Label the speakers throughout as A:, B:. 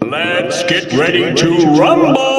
A: Let's get ready to rumble!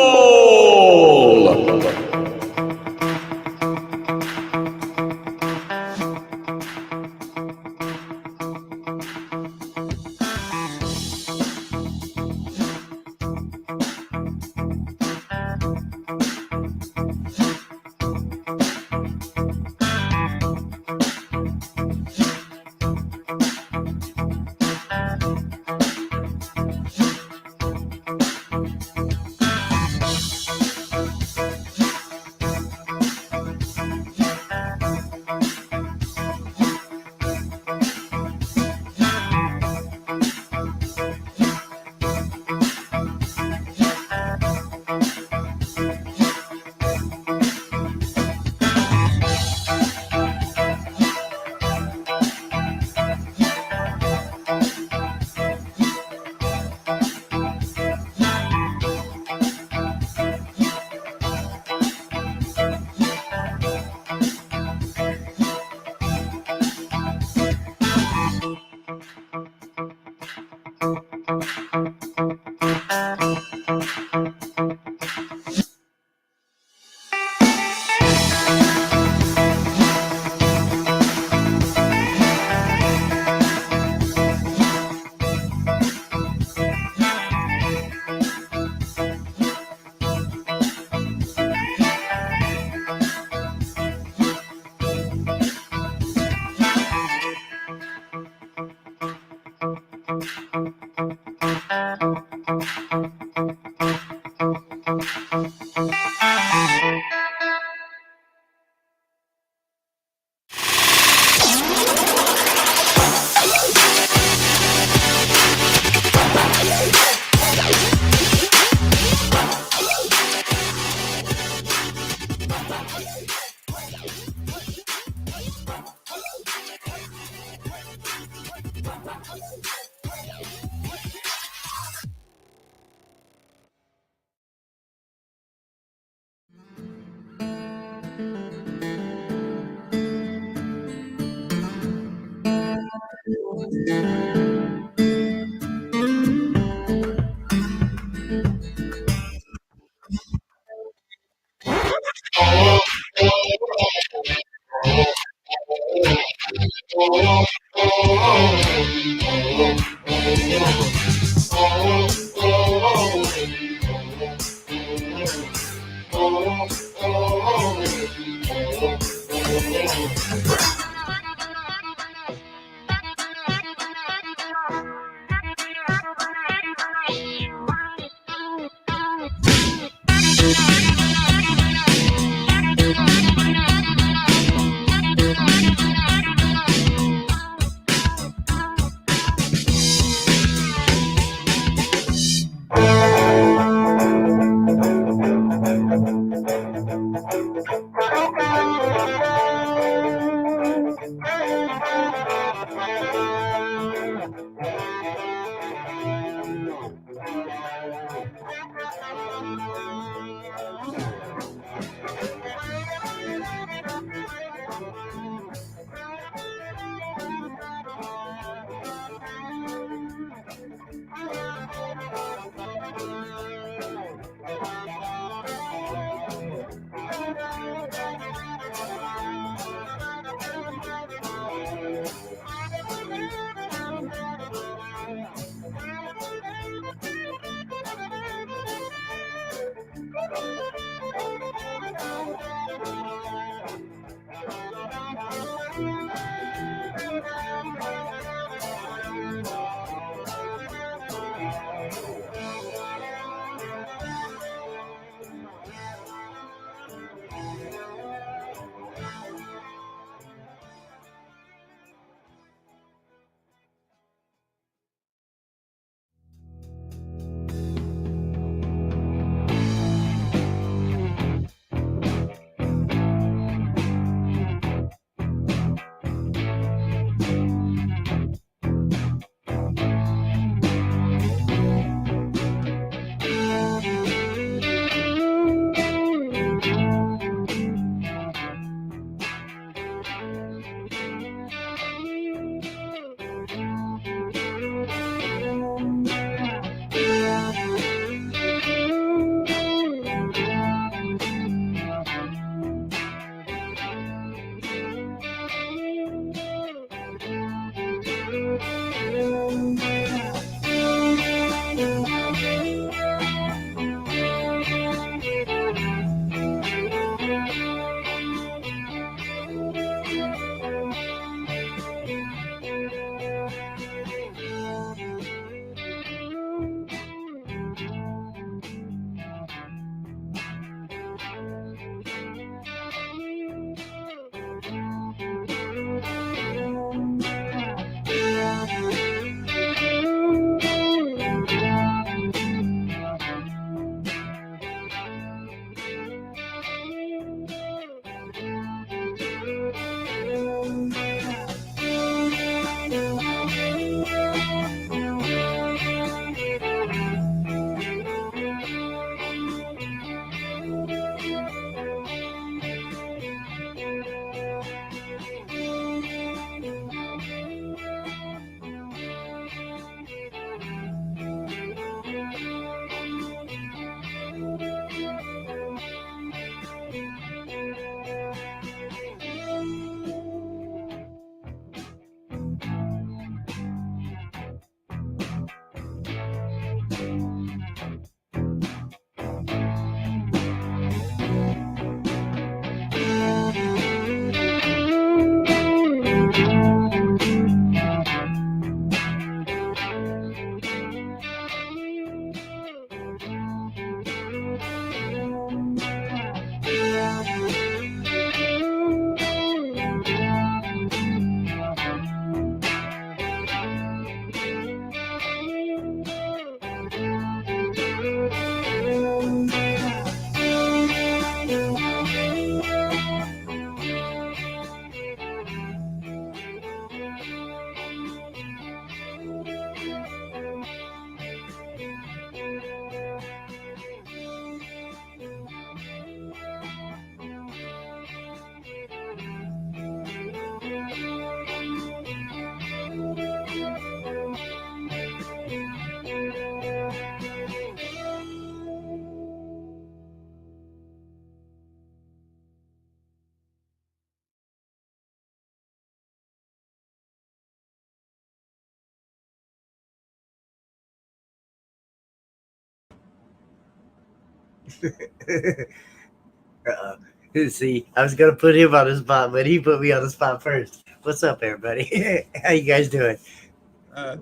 B: See, I was gonna put him on the spot, but he put me on the spot first. What's up, everybody? How you guys doing?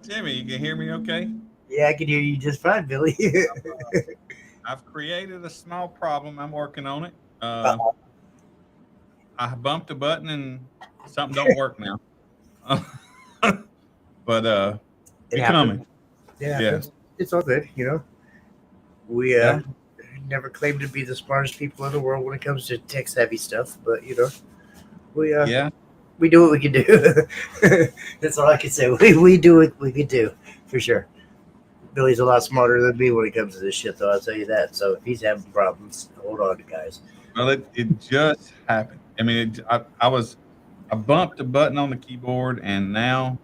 C: Jimmy, you can hear me okay?
B: Yeah, I can hear you just fine, Billy.
C: I've created a small problem. I'm working on it.
B: Uh,
C: I bumped a button and something don't work now. but
B: it
C: we
B: happens.
C: coming.
B: It
C: Yeah.
B: happens. It's all good, you know. We
C: Yeah.
B: never claim to be the smartest people in the world when it comes to tech savvy stuff, but we
C: Yeah.
B: we do what we can do. That's all I can say. We do what we can do for sure. Billy's a lot smarter than me when it comes to this shit, though. I'll tell you that. So if he's having problems, hold on, guys.
C: Well, it just happened. I mean, I bumped a button on the keyboard and now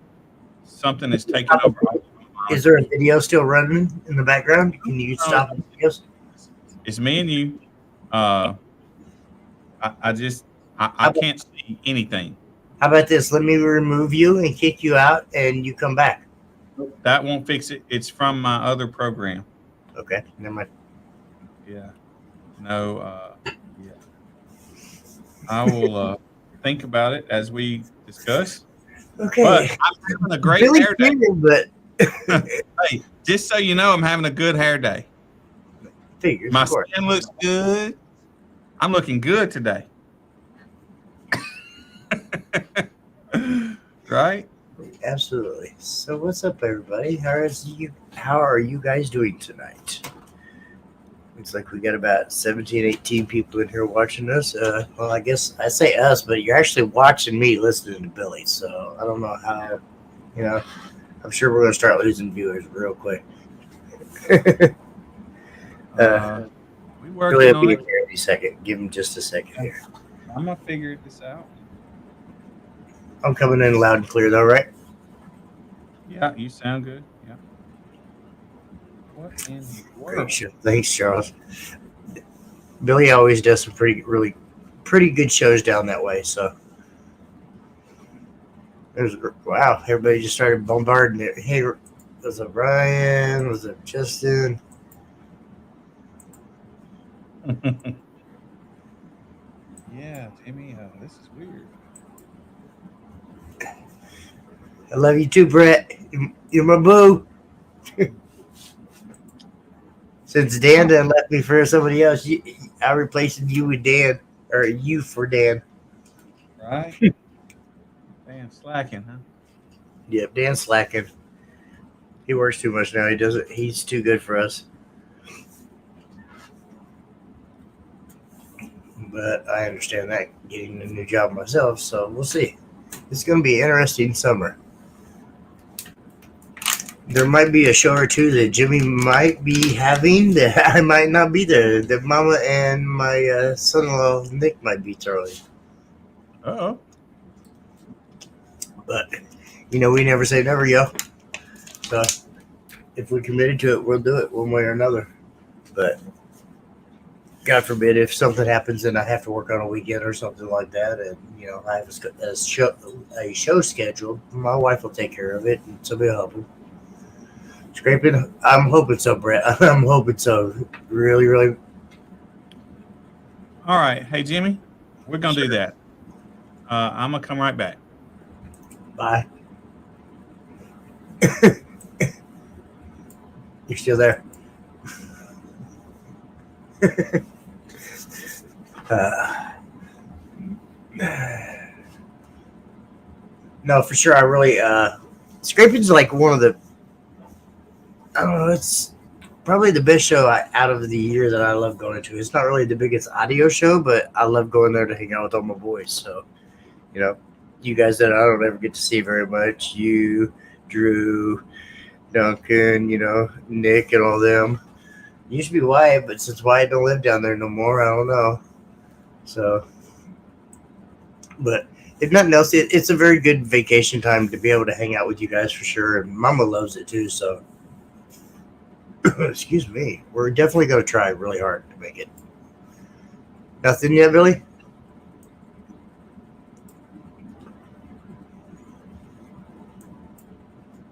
C: something is taking over all my
B: Is there a
C: monitors.
B: video still running in the background? Can you
C: No,
B: stop the videos?
C: it's me and you. Uh, I just I
B: How about,
C: can't see anything.
B: how about this? Let me remove you and kick you out, and you come back.
C: That won't fix it. It's from my other program.
B: Okay, never mind.
C: Yeah. No. Yeah. I will think about it as we discuss. But
B: Okay,
C: I'm having a great
B: Billy
C: hair day.
B: here, but
C: Hey, just so you know, I'm having a good hair day.
B: figures,
C: My
B: of course.
C: skin looks good. I'm looking good today. Right?
B: Absolutely. So what's up, everybody? How are you guys doing tonight? Looks like we got about 17, 18 people in here watching us. Well, I guess I say us, but you're actually watching me listening to Billy. So I don't know how, you know, I'm sure we're going to start losing viewers real quick.
C: Uh, we
B: Billy
C: working
B: will
C: on
B: be
C: it.
B: in here any second. Give him just a second here.
C: I'm gonna figure this out.
B: I'm coming in loud and clear, though, right?
C: Yeah, you sound good. Yeah. What in the
B: Great
C: world?
B: show. Thanks, Charles. Billy always does some pretty good shows down that way. So there's wow, everybody just started bombarding it. Hey, was it Ryan? Was it Justin?
C: Yeah, Jimmy. This is weird.
B: I love you too, Brett. You're my boo. Since Dan
C: Oh,
B: done left me for somebody else, I replaced you with Dan, or you for Dan.
C: right. Damn, slacking, huh?
B: Yep, Dan's slacking. He works too much now. He doesn't. He's too good for us. But I understand that getting a new job myself. So we'll see. It's going to be an interesting summer. There might be a show or two that Jimmy might be having that I might not be there. That Mama and my son-in-law Nick might be throwing.
C: Oh.
B: But we never say never, yo. So if we're committed to it, we'll do it one way or another. But God forbid if something happens and I have to work on a weekend or something like that, and I have a show scheduled, my wife will take care of it, and somebody will help him. Scraping, I'm hoping so, Brett. I'm hoping so. Really, really.
C: All right. Hey, Jimmy, we're gonna do
B: Sure.
C: that. I'm gonna come right back.
B: Bye. You're still there. uh, no, for sure. I really Scraping's like one of the. I don't know. It's probably the best show out of the year that I love going to. It's not really the biggest audio show, but I love going there to hang out with all my boys. So, you guys that I don't ever get to see very much. You, Drew, Duncan, Nick, and all them. Used to be Wyatt, but since Wyatt don't live down there no more, I don't know. So, but if nothing else, it's a very good vacation time to be able to hang out with you guys for sure. And Mama loves it too. So, excuse me, we're definitely going to try really hard to make it. Nothing yet, Billy?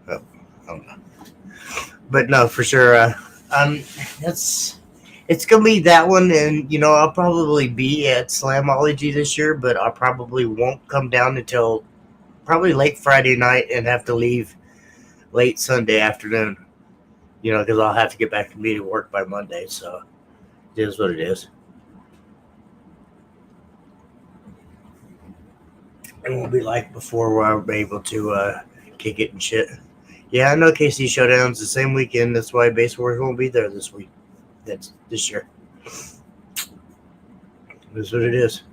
B: Oh, I don't know. But no, for sure. That's It's gonna be that one, and I'll probably be at Slamology this year, but I probably won't come down until probably late Friday night and have to leave late Sunday afternoon. Because I'll have to get back to me to work by Monday. So it is what it is. It won't be like before where I'm able to kick it and shit. Yeah, I know KC Showdown's the same weekend. That's why Base Wars won't be there this week. That's this year. That's what it is.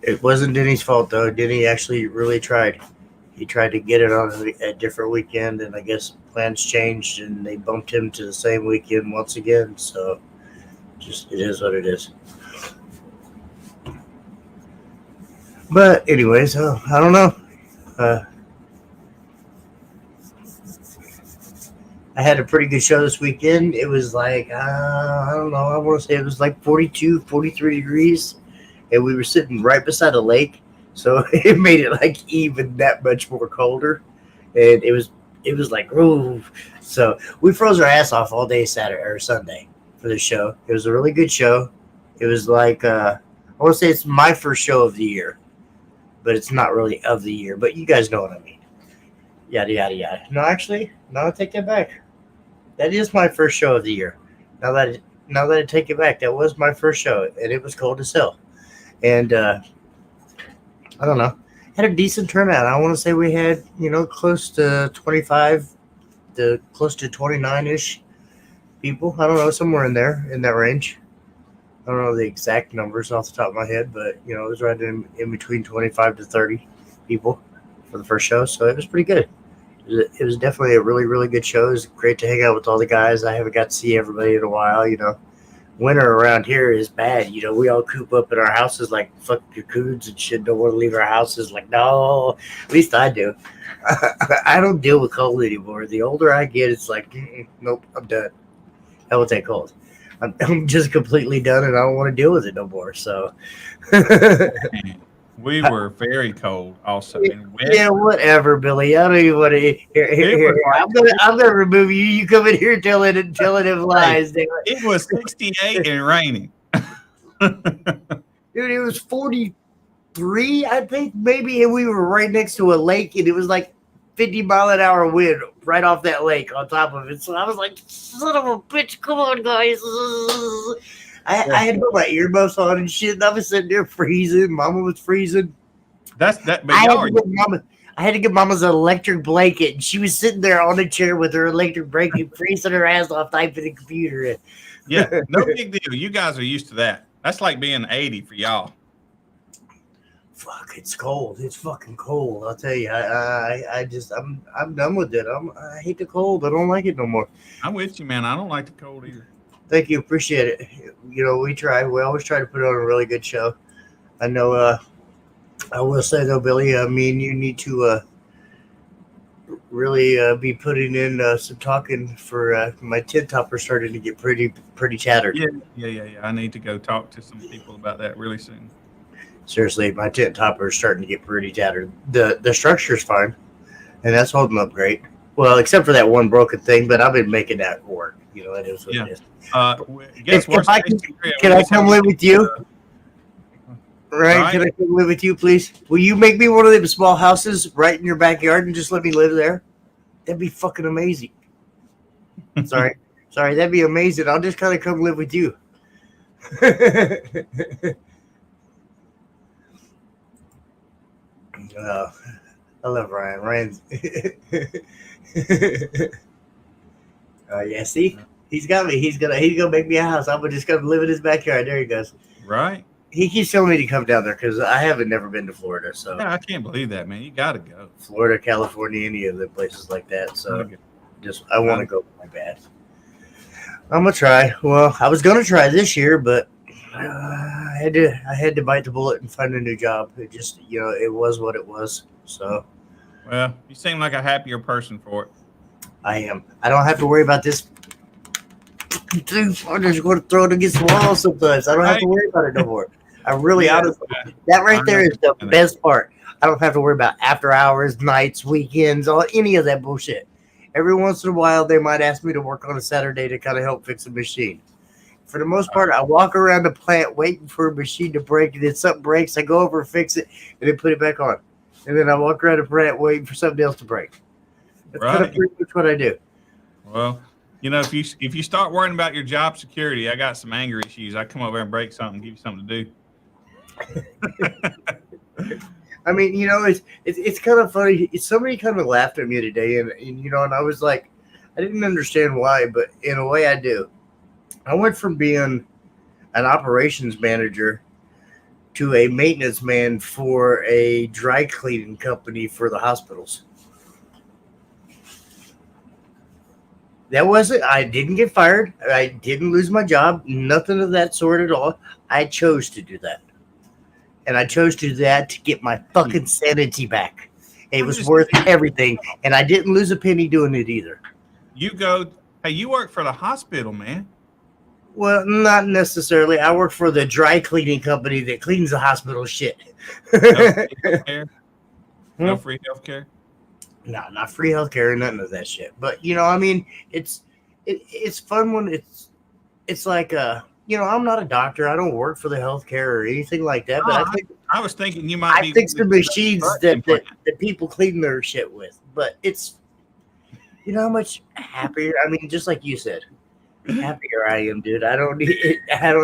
B: It wasn't Denny's fault, though. Denny actually really tried. He tried to get it on a different weekend, and I guess plans changed, and they bumped him to the same weekend once again. So, it is what it is. But anyways, I don't know. I had a pretty good show this weekend. It was like, I don't know, I want to say it was like 42, 43 degrees. And we were sitting right beside a lake. So it made it like even that much more colder. And it was like, ooh. So we froze our ass off all day Saturday or Sunday for the show. It was a really good show. It was like, I want to say it's my first show of the year. But it's not really of the year. But you guys know what I mean. Yada, yada, yada. No, actually, no, I take that back. That is my first show of the year. Now that I take it back, that was my first show, and it was cold as hell. And I don't know, had a decent turnout. I want to say we had close to 25 to close to 29-ish people. I don't know, somewhere in that range. I don't know the exact numbers off the top of my head, but it was right in between 25 to 30 people for the first show, so it was pretty good. It was definitely a really, really good show. It was great to hang out with all the guys. I haven't got to see everybody in a while. Winter around here is bad. We all coop up in our houses like fuck cocoons and shit. Don't want to leave our houses. Like, no, at least I do. I don't deal with cold anymore. The older I get, it's like, nope, I'm done. I will take cold. I'm just completely done, and I don't want to deal with it no more. So.
C: We were very cold also.
B: Yeah, whatever, Billy. I don't even want to here. I'm gonna remove you. You come in here telling him lies.
C: It was 68 and raining.
B: Dude, it was 43, I think, maybe, and we were right next to a lake, and it was like 50-mile-an-hour wind right off that lake on top of it. So I was like, son of a bitch, come on, guys. I had to put my earmuffs on and shit, and I was sitting there freezing. Mama was freezing.
C: But
B: I had to get Mama's electric blanket, and she was sitting there on a chair with her electric blanket, freezing her ass off, typing the computer in.
C: Yeah, no big deal. You guys are used to that. That's like being 80 for y'all.
B: Fuck, it's cold. It's fucking cold. I'll tell you. I'm done with it. I hate the cold. I don't like it no more.
C: I'm with you, man. I don't like the cold either.
B: Thank you. Appreciate it. We try. We always try to put on a really good show. I know. I will say though, Billy, me and you need to really be putting in some talking for my tent topper starting to get pretty tattered.
C: Yeah. I need to go talk to some people about that really soon.
B: Seriously, my tent topper is starting to get pretty tattered. The structure's fine, and that's holding up great. Well, except for that one broken thing, but I've been making that work. It is what it is. Can I come live with you? Right? Can I come live with you, please? Will you make me one of them small houses right in your backyard and just let me live there? That'd be fucking amazing. Sorry, that'd be amazing. I'll just kind of come live with you. I love Ryan. Ryan's. Yeah, see? He's got me. He's gonna make me a house. I'm just gonna live in his backyard. There he goes.
C: Right.
B: He keeps telling me to come down there because I haven't never been to Florida. So
C: yeah, I can't believe that, man. You gotta go.
B: Florida, California, any of the places like that. So I want to go my bad. I'm gonna try. Well, I was gonna try this year, but I had to bite the bullet and find a new job. It just it was what it was. So.
C: Well, you seem like a happier person for it.
B: I am. I don't have to worry about this. I'm just going to throw it against the wall sometimes. I don't have to worry about it no more. I really
C: Yeah,
B: honestly, that right there is the
C: understand that.
B: best part. I don't have to worry about after hours, nights, weekends, all any of that bullshit. Every once in a while, they might ask me to work on a Saturday to kind of help fix a machine. For the most part, I walk around the plant waiting for a machine to break, and then something breaks, I go over and fix it, and then put it back on. And then I walk around the plant waiting for something else to break. That's kind of
C: Right.
B: pretty much what I do.
C: Well, if you start worrying about your job security, I got some anger issues. I come over and break something, give you something to do.
B: I mean, it's kind of funny. Somebody kind of laughed at me today, and and I was like, I didn't understand why, but in a way, I do. I went from being an operations manager to a maintenance man for a dry cleaning company for the hospitals. That wasn't, I didn't get fired. I didn't lose my job. Nothing of that sort at all. I chose to do that. And I chose to do that to get my fucking sanity back. It was worth everything. And I didn't lose a penny doing it either.
C: You work for the hospital, man.
B: Well, not necessarily. I work for the dry cleaning company that cleans the hospital shit.
C: No free healthcare. No free healthcare.
B: No, not free healthcare or nothing of that shit. But I mean, it's fun when it's like I'm not a doctor. I don't work for the healthcare or anything like that. But
C: I was thinking you might be.
B: I fix the machines that people clean their shit with. But it's how much happier. I mean, just like you said, happier I am, dude. I don't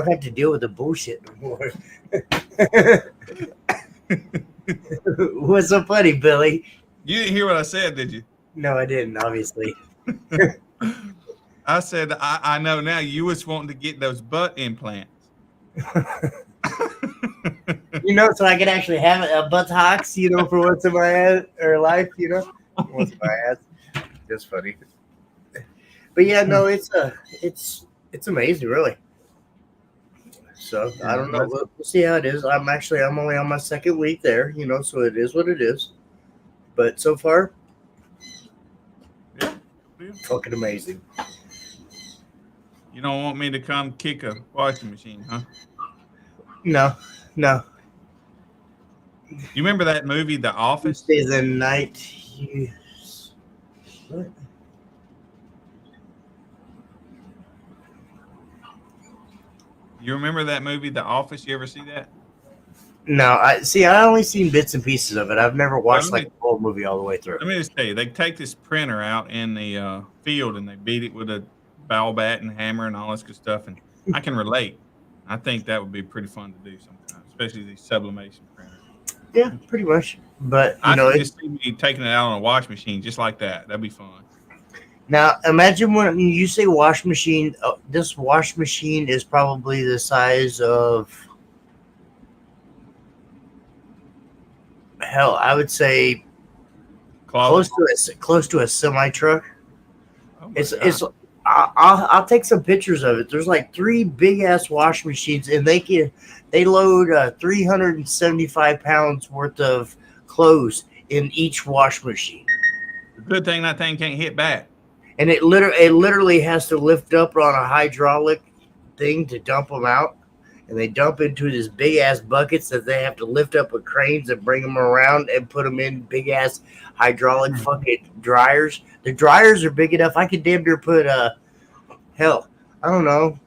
B: have to deal with the bullshit no more. What's so funny, Billy?
C: You didn't hear what I said, did you?
B: No, I didn't. Obviously.
C: I said I know now. You was wanting to get those butt implants.
B: So I could actually have a buttocks, for once in my ass or life, once in my ass. That's funny. But yeah, no, it's amazing, really. So I don't know. We'll see how it is. I'm only on my second week there, so it is what it is. But so far,
C: yeah.
B: Fucking amazing.
C: You don't want me to come kick a washing machine, huh?
B: No.
C: You remember that movie, The Office?
B: The Nite. What?
C: You remember that movie, The Office? You ever see that?
B: No, I only seen bits and pieces of it. I've never watched the whole movie all the way through.
C: Let me just tell you, they take this printer out in the field and they beat it with a ball bat and hammer and all this good stuff. And I can relate. I think that would be pretty fun to do sometimes, especially these sublimation printers.
B: Yeah, pretty much. But
C: I can just see me taking it out on a wash machine just like that. That'd be fun.
B: Now, imagine when you say wash machine. This wash machine is probably the size of, hell, I would say close to a semi truck. Oh I'll take some pictures of it. There's like 3 big ass wash machines, and they load 375 pounds worth of clothes in each wash machine.
C: Good thing that thing can't hit back.
B: And it literally has to lift up on a hydraulic thing to dump them out. And they dump into these big ass buckets that they have to lift up with cranes and bring them around and put them in big ass hydraulic fucking dryers. The dryers are big enough. I could damn near put hell, I don't know.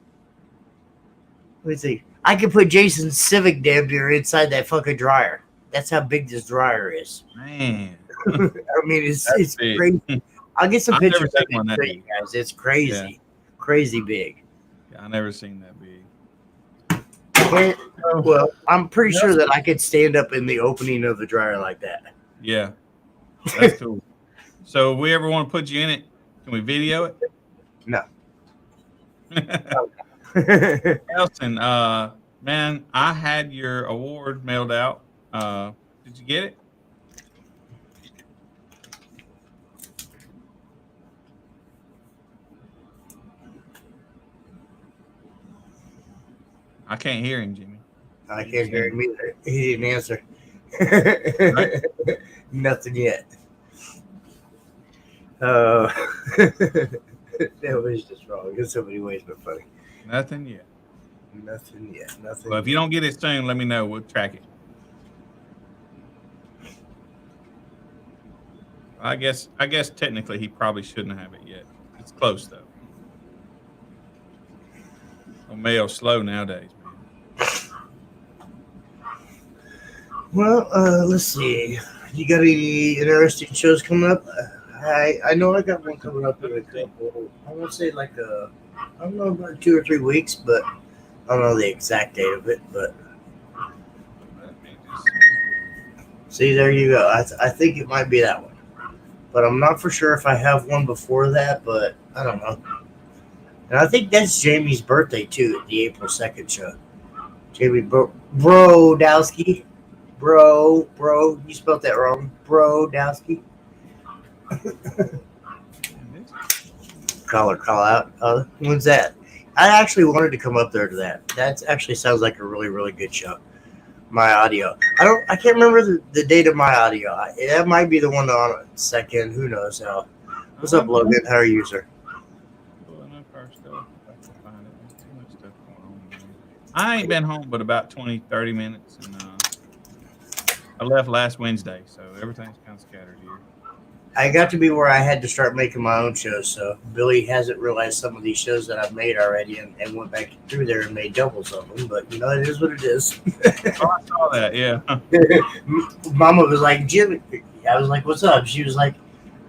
B: Let me see. I could put Jason's Civic damn near inside that fucking dryer. That's how big this dryer is.
C: Man.
B: I mean, it's crazy. I'll get some pictures of it for you guys. It's crazy. Yeah. Crazy big.
C: Yeah, I've never seen that big.
B: Well, I'm pretty sure that I could stand up in the opening of the dryer like that.
C: Yeah. That's cool. So if we ever want to put you in it, can we video it?
B: No.
C: Nelson, man, I had your award mailed out. Did you get it? I can't hear him, Jimmy.
B: I can't hear him either. He didn't answer.
C: Right?
B: Nothing yet. That was just wrong in so many ways, but funny.
C: Nothing yet.
B: Nothing yet. Nothing.
C: Well, if you don't get it soon, let me know. We'll track it. I guess technically he probably shouldn't have it yet. It's close though. Oh, mail's slow nowadays, man.
B: Well, let's see. You got any interesting shows coming up? I know I got one coming up in a couple. I want to say I don't know, about 2 or 3 weeks, but I don't know the exact date of it. But see, there you go. I think it might be that one, but I'm not for sure if I have one before that. But I don't know. And I think that's Jamie's birthday too, the April 2nd show. Jamie Brodowski. Bro, you spelled that wrong. Brodowski. Call out. When's that? I actually wanted to come up there to that. That actually sounds like a really, really good show. My audio. I can't remember the date of my audio. That might be the one on second. Who knows how. What's up, Logan? How are you, sir?
C: I ain't been home but about 20, 30 minutes, and I left last Wednesday, so everything's kind of scattered here.
B: I got to be where I had to start making my own shows, so Billy hasn't realized some of these shows that I've made already and went back through there and made doubles of them, but it is what it is.
C: Oh, I saw that, yeah.
B: Mama was like, Jim, I was like, what's up? She was like,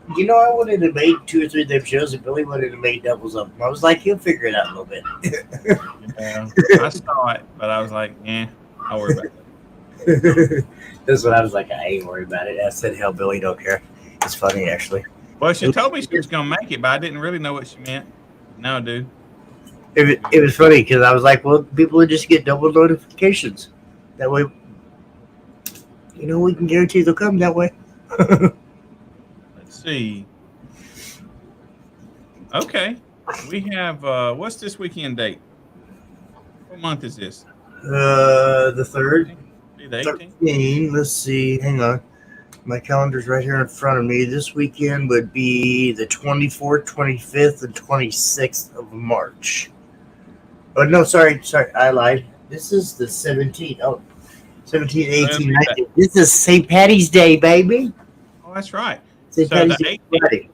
B: I wanted to make 2 or 3 of them shows, and Billy wanted to make doubles of them. I was like, he'll figure it out a little bit.
C: Yeah, I saw it, but I was like, I'll worry about it.
B: That's what I was like, I ain't worried about it. I said, hell, Billy don't care. It's funny, actually.
C: Well, she told me she was going to make it, but I didn't really know what she meant. No, dude.
B: It was funny because I was like, well, people would just get double notifications. That way, we can guarantee they'll come that way.
C: Let's see. Okay. We have, what's this weekend date? What month is this?
B: The 3rd.
C: The 18th?
B: 13. Let's see. Hang on. My calendar's right here in front of me. This weekend would be the 24th, 25th, and 26th of March. Oh, no, sorry. I lied. This is the 17th. Oh, 17th, 18th, 19th. This is St. Patty's Day, baby.
C: Oh, that's right.
B: St. Patty's Day Friday.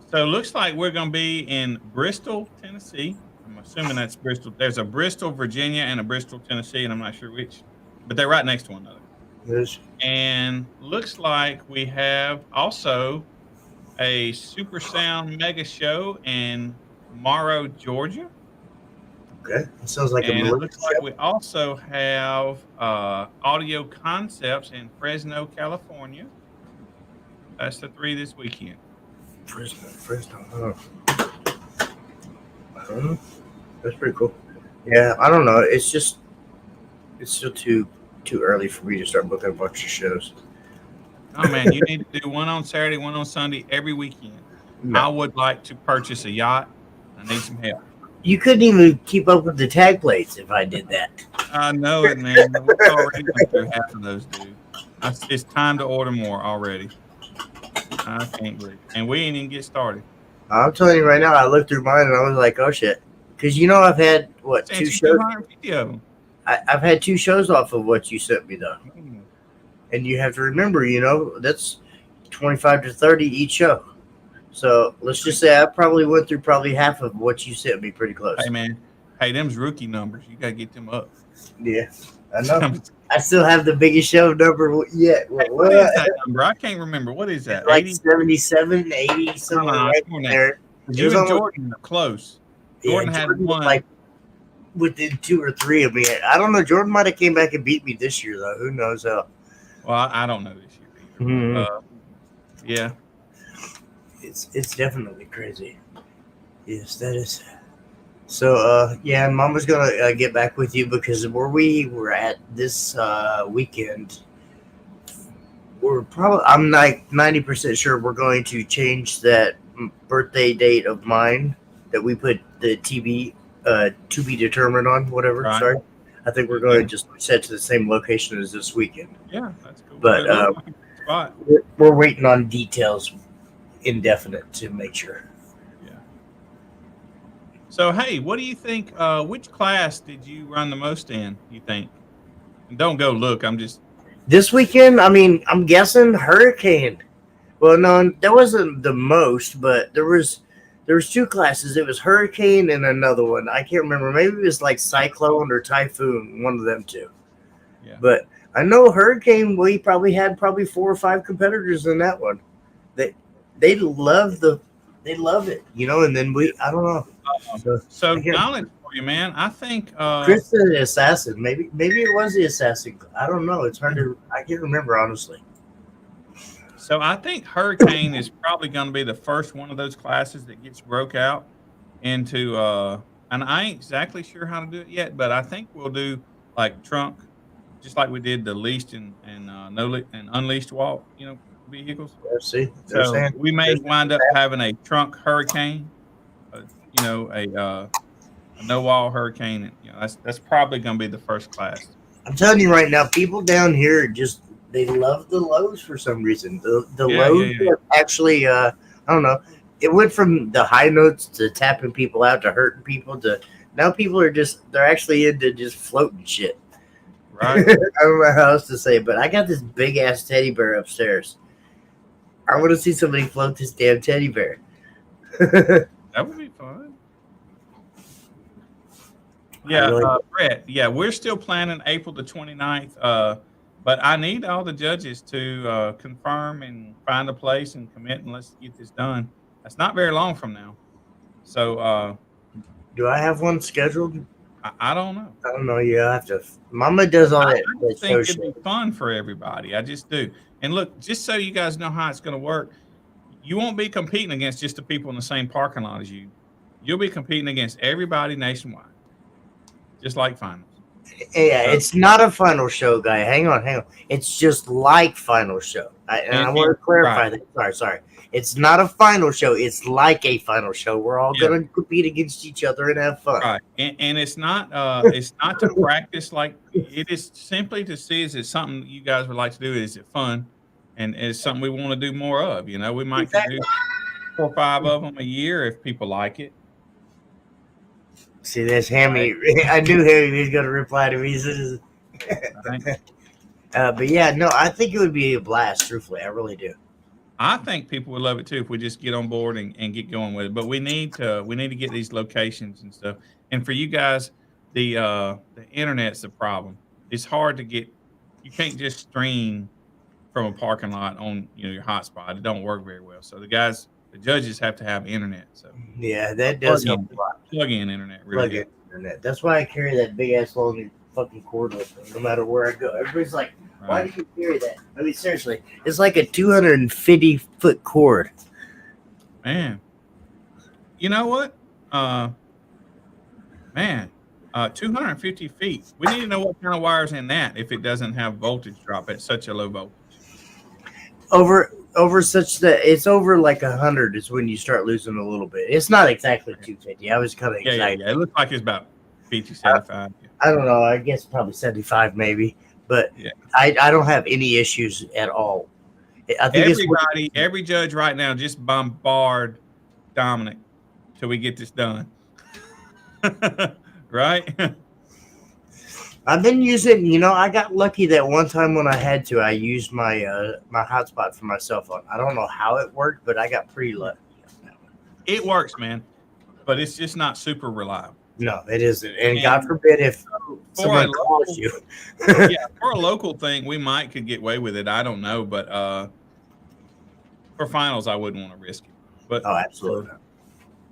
C: So it looks like we're going to be in Bristol, Tennessee. I'm assuming that's Bristol. There's a Bristol, Virginia, and a Bristol, Tennessee, and I'm not sure which. But they're right next to one another.
B: Yes.
C: And looks like we have also a Super Sound Mega Show in Morrow, Georgia.
B: Okay. That sounds like
C: and
B: a
C: it looks like we also have Audio Concepts in Fresno, California. That's the 3 this weekend.
B: Fresno. That's pretty cool. Yeah, I don't know. It's still too early for me to start booking a bunch of shows.
C: Oh man, you need to do one on Saturday, one on Sunday, every weekend. No. I would like to purchase a yacht. I need some help.
B: You couldn't even keep up with the tag plates if I did that.
C: I know it, man. We're already going through half of those, dude. It's time to order more already. I can't believe it. And we ain't even get started.
B: I'm telling you right now, I looked through mine and I was like, oh shit. Because I've had, 2 shows? I've had 2 shows off of what you sent me, though. And you have to remember, that's 25 to 30 each show. So let's just say I probably went through half of what you sent me pretty close.
C: Hey, man. Hey, them's rookie numbers. You got to get them up.
B: Yeah, I know. I still have the biggest show number yet.
C: Hey, what is that number? I can't remember. What is that?
B: Like 77, 80, somewhere right there.
C: You and Jordan are close. Jordan had one.
B: Like within 2 or 3 of me. I don't know. Jordan might have came back and beat me this year, though. Who knows how?
C: Well, I don't know this year either.
B: Mm-hmm.
C: Yeah.
B: It's definitely crazy. Yes, that is. So, Mama's going to get back with you because where we were at this weekend, I'm like 90% sure we're going to change that birthday date of mine that we put the TV to be determined on, whatever. Right. Sorry. I think we're going to just set to the same location as this weekend.
C: Yeah, that's cool.
B: But we're waiting on details indefinite to make sure.
C: So, hey, what do you think? Which class did you run the most in? You think? And don't go look. I'm just
B: This weekend, I mean, I'm guessing Hurricane. Well, no, that wasn't the most, but there was two classes. It was Hurricane and another one. I can't remember. Maybe it was like Cyclone or Typhoon, one of them two.
C: yeah.
B: But I know Hurricane. We probably had 4 or 5 competitors in that one. They they love they love it, And then I don't know. So
C: So,
B: I can't.
C: knowledge for you, man. I think.
B: Chris said the assassin. Maybe it was the assassin. I don't know. It's hard to. I can't remember honestly.
C: So I think Hurricane is probably going to be the first one of those classes that gets broke out into. And I ain't exactly sure how to do it yet, but I think we'll do like trunk, just like we did the leased and no and unleashed walk, vehicles.
B: Let's see. They're
C: So
B: saying.
C: we may wind up having a trunk Hurricane, uh, a no wall Hurricane. And, that's probably going to be the first class.
B: I'm telling you right now, people down here just they love the lows for some reason. The
C: Yeah,
B: lows
C: yeah.
B: are actually I don't know. It went from the high notes to tapping people out to hurting people to now people are they're actually into just floating shit.
C: Right.
B: I don't know how else to say it, but I got this big ass teddy bear upstairs. I want to see somebody float this damn teddy bear.
C: That would be fun. Yeah,
B: really-
C: Brett. Yeah, we're still planning April the 29th. But I need all the judges to confirm and find a place and commit and let's get this done. That's not very long from now. So
B: Do I have one scheduled?
C: I don't know.
B: I don't know. Yeah, I have to. Mama does all
C: I
B: that.
C: just think it'd be fun for everybody. I just do. And look, just so you guys know how it's going to work, you won't be competing against just the people in the same parking lot as you. You'll be competing against everybody nationwide, just like finals.
B: Yeah, it's not a final show, guy. Hang on. It's just like final show. I want to clarify that. Sorry. It's not a final show. It's like a final show. We're all gonna compete against each other and have fun.
C: Right, and it's not to practice like it is simply to see is it something you guys would like to do? Is it fun? And is something we want to do more of? We might do 4 or 5 of them a year if people like it.
B: See, there's Hammy. I knew Hammy was gonna reply to me.
C: Right.
B: But yeah, no, I think it would be a blast. Truthfully, I really do.
C: I think people would love it too if we just get on board and get going with it. But we need to get these locations and stuff. And for you guys, the internet's the problem. It's hard to get. You can't just stream from a parking lot on your hotspot. It don't work very well. So the judges have to have internet. So
B: yeah, that does help a lot.
C: Plug-in internet, really.
B: Plug-in internet. That's why I carry that big ass long fucking cord with me, no matter where I go. Everybody's like, why do you carry that? I mean, seriously, it's like a 250-foot cord.
C: Man, you know what? 250 feet. We need to know what kind of wire's in that if it doesn't have voltage drop at such a low voltage.
B: Over such that it's over like 100 is when you start losing a little bit. It's not exactly 250. I was kind of excited.
C: Yeah. It looks like it's about 50, 75.
B: I don't know. I guess probably 75 maybe. But I don't have any issues at all. I think
C: every judge right now just bombard Dominic till we get this done. Right?
B: I've been using, I got lucky that one time when I had to, I used my my hotspot for my cell phone. I don't know how it worked, but I got pretty lucky.
C: It works, man, but it's just not super reliable.
B: No, it isn't. And God forbid if someone calls you.
C: For a local thing, we could get away with it. I don't know, but for finals, I wouldn't want to risk it. But
B: absolutely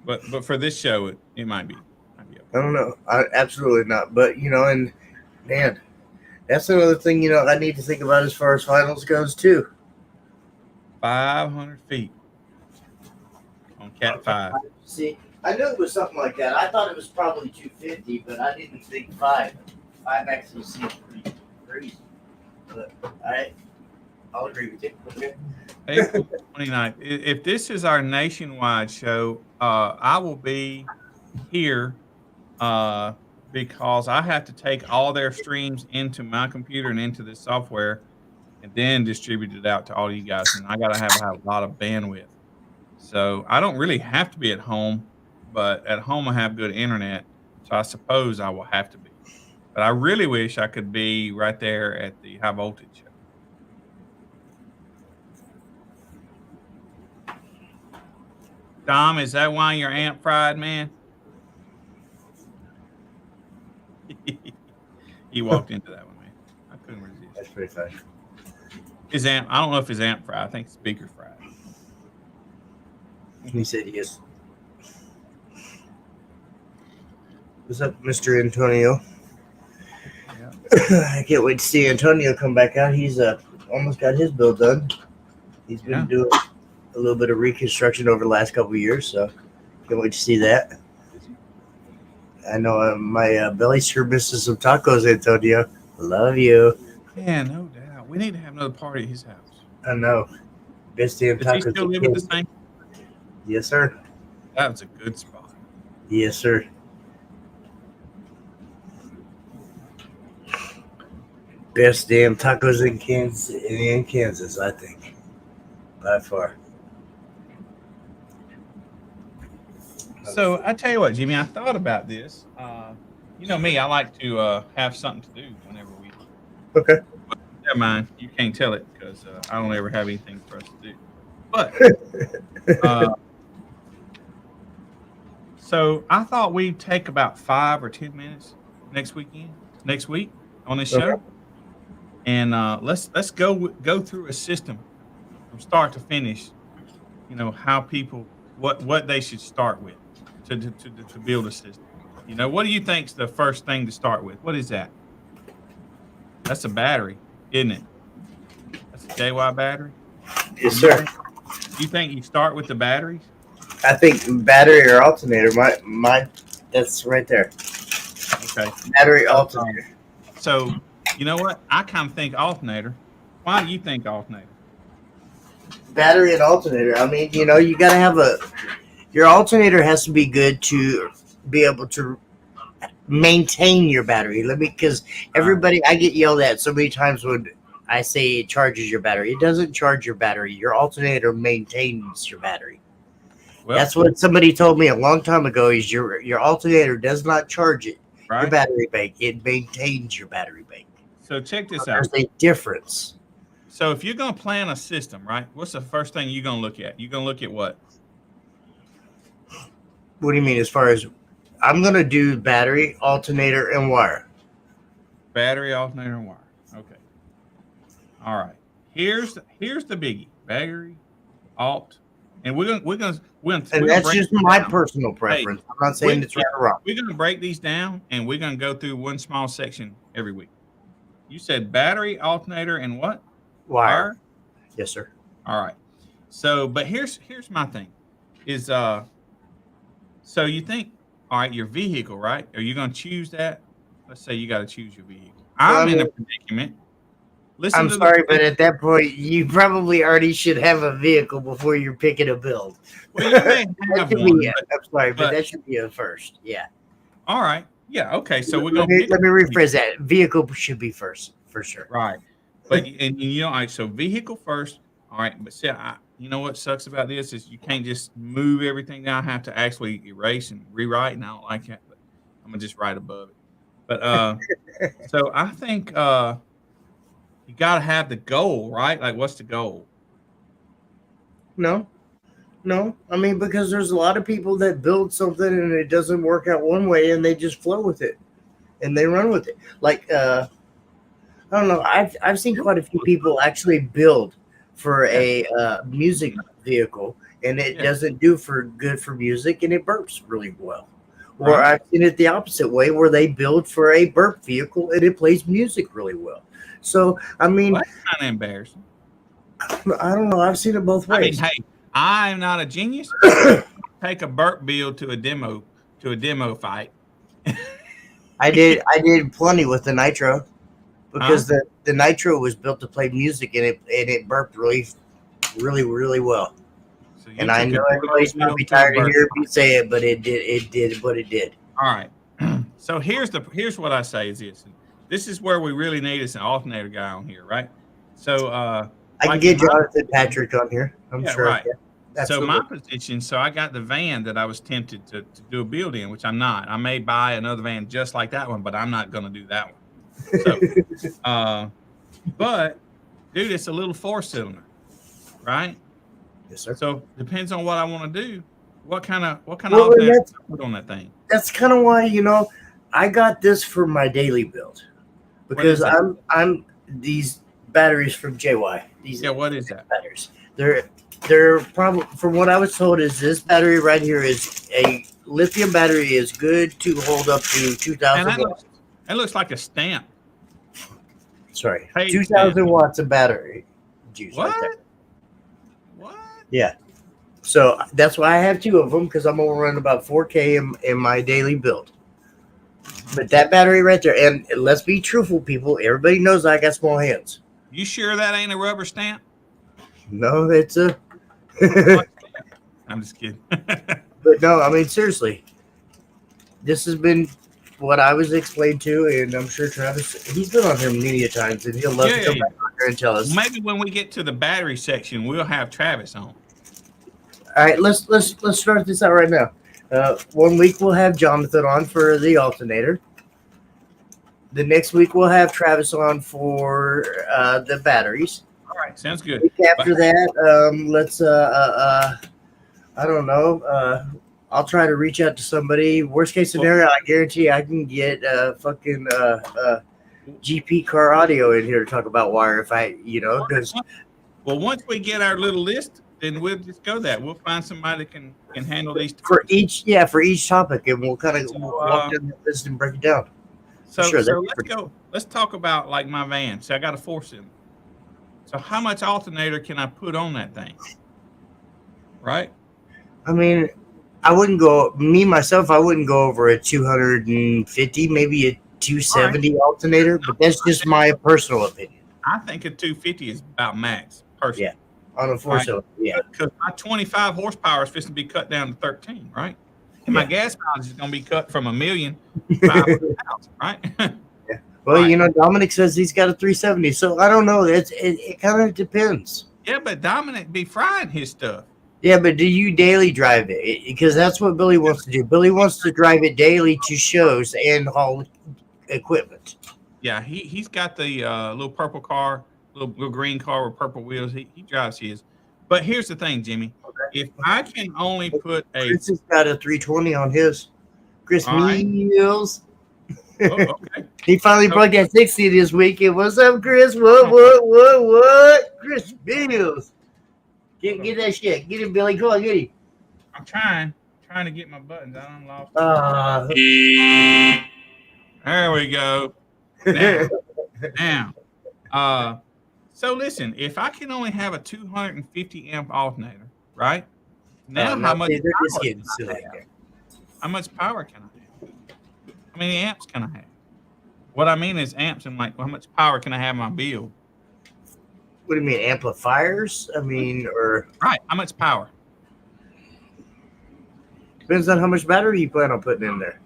B: not.
C: But for this show, it might be. Okay.
B: I don't know. Absolutely not. But and man, that's another thing I need to think about as far as finals goes too.
C: 500 feet on Cat 5.
B: See. I knew it was something like that. I thought it was probably 250, but I didn't think 5. 5 actually seems pretty crazy. But I'll agree with you. Okay.
C: April 29th. If this is our nationwide show, I will be here because I have to take all their streams into my computer and into this software and then distribute it out to all you guys. And I got to have a lot of bandwidth. So I don't really have to be at home. but at home I have good internet, so I suppose I will have to be. But I really wish I could be right there at the high voltage show. Dom, is that why your amp fried, man? He walked into that one, man. I couldn't resist.
B: That's pretty funny.
C: His amp, I don't know if his amp fried. I think speaker fried.
B: He said yes. What's up, Mr. Antonio?
C: Yeah.
B: I can't wait to see Antonio come back out. He's almost got his build done. He's been doing a little bit of reconstruction over the last couple of years, so can't wait to see that. I know my belly sure misses some tacos, Antonio. Love you.
C: Yeah, no doubt. We need to have another party at his house.
B: I know. Best damn
C: Does he
B: tacos.
C: still live at the same?
B: Yes, sir.
C: That was a good spot.
B: Yes, sir. Best damn tacos in Kansas, I think, by far.
C: So I tell you what, Jimmy, I thought about this. You know me, I like to have something to do whenever we.
B: Okay.
C: But never mind, you can't tell it because I don't ever have anything for us to do. But so I thought we'd take about 5 or 10 minutes next week on this show, and let's go through a system from start to finish. You know how people what they should start with to build a system. You know, what do you think's the first thing to start with? What is that? That's a battery, isn't it? That's a JY battery.
B: Yes, sir.
C: You think you start with the batteries?
B: I think battery or alternator. My that's right there.
C: Okay.
B: Battery alternator.
C: So, you know what? I kind of think alternator. Why do you think alternator?
B: Battery and alternator. I mean, you know, you got to have your alternator has to be good to be able to maintain your battery. Because everybody, I get yelled at so many times when I say it charges your battery. It doesn't charge your battery. Your alternator maintains your battery. Well, that's what somebody told me a long time ago. Is your alternator does not charge it. Right? Your battery bank. It maintains your battery bank.
C: So check this out.
B: There's a difference.
C: So if you're going to plan a system, right? What's the first thing you're going to look at? You're going to look at what?
B: What do you mean? As far as I'm going to do battery, alternator, and wire.
C: Battery, alternator, and wire. Okay. All right. Here's the biggie: battery, alt, and we're gonna.
B: And that's just my personal preference. Hey, I'm not saying it's right or wrong.
C: We're gonna break these down, and we're gonna go through one small section every week. You said battery, alternator, and what?
B: Wire. Yes, sir.
C: All right. So, but here's my thing: is so you think, all right, your vehicle, right? Are you gonna choose that? Let's say you got to choose your vehicle. I'm in a predicament.
B: I'm sorry, but at that point, you probably already should have a vehicle before you're picking a build.
C: Well, you may have one.
B: I'm sorry, but that should be a first. Yeah.
C: All right. Yeah. Okay. So we're
B: let me rephrase that. Vehicle should be first for sure.
C: Right. But and you know, all right. So vehicle first. All right. But see, you know what sucks about this is you can't just move everything down. I have to actually erase and rewrite, and I don't like that. But I'm gonna just write above it. But so I think you got to have the goal, right? Like, what's the goal?
B: No. I mean, because there's a lot of people that build something and it doesn't work out one way and they just flow with it and they run with it. Like, I don't know. I've seen quite a few people actually build for a music vehicle and it doesn't do good for music and it burps really well. Or I've seen it the opposite way where they build for a burp vehicle and it plays music really well. So, I mean,
C: that's kind of embarrassing.
B: I don't know. I've seen it both ways.
C: I mean, hey, I'm not a genius. Take a burp build to a demo fight.
B: I did plenty with the Nitro because the Nitro was built to play music and it burped really, really, really well. So and I know everybody's going to be tired of hearing me say it, but it did what it did.
C: All right. So here's what I say is this. This is where we really need is an alternator guy on here, right? So
B: I can get Jonathan Patrick on here. I'm sure.
C: Right. So my
B: Absolutely.
C: position, so I got the van that I was tempted to do a build in, which I'm not. I may buy another van just like that one, but I'm not going to do that one. So, uh, but dude, it's a little 4-cylinder, right?
B: Yes, sir.
C: So depends on what I want to do. What kind of
B: Well, and
C: alternator can I put on that thing?
B: that's kind of why I got this for my daily build
C: What is
B: because
C: that?
B: I'm these batteries from JY. These
C: Yeah, what is that?
B: batteries. They're probably, from what I was told, is this battery right here is a lithium battery, is good to hold up to
C: And
B: 2,000 watts.
C: that looks like a stamp.
B: Sorry,
C: Page
B: 2,000
C: stamp.
B: watts of battery juice right there.
C: What?
B: Yeah. So that's why I have two of them, because I'm gonna run about 4K in my daily build. But that battery right there, and let's be truthful, people. Everybody knows I got small hands.
C: You sure that ain't a rubber stamp?
B: No, it's a.
C: I'm just kidding.
B: But no, I mean seriously, this has been what I was explained to, and I'm sure Travis, he's been on here many a times, and he'll love to come back on here and tell us.
C: Maybe when we get to the battery section, we'll have Travis on.
B: All right, let's start this out right now. 1 week we'll have Jonathan on for the alternator. The next week we'll have Travis on for the batteries.
C: All right, sounds good.
B: Week after that, let's I don't know. I'll try to reach out to somebody. Worst case scenario, I guarantee I can get fucking GP car audio in here to talk about wire if I, because
C: Well, once we get our little list, then we'll just go that. We'll find somebody that can handle these.
B: for each topic, and we'll kind of walk down the list and break it down.
C: So,
B: Sure,
C: so
B: that'd be
C: let's
B: pretty
C: go. Let's talk about like my van. So I got a 4-cylinder. So how much alternator can I put on that thing? Right?
B: I mean, I wouldn't go I wouldn't go over a 250, maybe a 270 alternator, but that's just my personal opinion.
C: I think a 250 is about max, personally.
B: Yeah. On a 4-cylinder, yeah.
C: Because my 25 horsepower is supposed to be cut down to 13, right? And my gas mileage is going to be cut from 1,000,000 to 500,000, right?
B: Yeah. Well,
C: Right.
B: Dominic says he's got a 370, so I don't know. It kind of depends.
C: Yeah, but Dominic be frying his stuff.
B: Yeah, but do you daily drive it? Because that's what Billy wants to do. Billy wants to drive it daily to shows and haul equipment.
C: Yeah, he's got the little purple car, little green car with purple wheels. He drives his. But here's the thing, Jimmy. If I can only put a
B: Chris has got a 320 on his. Chris
C: All right.
B: Mills.
C: okay.
B: He finally broke that 60 this weekend. What's up, Chris? What? Chris Mills. Get that shit. Get him, Billy. Come on, get him.
C: I'm trying to get my buttons. I done lost. There we go. Now. So listen, if I can only have a 250 amp alternator, right? Now how much
B: they're just
C: power
B: getting
C: can I
B: silly
C: have?
B: here.
C: How much power can I have? How many amps can I have? What I mean is amps and like how much power can I have in my build?
B: What do you mean, amplifiers? I mean, or
C: Right. How much power?
B: depends on how much battery you plan on putting in there.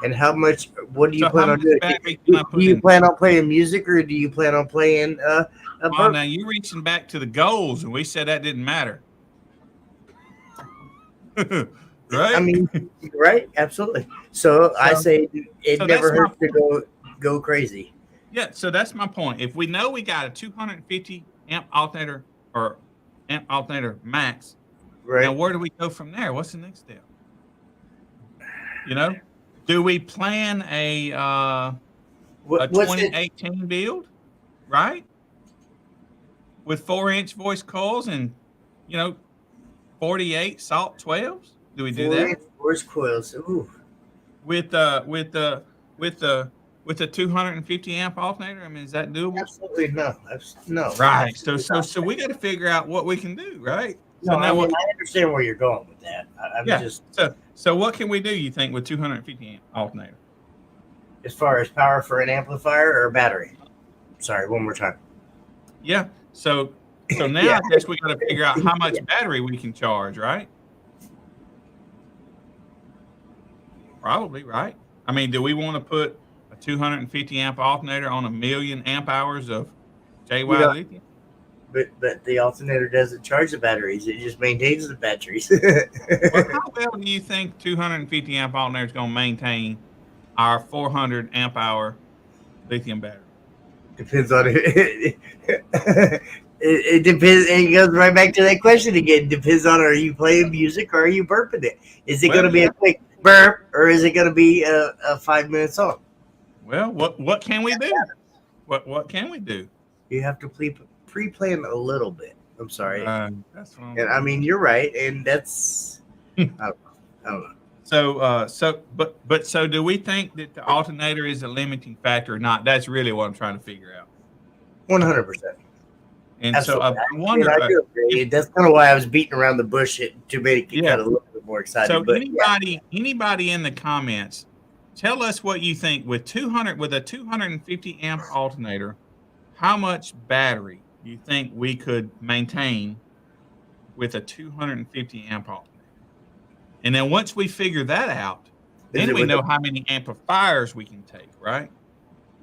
B: And how much, what do you
C: So
B: plan
C: how
B: on
C: much
B: doing?
C: battery can I
B: Do
C: put
B: you
C: in?
B: plan on playing music, or do you plan on playing
C: Well, now you're reaching back to the goals, and we said that didn't matter. Right?
B: I mean, right? Absolutely. So I say it
C: so
B: never
C: that's my
B: hurts to go crazy.
C: Yeah, so that's my point. If we know we got a 250 amp alternator or amp alternator max,
B: Right.
C: now where do we go from there? What's the next step? Do we plan a
B: What's it?
C: 2018 build, right? With 4-inch voice coils and 48 salt 12s? Do we do that?
B: Voice coils. Ooh.
C: With the 250 amp alternator? I mean, is that doable?
B: Absolutely no. No.
C: Right. So we got to figure out what we can do, right? So
B: No,
C: now
B: I understand where you're going with that. I'm just,
C: so what can we do, you think, with 250 amp alternator?
B: as far as power for an amplifier or a battery. Sorry, one more time.
C: Yeah. So now
B: Yeah.
C: I guess we got to figure out how much battery we can charge, right? Probably, right? I mean, do we want to put a 250 amp alternator on 1,000,000 amp hours of JY lithium?
B: But the alternator doesn't charge the batteries; it just maintains the batteries.
C: Well, how well do you think 250 amp alternator is going to maintain our 400 amp hour lithium battery?
B: Depends on it. It depends. It goes right back to that question again. Depends on, are you playing music or are you burping it? Is it going
C: Well,
B: to be
C: yeah.
B: a quick burp or is it going to be a 5 minute song?
C: Well, what can we do? What can we do?
B: You have to pre-plan a little bit. I'm sorry,
C: That's what I'm
B: and I mean you're right, and that's I don't know.
C: So do we think that the alternator is a limiting factor or not? That's really what I'm trying to figure out.
B: 100%.
C: And so
B: Absolutely.
C: I
B: I mean,
C: wonder
B: I do agree.
C: if
B: That's kind of why I was beating around the bush to make it
C: yeah.
B: kind of look a bit more exciting.
C: So
B: But yeah,
C: anybody in the comments, tell us what you think with a 250 amp alternator, how much battery do you think we could maintain with a 250 amp alternator? And then once we figure that out,
B: is
C: then
B: it
C: we
B: with
C: know how many amplifiers we can take, right?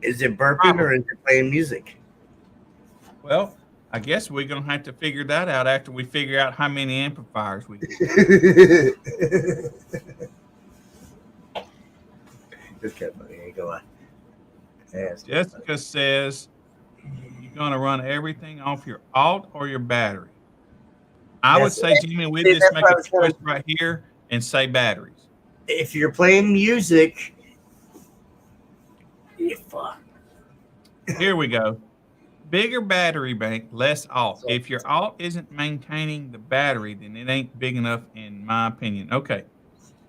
B: is it burping
C: Probably.
B: or is it playing music?
C: Well, I guess we're gonna have to figure that out after we figure out how many amplifiers we can.
B: It's kind of funny. Ain't gonna lie. Yeah, it's kinda funny.
C: Jessica says you're gonna run everything off your alt or your battery. I would say, Jimmy, we
B: See,
C: just
B: that's
C: make
B: what I
C: a
B: was gonna.
C: choice right here and say batteries.
B: If you're playing music, you fuck.
C: Here we go. Bigger battery bank, less alt. If your alt isn't maintaining the battery, then it ain't big enough, in my opinion. Okay.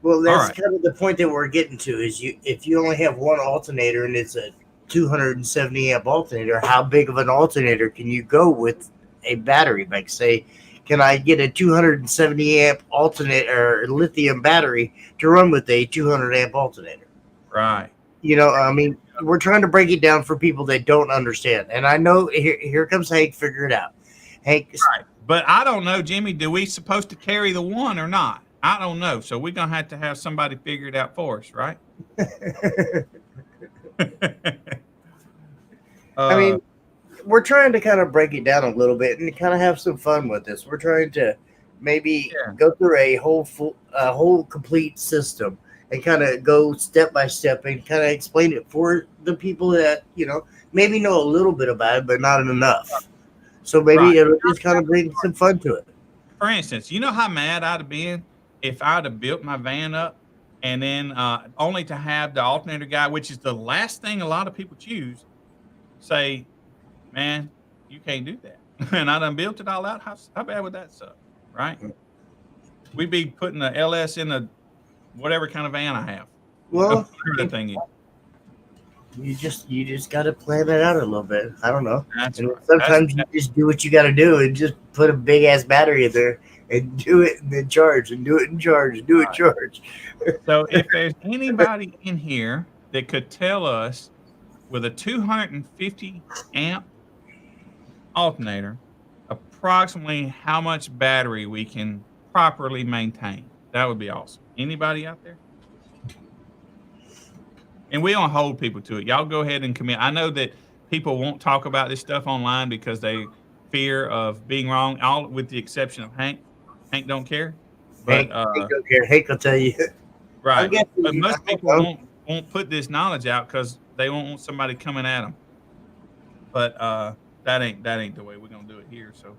B: Well, that's
C: right.
B: kind of the point that we're getting to. Is if you only have one alternator and it's a 270 amp alternator, how big of an alternator can you go with a battery bank? Say, can I get a 270 amp alternator or lithium battery to run with a 200 amp alternator?
C: Right.
B: I mean, we're trying to break it down for people that don't understand. And I know here comes Hank, figure it out. Hank,
C: Right. But I don't know, Jimmy, do we supposed to carry the one or not? I don't know. So we're going to have somebody figure it out for us, right?
B: I mean, we're trying to kind of break it down a little bit and kind of have some fun with this. We're trying to maybe go through a whole complete system and kind of go step by step and kind of explain it for the people that maybe know a little bit about it but not enough. So maybe it'll just kind of bring some fun to it.
C: For instance, you know how mad I'd have been if I'd have built my van up and then only to have the alternator guy, which is the last thing a lot of people choose, say, man, you can't do that. And I done built it all out. How bad would that suck, right? We'd be putting the LS in a whatever kind of van I have.
B: Well,
C: the thing is.
B: You just got to plan it out a little bit. I don't know.
C: That's
B: and
C: right.
B: Sometimes you just do what you got to do and just put a big ass battery in there and do it and then charge and do it and charge and do it charge.
C: So if there's anybody in here that could tell us with a 250 amp alternator approximately how much battery we can properly maintain, that would be awesome. Anybody out there? And we don't hold people to it. Y'all go ahead and commit. I know that people won't talk about this stuff online because they fear of being wrong, all with the exception of Hank. Hank don't care. But
B: Hank don't care. Hank will tell you.
C: Right. But most people won't put this knowledge out because they won't want somebody coming at them. But that ain't the way we're gonna do it here. So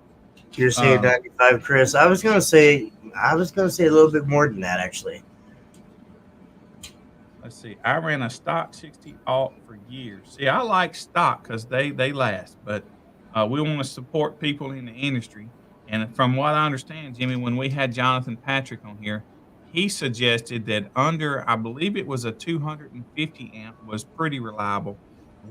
B: you're saying 95, Chris. I was gonna say a little bit more than that, actually.
C: Let's see. I ran a stock 60 alt for years. See, I like stock because they last, but we want to support people in the industry. And from what I understand, Jimmy, when we had Jonathan Patrick on here, he suggested that under, I believe it was a 250 amp was pretty reliable.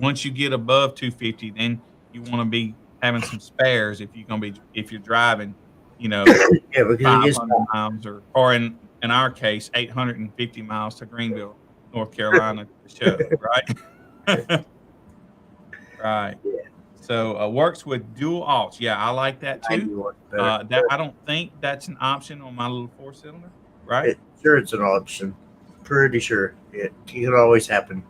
C: Once you get above 250, then you want to be having some spares if you're driving, 500 miles or in our case, 850 miles to Greenville, North Carolina to show, right? Right.
B: Yeah.
C: So works with dual alts. Yeah, I like that too. I don't think that's an option on my little 4-cylinder, right?
B: Sure, it's an option. Pretty sure it can always happen.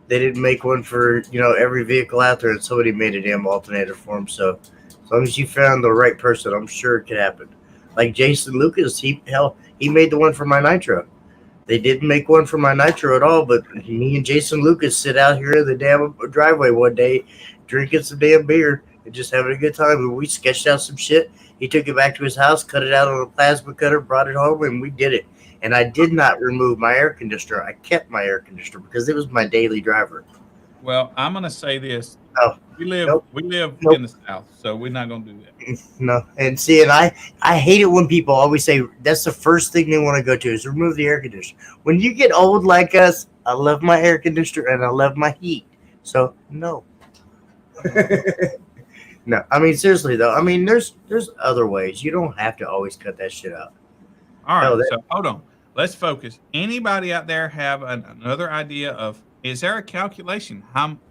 B: They didn't make one for every vehicle out there, and somebody made a damn alternator for them. So As long as you found the right person, I'm sure it could happen. Like Jason Lucas, he made the one for my Nitro. They didn't make one for my Nitro at all, but me and Jason Lucas sit out here in the damn driveway one day, drinking some damn beer and just having a good time. And we sketched out some shit. He took it back to his house, cut it out on a plasma cutter, brought it home, and we did it. And I did not remove my air conditioner. I kept my air conditioner because it was my daily driver.
C: Well, I'm gonna say this.
B: Oh,
C: We live
B: nope.
C: in the South, so we're not gonna do that.
B: No, and see, and I hate it when people always say that's the first thing they want to go to is remove the air conditioner. When you get old like us, I love my air conditioner and I love my heat. So no, no. I mean seriously though. I mean there's other ways. You don't have to always cut that shit out.
C: All right,
B: Oh, that-
C: so hold on. Let's focus. Anybody out there have another idea of is there a calculation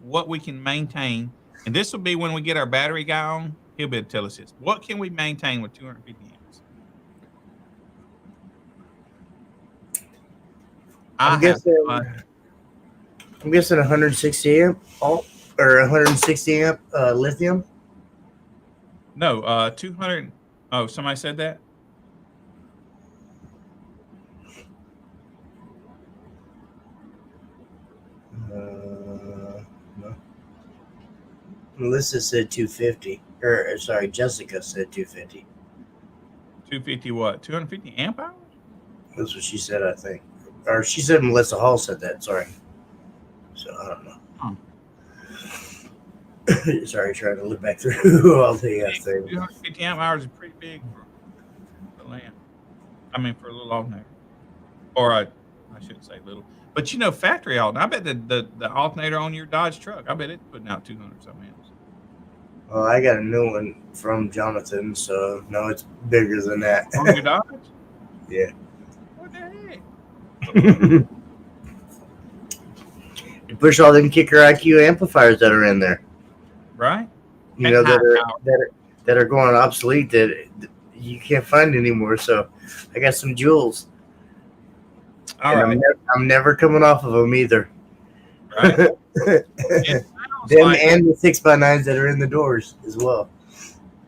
C: what we can maintain? And this will be when we get our battery guy on. He'll be able to tell us this. What can we maintain with 250 amps?
B: I'm guessing 160 amp alt or 160 amp lithium.
C: No, 200. Oh, somebody said that?
B: No. Melissa said 250. Or sorry, Jessica said 250.
C: 250 what? 250 amp hours?
B: That's what she said, I think. Or she said Melissa Hall said that. Sorry. So I don't know. Sorry, trying to look back through all the things.
C: 250 amp hours is pretty big for the lamp. I mean, for a little alternator. Or I shouldn't say little. But you know, factory alternator. I bet the alternator on your Dodge truck, I bet it's putting out 200 something amps.
B: Well, I got a new one from Jonathan, so no, it's bigger than that.
C: On your Dodge?
B: Yeah.
C: What the heck?
B: To push all them kicker IQ amplifiers that are in there.
C: Right?
B: You know, that are going obsolete that you can't find anymore. So I got some jewels.
C: All right.
B: I'm never coming off of them either.
C: Right?
B: Them
C: like,
B: and the 6x9s that are in the doors as well.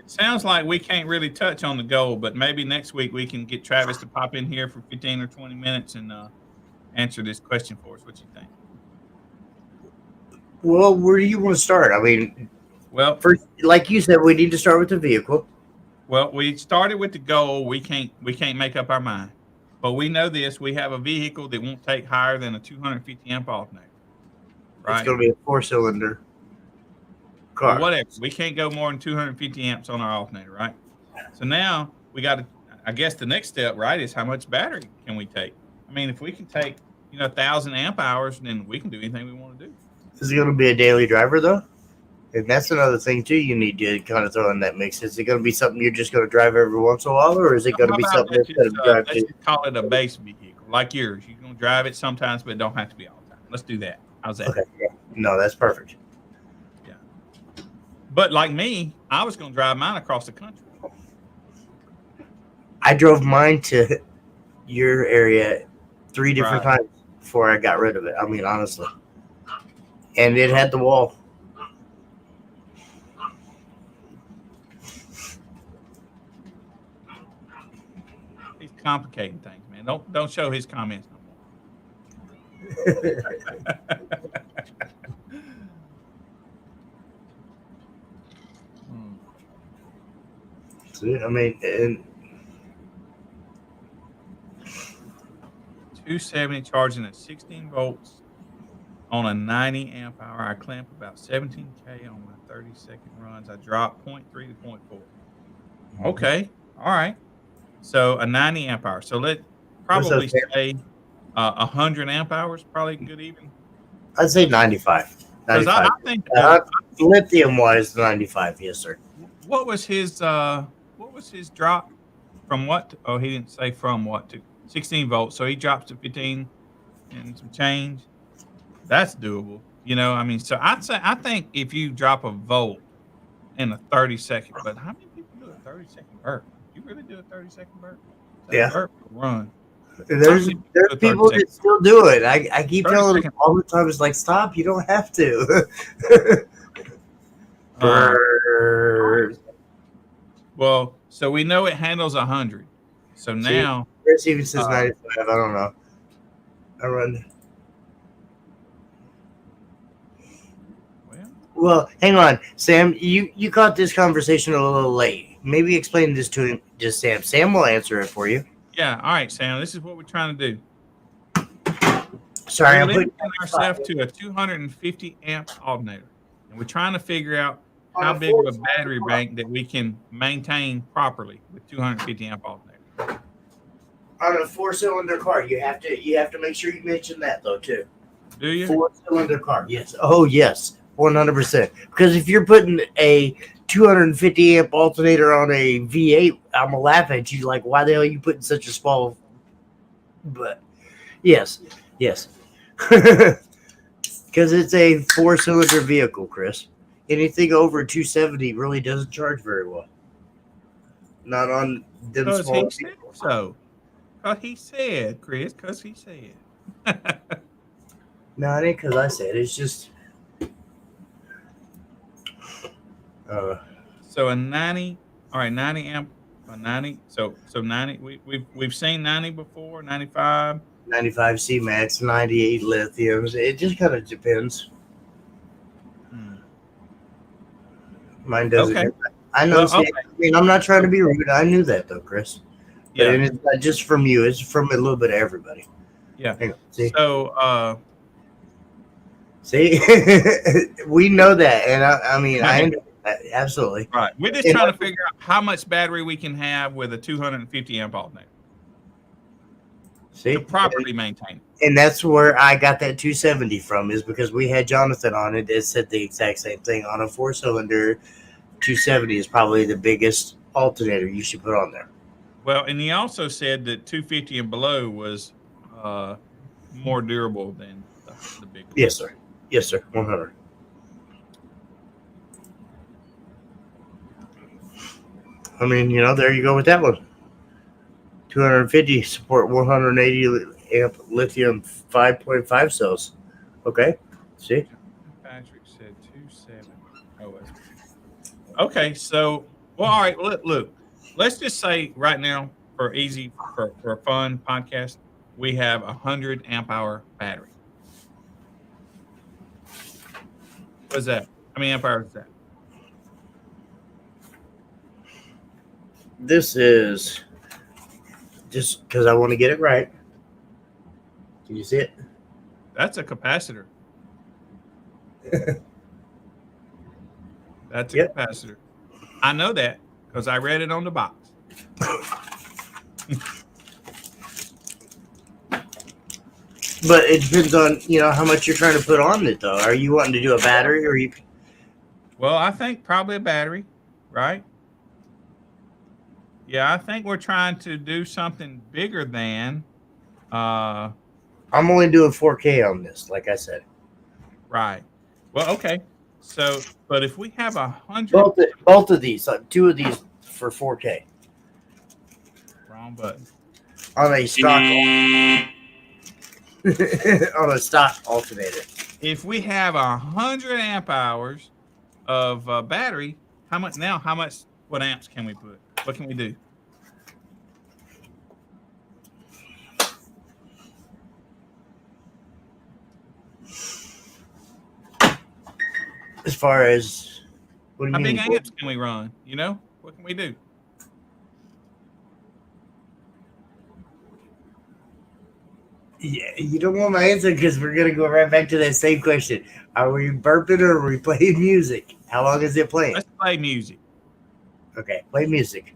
C: it sounds like we can't really touch on the goal, but maybe next week we can get Travis to pop in here for 15 or 20 minutes and answer this question for us. What you think?
B: Well, where do you want to start? I mean,
C: Well,
B: first, like you said, we need to start with the vehicle.
C: Well, we started with the goal. We can't make up our mind, but we know this: we have a vehicle that won't take higher than a 250 amp alternator. Right?
B: It's going to be a 4-cylinder car.
C: Or whatever. We can't go more than 250 amps on our alternator, right? So now we got to. I guess the next step, right, is how much battery can we take? I mean, if we can take 1,000 amp hours, then we can do anything we want to do.
B: Is it going to be a daily driver though? And that's another thing too. You need to kind of throw in that mix. Is it going to be something you're just going to drive every once in a while, or is it going to be something that's going to drive?
C: Let's just call it a base vehicle, like yours. You're going to drive it sometimes, but it don't have to be all the time. Let's do that. How's that?
B: Okay. Yeah. No, that's perfect.
C: Yeah. But like me, I was going to drive mine across the country.
B: I drove mine to your area 3 different times before I got rid of it. I mean, honestly, and it had the wall.
C: He's complicating things, man. Don't show his comments no more.
B: I mean, and
C: 270 charging at 16 volts on a 90 amp hour. I clamp about 17K on my 30-second runs. I drop 0.3 to 0.4. Okay. All right. So a 90 amp hour. So let probably say 100 amp hours, probably good even.
B: I'd say 95. 95.
C: I think
B: lithium wise, 95. Yes, sir.
C: What was his drop from what? Oh, he didn't say from what to 16 volts. So he drops to 15 and some change. That's doable. I mean, so I think if you drop a volt in a 30-second, but how many people do a 30-second burp? You really do a 30-second burp?
B: Yeah.
C: Burp run.
B: There's people that still do it. I keep telling them all the time. It's like, stop. You don't have to.
C: Well, so we know it handles 100. So now,
B: Chris even says
C: uh,
B: 95. I don't know. I run. Well, hang on, Sam. You caught this conversation a little late. Maybe explain this to him, just Sam. Sam will answer it for you.
C: yeah. All right, Sam. This is what we're trying to do.
B: Sorry,
C: We're
B: I'm putting
C: limiting ourselves to a 250 amp alternator, and we're trying to figure out
B: On
C: how
B: a
C: big of a
B: 4-cylinder
C: battery
B: car.
C: bank that we can maintain properly with 250 amp alternator.
B: on a 4-cylinder car. You have to make sure you mention that though too.
C: Do you?
B: 4-cylinder car. Yes. Oh yes, 100%. Because if you're putting a 250 amp alternator on a V8, I'm gonna laugh at you like, why the hell are you putting such a small? But yes, yes. Because it's a 4-cylinder vehicle, Chris. Anything over 270 really doesn't charge very well. Not on them
C: Because
B: small
C: he said
B: vehicles.
C: so. Because he said, Chris. Because he said.
B: No, it ain't because I said it. It's just.
C: So a 90. All right, 90 amp. A 90. So 90. We've seen 90 before. 95.
B: 95 C-Max, 98 lithiums. It just kind of depends. Mine doesn't.
C: Okay.
B: I know.
C: Well,
B: See,
C: okay.
B: I mean, I'm not trying to be rude. I knew that though, Chris. But
C: Yeah.
B: it's not just from you. It's from a little bit of everybody.
C: Yeah.
B: Hang on, see, see, we know that, and I mean, I understand that, absolutely.
C: Right. We're just trying to figure out how much battery we can have with a 250 amp alternator
B: See,
C: to properly maintain it.
B: and that's where I got that 270 from, is because we had Jonathan on it. It said the exact same thing. On a 4-cylinder, 270 is probably the biggest alternator you should put on there.
C: Well, and he also said that 250 and below was more durable than the big one.
B: Yes, sir. Yes, sir. 100. I mean, there you go with that one. 250 support 180 amp lithium 5.5 cells. Okay. See?
C: Patrick said 270. Oh, okay. So, well, all right. Look, let's just say right now, for a fun podcast, we have 100 amp hour battery. What's that? How many amp hours is that?
B: This is just because I want to get it right. Can you see it?
C: That's a capacitor. That's a capacitor. I know that because I read it on the box.
B: But it depends on, how much you're trying to put on it, though. Are you wanting to do a battery or you?
C: Well, I think probably a battery, right? Yeah, I think we're trying to do something bigger than.
B: I'm only doing 4K on this, like I said.
C: Right. Well, okay. So, but if we have 100,
B: both of these, two of these for 4K.
C: Wrong button.
B: On a stock. On a stock alternator.
C: If we have 100 amp hours of battery, how much? What amps can we put? What can we do?
B: As far as what do you
C: How
B: mean?
C: big amps can we run? What can we do?
B: Yeah, you don't want my answer because we're gonna go right back to that same question. Are we burping or are we playing music? How long is it playing?
C: Let's play music.
B: Okay, play music.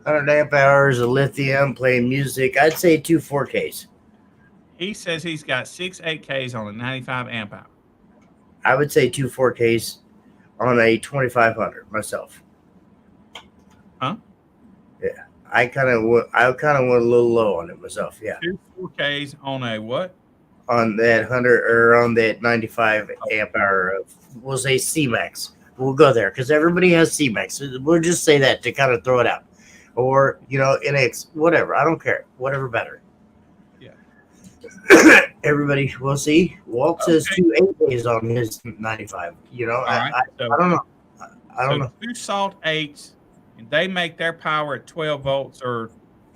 B: 100 amp hours of lithium, playing music. I'd say 2 4Ks.
C: He says he's got 6 8Ks on a 95 amp hour.
B: I would say 2 4Ks on a 2500 myself.
C: Huh?
B: Yeah, I kind of went a little low on it myself. Yeah,
C: 2 4Ks on a what?
B: On that 100 or on that 95 amp hour of, we'll say C-Max. We'll go there because everybody has C-Max. We'll just say that to kind of throw it out. Or, NX, whatever. I don't care. Whatever battery.
C: Yeah.
B: Everybody, we'll see. Walt says
C: Okay.
B: 2 8 on his 95. You know,
C: All right.
B: I don't know. I don't know.
C: Two salt 8s, and they make their power at 12 volts or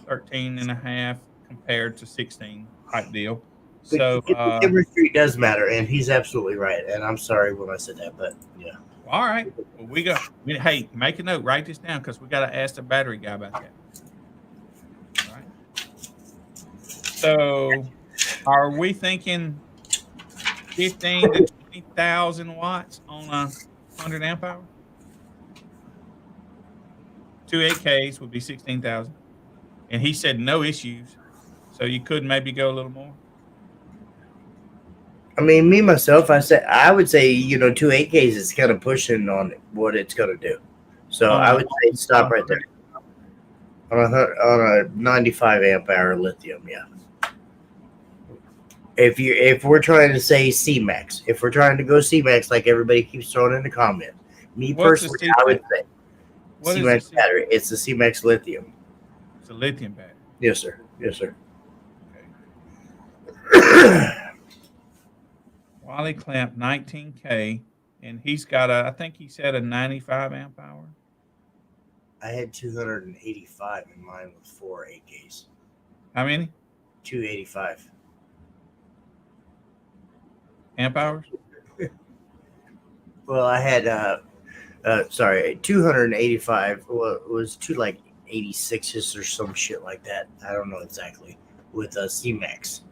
C: 13 and a half compared to 16 type deal. So,
B: The chemistry does matter, and he's absolutely right. And I'm sorry when I said that, but yeah.
C: all right. Well, hey, make a note, write this down because we got to ask the battery guy about that. All right. So, are we thinking 15 to 20,000 watts on a 100 amp hour? 2 8Ks would be 16,000. And he said no issues. So you could maybe go a little more.
B: I mean, me myself, I would say 2 8Ks is kind of pushing on what it's going to do. So I would say stop right there on a 95 amp hour lithium. Yeah. If we're trying to say C-Max, if we're trying to go C-Max like everybody keeps throwing in the comment, me personally, I would say C-Max battery. It's the C-Max lithium.
C: It's a lithium battery.
B: Yes, sir. Yes, sir.
C: Okay. Wally Clamp 19K, and he's got I think he said a 95 amp hour.
B: I had 285 in mine with 4 8Ks.
C: How many?
B: 285
C: amp hours.
B: Well, I had 285 was 286s or some shit like that. I don't know exactly with a C-Max,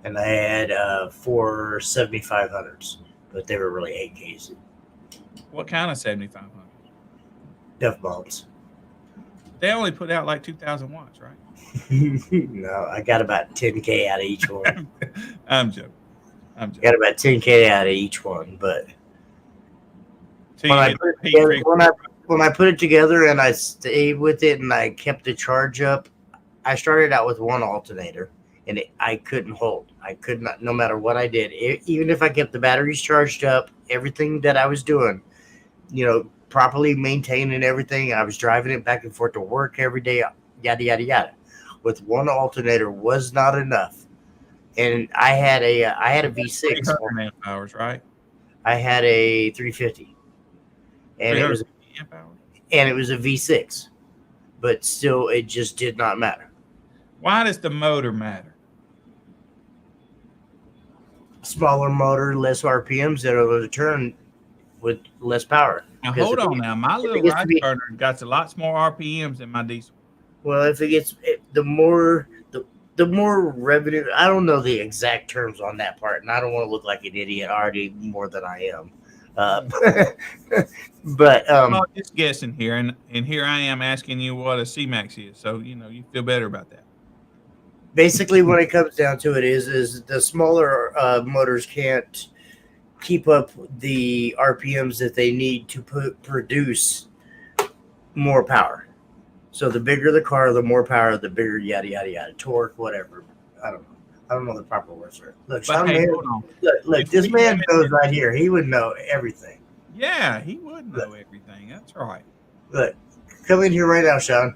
B: and I had 4 7500s, but they were really 8Ks.
C: What kind of 7500?
B: Duff bombs.
C: They only put out like 2,000 watts, right?
B: No, I got about 10K out of each one.
C: I'm joking.
B: Got about 10K out of each one, but
C: So
B: when I put it together and I stayed with it and I kept the charge up, I started out with one alternator and I couldn't hold. I could not, no matter what I did, even if I kept the batteries charged up, everything that I was doing, properly maintaining everything. I was driving it back and forth to work every day, yada, yada, yada. With one alternator was not enough. And I had a V6
C: amp hours, right?
B: I had a 350, and it was
C: amp hours?
B: And it was a V6, but still, it just did not matter.
C: Why does the motor matter?
B: Smaller motor, less RPMs, that will turn with less power.
C: Now hold on. Now my little rice burner got a lot more RPMs than my diesel.
B: Well, if it gets the more revenue, I don't know the exact terms on that part, and I don't want to look like an idiot already more than I am. But
C: I'm just guessing here, and here I am asking you what a C-Max is, so you feel better about that.
B: Basically, what it comes down to is the smaller motors can't keep up the RPMs that they need to produce more power. So the bigger the car, the more power, the bigger yada yada yada, torque, whatever. I don't know the proper words for it. Look, look, this man knows right here. He would know everything.
C: Yeah, he would know everything. That's right.
B: Look, come in here right now, Sean.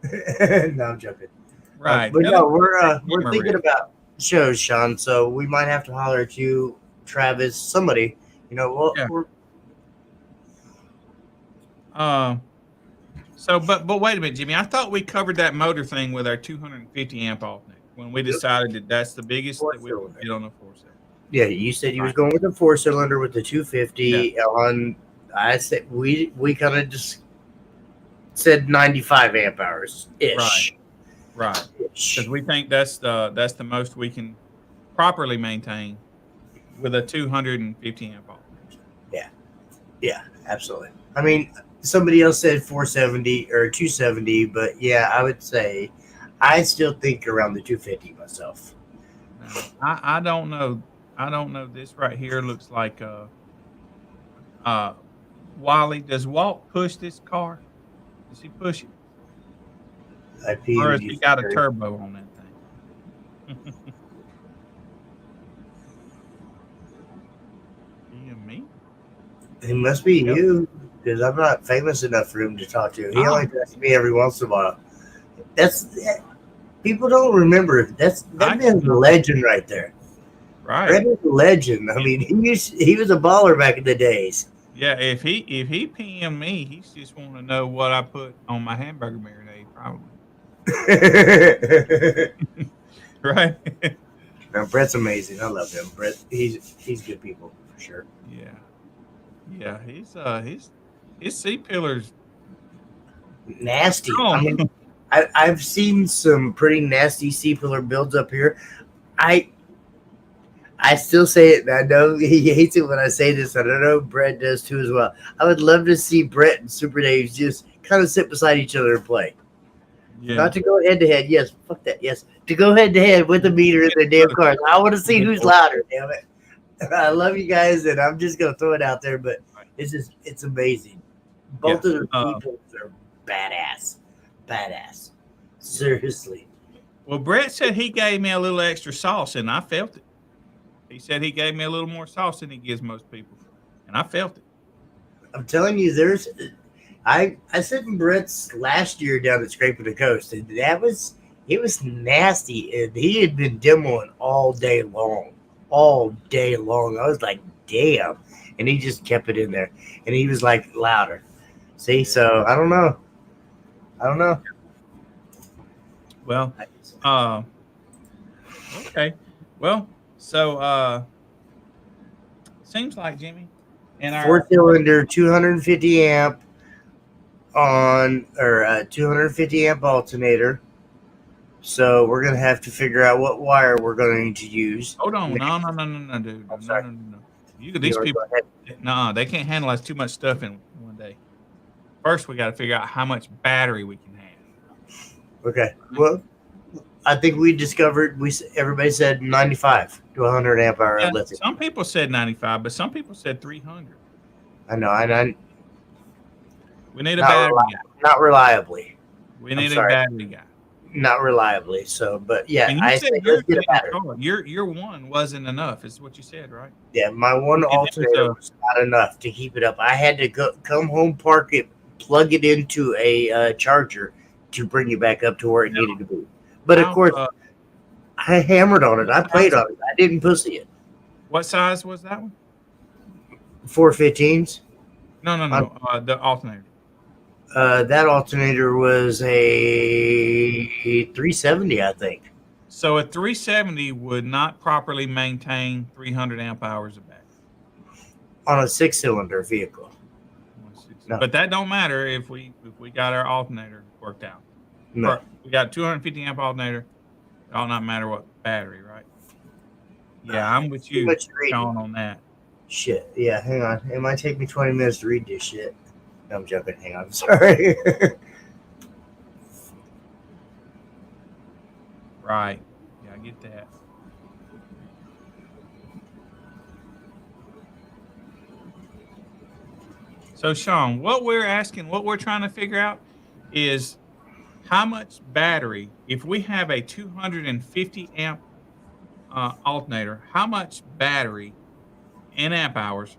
B: No, I'm joking.
C: Right.
B: But no, we're thinking about shows, Sean. So we might have to holler at you, Travis, somebody.
C: So, but wait a minute, Jimmy. I thought we covered that motor thing with our 250 amp alternator when we decided that that's the biggest that we would get on a 4-cylinder.
B: Yeah, you said you was going with the 4-cylinder with the 250 on. I said we kind of just said 95 amp hours ish.
C: Right. Because we think that's the most we can properly maintain with a 250 amp alternator.
B: Yeah, absolutely. I mean, somebody else said 470 or 270, but yeah, I would say I still think around the 250 myself.
C: I don't know. I don't know. This right here looks like Wally. Does Walt push this car? Does he push it? Or has he got a turbo on that thing? You and me?
B: It must be you, because I'm not famous enough for him to talk to. He only talks to me every once in a while. People don't remember. That man's a legend right there.
C: Right.
B: Brett is a legend. I mean, he was a baller back in the days.
C: Yeah, if he PM me, he's just want to know what I put on my hamburger marinade, probably. Right?
B: No, Brett's amazing. I love him. Brett, he's good people for sure.
C: Yeah. Yeah, his sea pillars.
B: Nasty. I
C: Oh,
B: mean, I've seen some pretty nasty sea pillar builds up here. I still say it, and I know he hates it when I say this. And I know Brett does too as well. I would love to see Brett and Super Dave just kind of sit beside each other and play.
C: yeah.
B: Not to go head to head. Yes, fuck that. Yes, to go head to head with the meter in their damn cars. I want to see who's louder. Damn it! I love you guys, and I'm just gonna throw it out there, but it's amazing. Both of the people are badass. Seriously.
C: Well, Brett said he gave me a little extra sauce, and I felt it. He said he gave me a little more sauce than he gives most people, and I felt it.
B: I'm telling you, I said in Brett's last year down at Scraping the Coast, and it was nasty, and he had been demoing all day long. I was like, damn, and he just kept it in there, and he was like louder. See, so I don't know.
C: Well, okay. Well, so seems like Jimmy and our
B: 4-cylinder, 250 amp on or 250 amp alternator. So we're gonna have to figure out what wire we're going to use.
C: Hold on, no, dude.
B: I'm sorry.
C: No. These people, no, they can't handle us too much stuff in one day. First, we got to figure out how much battery we can have.
B: Okay. Well, I think we discovered everybody said 95 to 100 amp hour lithium.
C: Some people said 95, but some people said 300.
B: I know.
C: We need a battery guy.
B: Not reliably.
C: We need a battery guy.
B: Not reliably. So, but yeah,
C: and you said let's get a battery. Your one wasn't enough, is what you said, right?
B: Yeah, my one alternator was not enough to keep it up. I had to come home, park it, plug it into a charger to bring it back up to where it needed to be. But of course, I hammered on it. I played on it. I didn't pussy it.
C: What size was that one?
B: 415s.
C: No. The alternator.
B: That alternator was a 370, I think.
C: So a 370 would not properly maintain 300 amp hours of battery
B: on a 6-cylinder vehicle.
C: No. But that don't matter if we got our alternator worked out.
B: No.
C: We got 250 amp alternator. It ought not matter what battery, right? Yeah, I'm with you, Sean, on that.
B: Shit. Yeah, hang on. It might take me 20 minutes to read this shit. No, I'm joking. Hang on. I'm sorry.
C: Right. Yeah, I get that. So, Sean, what we're trying to figure out is how much battery, if we have a 250 amp alternator, how much battery in amp hours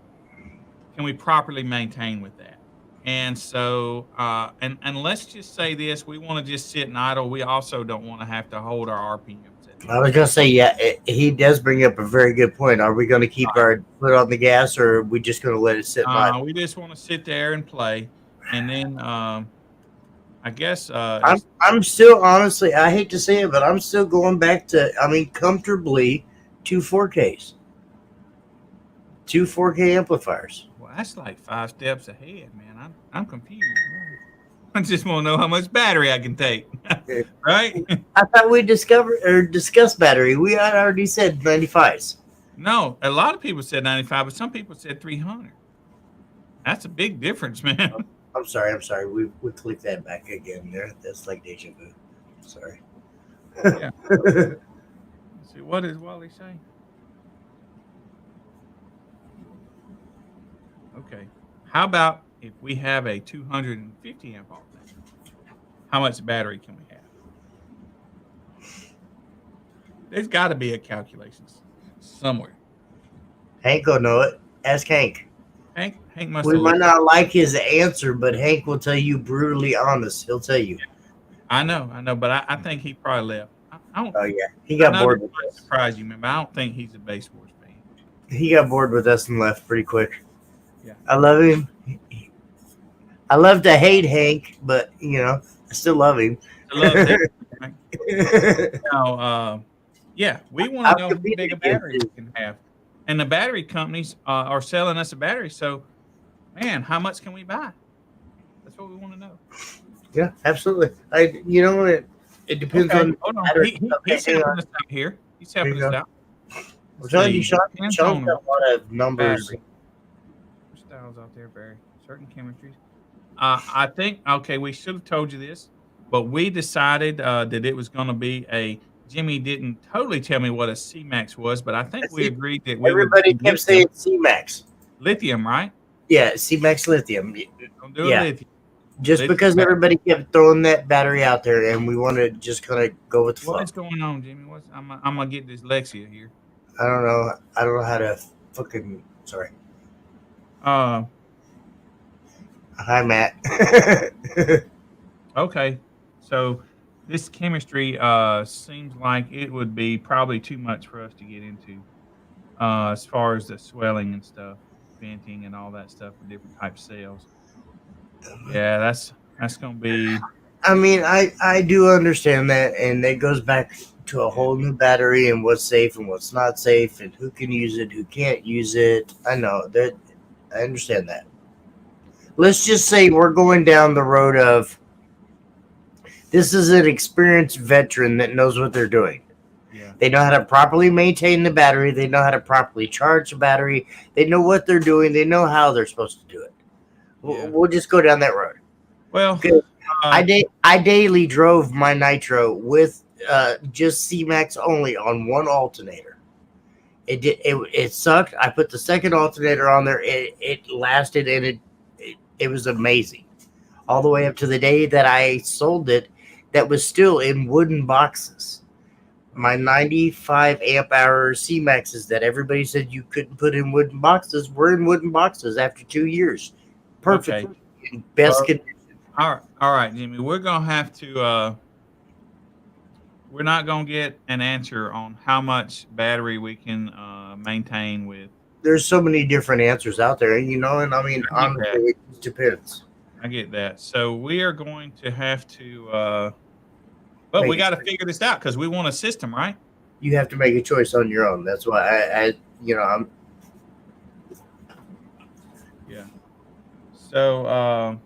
C: can we properly maintain with that? And so, and let's just say this, we want to just sit and idle. We also don't want to have to hold our RPMs.
B: I was going to say, yeah, he does bring up a very good point. Are we going to keep our foot on the gas, or are we just going to let it sit by?
C: We just want to sit there and play. And then I guess
B: I'm still, honestly, I hate to say it, but I'm still going back to, comfortably 2 4Ks. 2 4K amplifiers.
C: Well, that's like 5 steps ahead, man. I'm confused. I just want to know how much battery I can take, right?
B: I thought we discussed battery. We had already said 95s.
C: No, a lot of people said 95, but some people said 300. That's a big difference, man.
B: I'm sorry. We clicked that back again there. That's like deja vu. Sorry.
C: Yeah. Let's see, what is Wally saying? Okay. How about if we have a 250 amp alternator? How much battery can we have? There's got to be a calculation somewhere.
B: Hank will know it. Ask Hank.
C: Hank must.
B: We might not like his answer, but Hank will tell you brutally honest. He'll tell you.
C: I know, but I think he probably left. I don't.
B: Oh yeah, he
C: I
B: got
C: know
B: bored
C: this
B: with
C: might
B: us.
C: surprise you, man, but I don't think he's a Base Wars fan.
B: He got bored with us and left pretty quick.
C: Yeah.
B: I love him. I love to hate Hank, but I still love him.
C: I love hate. Right? Now, yeah, we want to
B: I'll
C: know how
B: compete
C: big a
B: against
C: battery
B: him.
C: we can have, and the battery companies are selling us a battery. So, man, how much can we buy? That's what we want to know.
B: Yeah, absolutely. It depends
C: Okay,
B: on the
C: hold on.
B: battery.
C: He's
B: Okay, hang
C: helping
B: on.
C: us out here. He's
B: Here
C: helping
B: you
C: us
B: go.
C: out.
B: I'm
C: Let's
B: telling you,
C: see.
B: Sean's got
C: Pantone
B: a lot of numbers.
C: battery. Which styles out there vary. Certain chemistries. I think okay. We should have told you this, but we decided that it was going to be a. Jimmy didn't totally tell me what a C-Max was, but I
B: I
C: think we
B: see
C: agreed that we would
B: everybody
C: do
B: kept saying
C: lithium.
B: C-Max.
C: Lithium, right?
B: Yeah, C-Max lithium.
C: Don't do a
B: Yeah,
C: lithium.
B: just
C: Lithium
B: because
C: battery.
B: everybody kept throwing that battery out there, and we want to just kind of go with the
C: What
B: flow.
C: is going on, Jimmy? I'm gonna get dyslexia here.
B: I don't know. I don't know how to fucking. Sorry.
C: Uh,
B: Hi, Matt.
C: okay. So this chemistry seems like it would be probably too much for us to get into as far as the swelling and stuff, venting and all that stuff for different types of cells. Yeah, that's gonna be
B: I mean, I do understand that, and that goes back to a
C: yeah.
B: whole new battery and what's safe and what's not safe, and who can use it, who can't use it. I know that. I understand that. Let's just say we're going down the road of this is an experienced veteran that knows what they're doing.
C: Yeah.
B: They know how to properly maintain the battery. They know how to properly charge the battery. They know what they're doing. They know how they're supposed to do it.
C: Yeah.
B: We'll just go down that road.
C: Well,
B: Good.
C: uh,
B: I daily drove my Nitro with just C-Max only on one alternator. It sucked. I put the second alternator on there. It lasted, and it was amazing. All the way up to the day that I sold it, that was still in wooden boxes. My 95 amp hour C-Maxes that everybody said you couldn't put in wooden boxes were in wooden boxes after 2 years. Perfect.
C: okay.
B: In best
C: Well,
B: condition.
C: all right, Jimmy. We're gonna have to. We're not gonna get an answer on how much battery we can maintain with.
B: There's so many different answers out there, and I mean,
C: I get
B: honestly,
C: that.
B: it just depends.
C: I get that. So we are going to have to. But
B: Make
C: we
B: a
C: got to
B: choice.
C: figure this out because we want a system, right?
B: You have to make a choice on your own. That's why I'm
C: Yeah. So.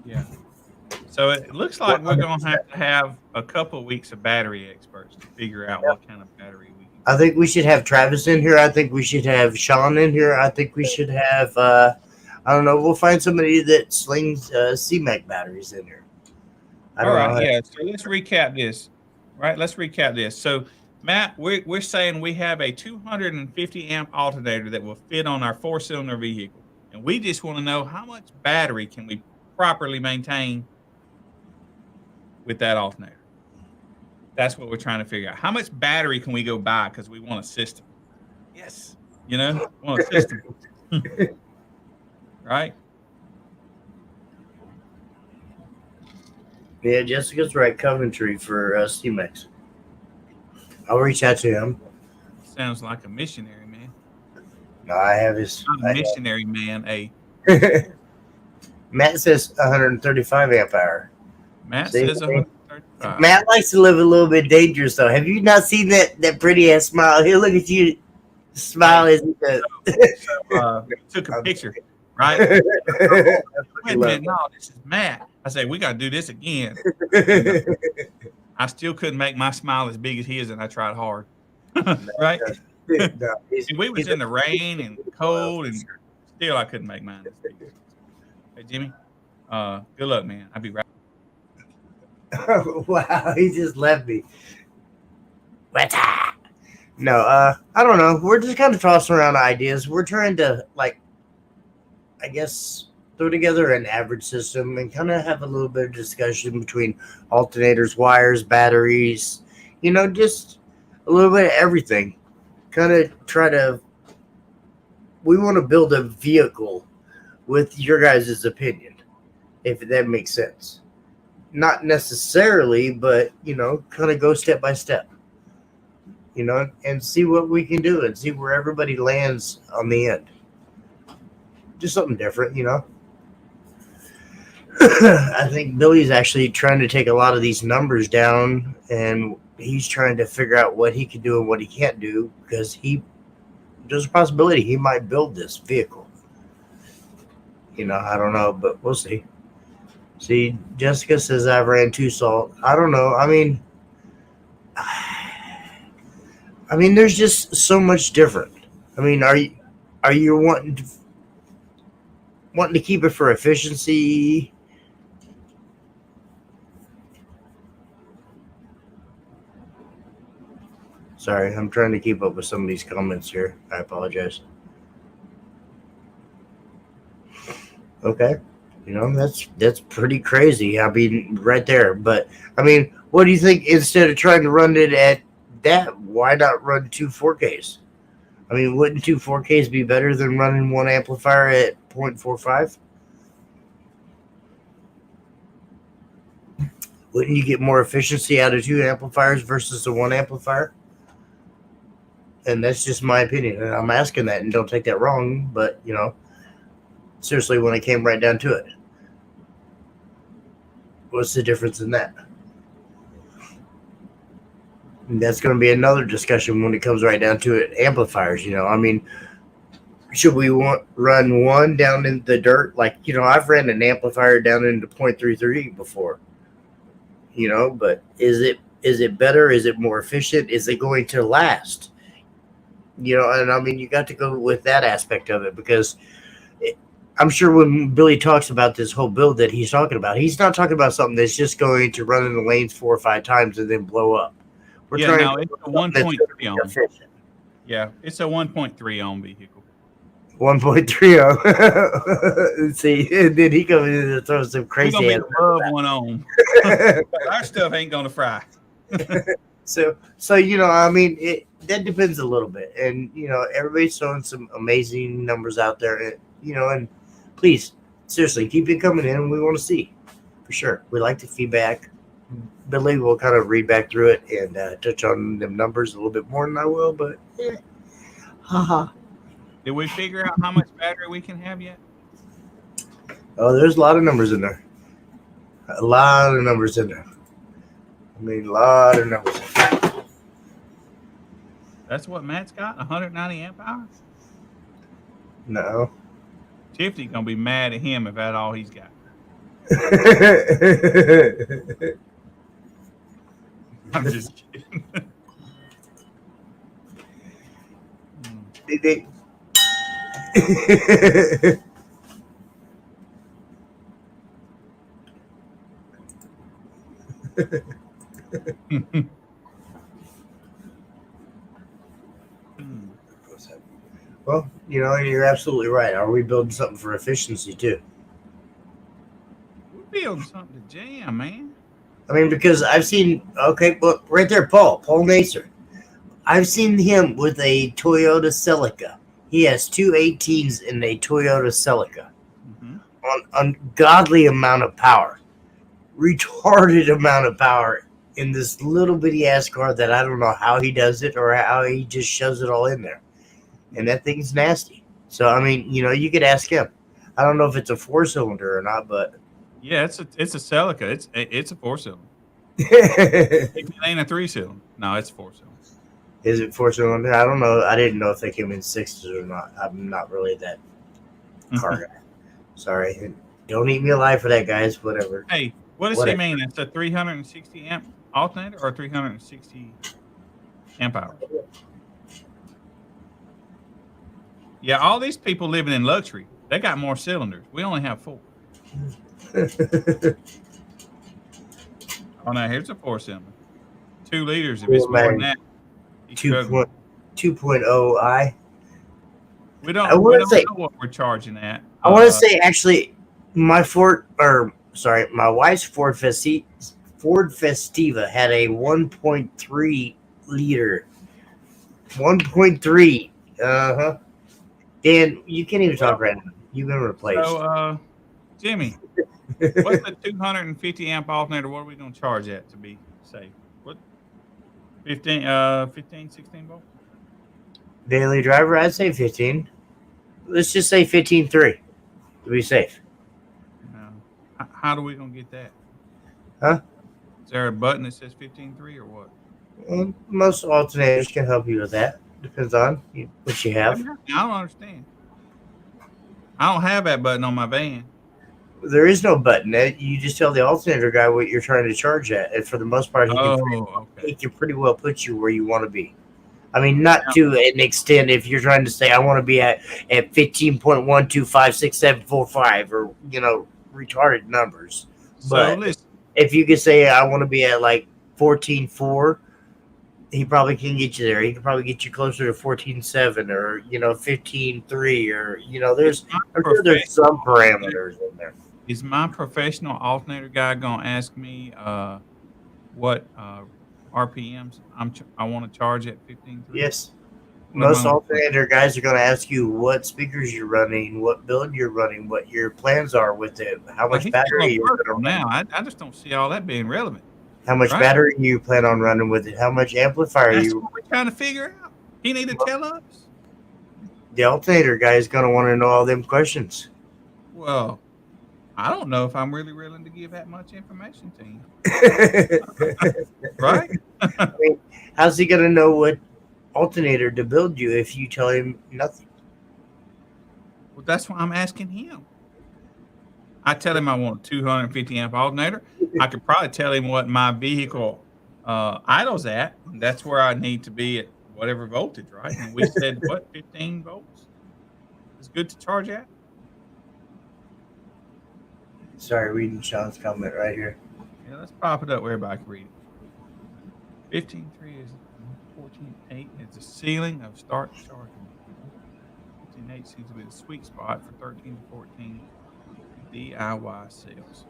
C: Yeah. So it looks like we're going to have a couple of weeks of battery experts to figure out what kind of battery we can.
B: I think we should have Travis in here. I think we should have Sean in here. I think we should have I don't know. We'll find somebody that slings CMAC batteries in here. I
C: All
B: don't
C: right.
B: know.
C: Yeah. So let's recap this. Right. Let's recap this. So Matt, we're saying we have a 250 amp alternator that will fit on our 4-cylinder vehicle, and we just want to know how much battery can we properly maintain with that alternator. That's what we're trying to figure out. How much battery can we go buy because we want a system? Yes. Want a system. Right?
B: Yeah, Jessica's right. Coventry for CMAX. I'll reach out to him.
C: Sounds like a missionary, man.
B: No, I have his.
C: Not a missionary, man.
B: Matt says 135 amp hour.
C: Matt
B: See?
C: says 135.
B: Matt likes to live a little bit dangerous, though. Have you not seen that pretty ass smile? Here, look at you. Smile as he does.
C: Took a picture, right? Wait a minute, no, this is Matt. I say we got to do this again. I still couldn't make my smile as big as his, and I tried hard. Right?
B: No,
C: we was in the rain and cold, and still I couldn't make mine as big. Hey, Jimmy, good luck, man. I'll be right.
B: Wow, he just left me. No, I don't know. We're just kind of tossing around ideas. We're trying to, I guess, throw together an average system and kind of have a little bit of discussion between alternators, wires, batteries, just a little bit of everything. Kind of we want to build a vehicle with your guys' opinion, if that makes sense. Not necessarily, but kind of go step by step, and see what we can do and see where everybody lands on the end. Just something different. I think Billy's actually trying to take a lot of these numbers down, and he's trying to figure out what he can do and what he can't do, because there's a possibility he might build this vehicle. I don't know, but we'll see. See, Jessica says I've ran 2 salt. I don't know. I mean, there's just so much different. I mean, are you wanting to keep it for efficiency? Sorry, I'm trying to keep up with some of these comments here. I apologize. Okay. That's pretty crazy. I mean, right there. But, I mean, what do you think? Instead of trying to run it at that, why not run 2 4Ks? I mean, wouldn't 2 4Ks be better than running one amplifier at 0.45? Wouldn't you get more efficiency out of 2 amplifiers versus the 1 amplifier? And that's just my opinion. And I'm asking that, and don't take that wrong, but, seriously, when it came right down to it, what's the difference in that? And that's going to be another discussion when it comes right down to it. Amplifiers, I mean, should we run one down in the dirt? Like, I've ran an amplifier down into 0.33 before, but is it better? Is it more efficient? Is it going to last? And I mean, you got to go with that aspect of it, because I'm sure when Billy talks about this whole build that he's talking about, he's not talking about something that's just going to run in the lanes 4 or 5 times and then blow up.
C: We're trying now it's a 1.3 ohm. Yeah, it's a 1.3 ohm vehicle.
B: 1.3 ohm. See, and then he comes in and throws some crazy.
C: We're gonna be above 1 ohm. Our stuff ain't gonna fry.
B: So I mean, that depends a little bit, and everybody's throwing some amazing numbers out there, and please, seriously, keep it coming in. We want to see, for sure. We like the feedback. Billy will kind of read back through it and touch on them numbers a little bit more than I will, but haha.
C: Did we figure out how much battery we can have yet?
B: Oh, there's a lot of numbers in there. A lot of numbers in there. I mean, a lot of numbers in there.
C: That's what Matt's got? 190 amp hours?
B: No.
C: Tiffany's going to be mad at him if that's all he's got. I'm just kidding.
B: Well, you're absolutely right. Are we building something for efficiency too?
C: We're building something to jam, man.
B: I mean, because I've seen, okay, look, right there, Paul Nacer. I've seen him with a Toyota Celica. He has 2 18s in a Toyota Celica. Mm-hmm. On ungodly amount of power. Retarded amount of power in this little bitty ass car that I don't know how he does it or how he just shoves it all in there. And that thing's nasty. So, I mean, you could ask him. I don't know if it's a 4-cylinder or not, but...
C: Yeah, it's a Celica. It's a 4-cylinder. It ain't a 3-cylinder. No, it's 4-cylinder.
B: Is it 4-cylinder? I don't know. I didn't know if they came in 6s or not. I'm not really that car guy. Sorry. Don't eat me alive for that, guys. Whatever.
C: Hey, what does he mean? It's a 360 amp alternator or 360 amp hour? Yeah, all these people living in luxury, they got more cylinders. We only have 4. Oh, no, here's a 4-cylinder. 2 liters if it's more than that.
B: 2.0i.
C: We don't know what we're charging at.
B: I want to say, actually, my wife's Ford Festiva had a 1.3 liter. 1.3. Uh-huh. Dan, you can't even talk right now. You've been replaced.
C: So, Jimmy, what's the 250 amp alternator? What are we going to charge at to be safe? What 15, 16 volt?
B: Daily driver, I'd say 15. Let's just say 15.3 to be safe.
C: No. How do we going to get that?
B: Huh?
C: Is there a button that says 15.3 or what?
B: Well, most alternators can help you with that. Depends on what you have.
C: I don't understand. I don't have that button on my van.
B: There is no button. You just tell the alternator guy what you're trying to charge at, and for the most part, he can pretty well put you where you want to be. I mean, not to an extent if you're trying to say I want to be at 15.1256745 or retarded numbers. But if you could say I want to be at like 14.4, he probably can get you there. He can probably get you closer to 14.7 or 15.3 or there's some parameters in there.
C: Is my professional alternator guy gonna ask me what RPMs I want to charge at 15.3?
B: Yes. Most alternator guys are going to ask you what speakers you're running, what build you're running, what your plans are with it, how much battery you're going to run.
C: Now, I just don't see all that being relevant.
B: How much battery you plan on running with it? How much amplifier
C: That's what we're trying to figure out. He need to tell us.
B: The alternator guy is going to want to know all them questions.
C: Well, I don't know if I'm really willing to give that much information to him. Right?
B: I mean, how's he going to know what alternator to build you if you tell him nothing?
C: Well, that's why I'm asking him. I tell him I want a 250 amp alternator. I could probably tell him what my vehicle idles at. That's where I need to be at whatever voltage, right? And we said, what, 15 volts? It's good to charge at?
B: Sorry, reading Sean's comment right here.
C: Yeah, let's pop it up where everybody can read it. 15.3 is 14.8 is the ceiling of start charging. 15.8 seems to be the sweet spot for 13 to 14 DIY sales.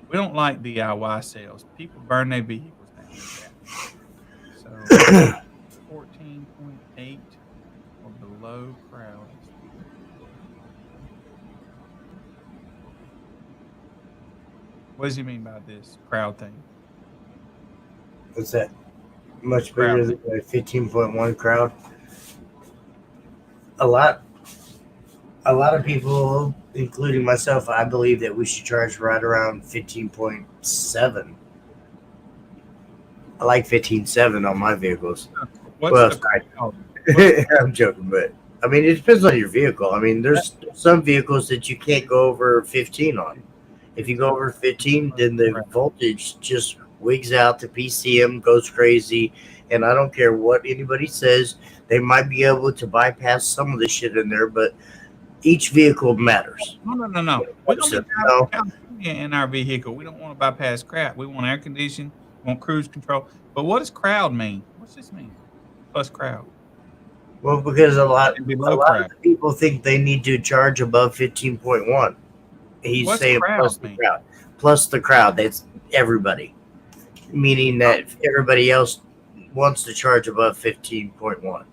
C: We don't like DIY sales. People burn their vehicles down with that. So 14.8 or below crowd. What does he mean by this crowd thing?
B: What's that? Much bigger than a 15.1 crowd. A lot of people, including myself, I believe that we should charge right around 15.7. I like 15.7 on my vehicles. I'm joking, but I mean, it depends on your vehicle. I mean, there's some vehicles that you can't go over 15 on. If you go over 15, then the voltage just wigs out, the PCM goes crazy, and I don't care what anybody says. They might be able to bypass some of the shit in there, but each vehicle matters.
C: No. We don't get California in our vehicle. We don't want to bypass crap. We want air conditioning, we want cruise control. But what does crowd mean? What's this mean? Plus crowd.
B: Well, because a lot of people think they need to charge above 15.1. He's saying plus the crowd. Plus the crowd. That's everybody. Meaning that everybody else wants to charge above 15.1.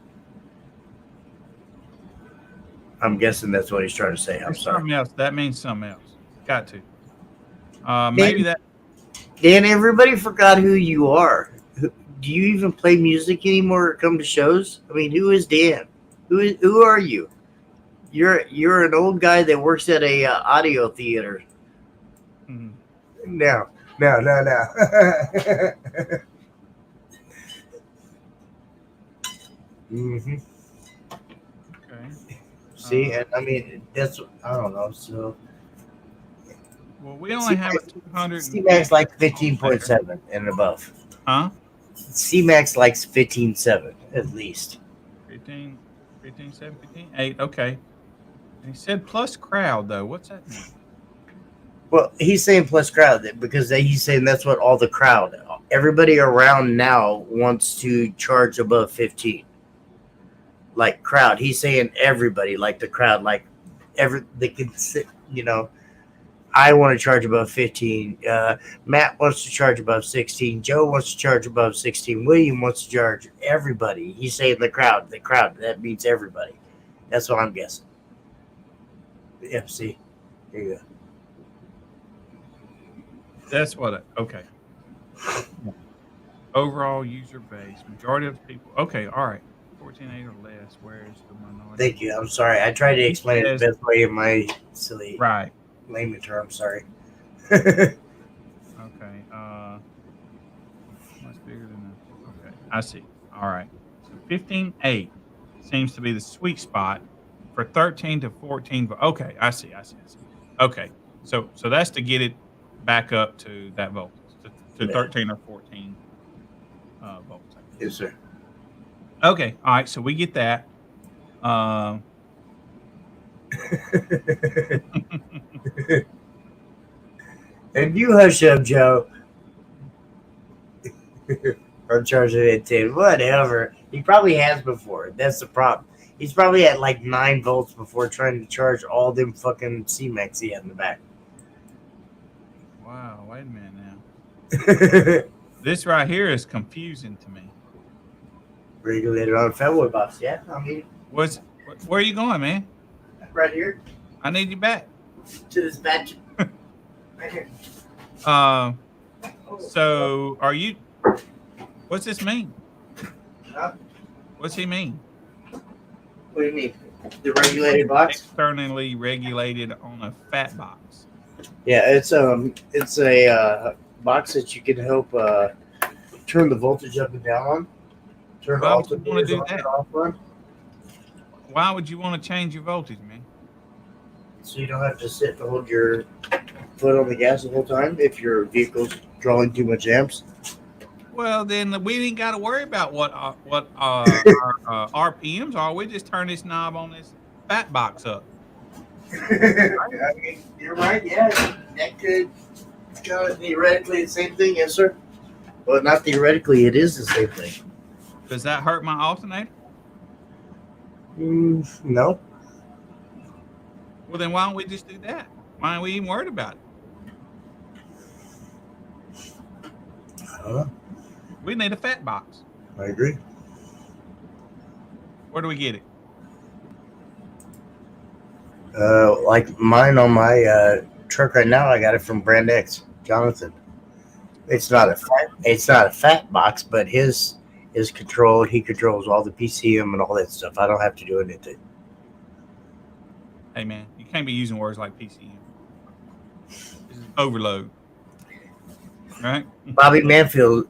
B: I'm guessing that's what he's trying to say. I'm sorry.
C: Something else. That means something else. Got to. Maybe that.
B: Dan, everybody forgot who you are. Do you even play music anymore or come to shows? I mean, who is Dan? Who are you? You're an old guy that works at a audio theater.
C: Mm-hmm.
B: No. Mm-hmm.
C: Okay.
B: See, and I mean, that's, I don't know. So,
C: well, we only have a 200.
B: C-Max likes 15.7 and above.
C: Huh?
B: C-Max likes 15.7 at least.
C: 15.7, 15.8. Okay. And he said plus crowd, though. What's that mean?
B: Well, he's saying plus crowd because he's saying that's what all the crowd, everybody around now wants to charge above 15. Like crowd, he's saying everybody, like the crowd, like they can sit, I want to charge above 15. Matt wants to charge above 16. Joe wants to charge above 16. William wants to charge everybody. He's saying the crowd. That means everybody. That's what I'm guessing. Yeah, see. There you go.
C: That's what. Okay. Overall user base, majority of the people. Okay, all right. 14.8 or less. Where's the minority?
B: Thank you. I'm sorry. I tried to explain it the best way in my silly
C: Right.
B: layman term. Sorry.
C: Okay. Much bigger than the. Okay, I see. All right. So 15.8 seems to be the sweet spot for 13 to 14. Okay, I see. Okay, so that's to get it back up to that voltage to
B: Yeah.
C: 13 or 14 volts. I guess.
B: Yes, sir.
C: Okay. All right. So we get that. Um,
B: And you hush up, Joe. I'm charging it at 10. Whatever. He probably has before. That's the problem. He's probably at like 9 volts before trying to charge all them fucking C-Max he had in the back.
C: wow. Wait a minute now. This right here is confusing to me.
B: Regulated on a Fatboy box. Yeah, I mean,
C: Where are you going, man?
B: right here
C: I need you back.
B: to this batch. Right here.
C: So are you? What's this mean?
B: Huh?
C: What's he mean?
B: What do you mean? The regulated box?
C: Externally regulated on a fat box.
B: Yeah, it's a box that you can help turn the voltage up and down on. Turn
C: Why would you
B: alternators
C: wanna do
B: on
C: that?
B: and off on.
C: Why would you want to change your voltage, man?
B: So you don't have to sit and hold your foot on the gas the whole time if your vehicle's drawing too much amps.
C: Well, then we ain't got to worry about what our RPMs are. We just turn this knob on this fat box up.
B: I mean, you're right. Yeah, that could kind of theoretically the same thing, yes, sir. Well, not theoretically, it is the same thing.
C: Does that hurt my alternator?
B: No.
C: Well, then why don't we just do that? Why aren't we even worried about it?
B: I don't know.
C: We need a fat box.
B: I agree.
C: Where do we get it?
B: Like mine on my truck right now, I got it from Brand X, Jonathan. It's not a fat box, but his is controlled. He controls all the PCM and all that stuff. I don't have to do anything.
C: Hey, man, you can't be using words like PCM. This is overload. Right?
B: Bobby Mansfield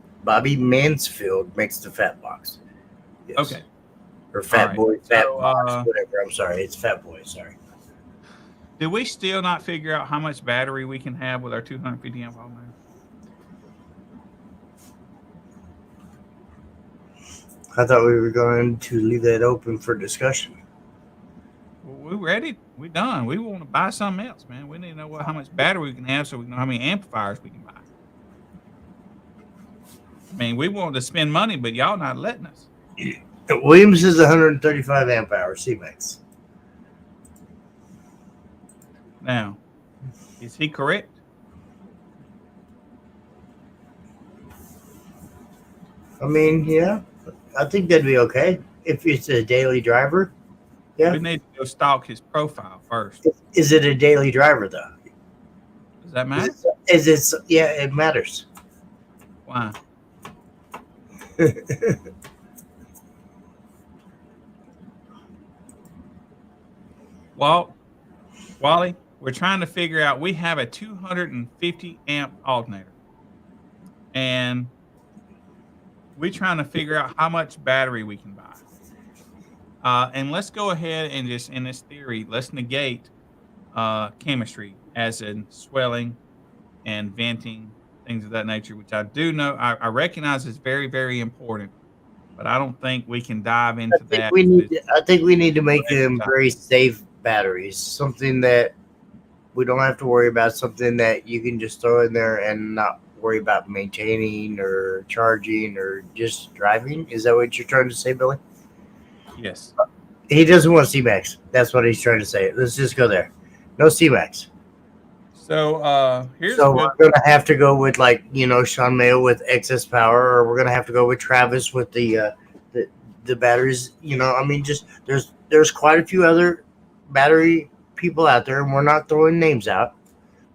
B: makes the fat box. Yes.
C: Okay.
B: Or Fat
C: right.
B: Boy, Fat
C: So,
B: Box, whatever. I'm sorry. It's Fat Boy. Sorry.
C: Did we still not figure out how much battery we can have with our 250 amp alternator?
B: I thought we were going to leave that open for discussion.
C: Well, we're ready. We're done. We want to buy something else, man. We need to know how much battery we can have so we know how many amplifiers we can buy. I mean, we want to spend money, but y'all not letting us.
B: Williams is 135 amp hour C-Max.
C: Now, is he correct?
B: I mean, yeah. I think that'd be okay if it's a daily driver. Yeah.
C: We need to go stalk his profile first.
B: Is it a daily driver though?
C: Does that matter?
B: Is it? Yeah, it matters.
C: Why? Wally, we're trying to figure out. We have a 250 amp alternator, and we're trying to figure out how much battery we can buy. And let's go ahead and just, in this theory, let's negate chemistry, as in swelling and venting, things of that nature, which I do know, I recognize is very, very important, but I don't think we can dive into that.
B: I think we need to make them very safe batteries, something that we don't have to worry about, something that you can just throw in there and not worry about maintaining or charging or just driving. Is that what you're trying to say, Billy?
C: Yes.
B: He doesn't want C-Max. That's what he's trying to say. Let's just go there. No C-Max.
C: So here's
B: we're gonna have to go with Sean Mayo with excess power, or we're gonna have to go with Travis with the batteries. I mean, just there's quite a few other battery people out there, and we're not throwing names out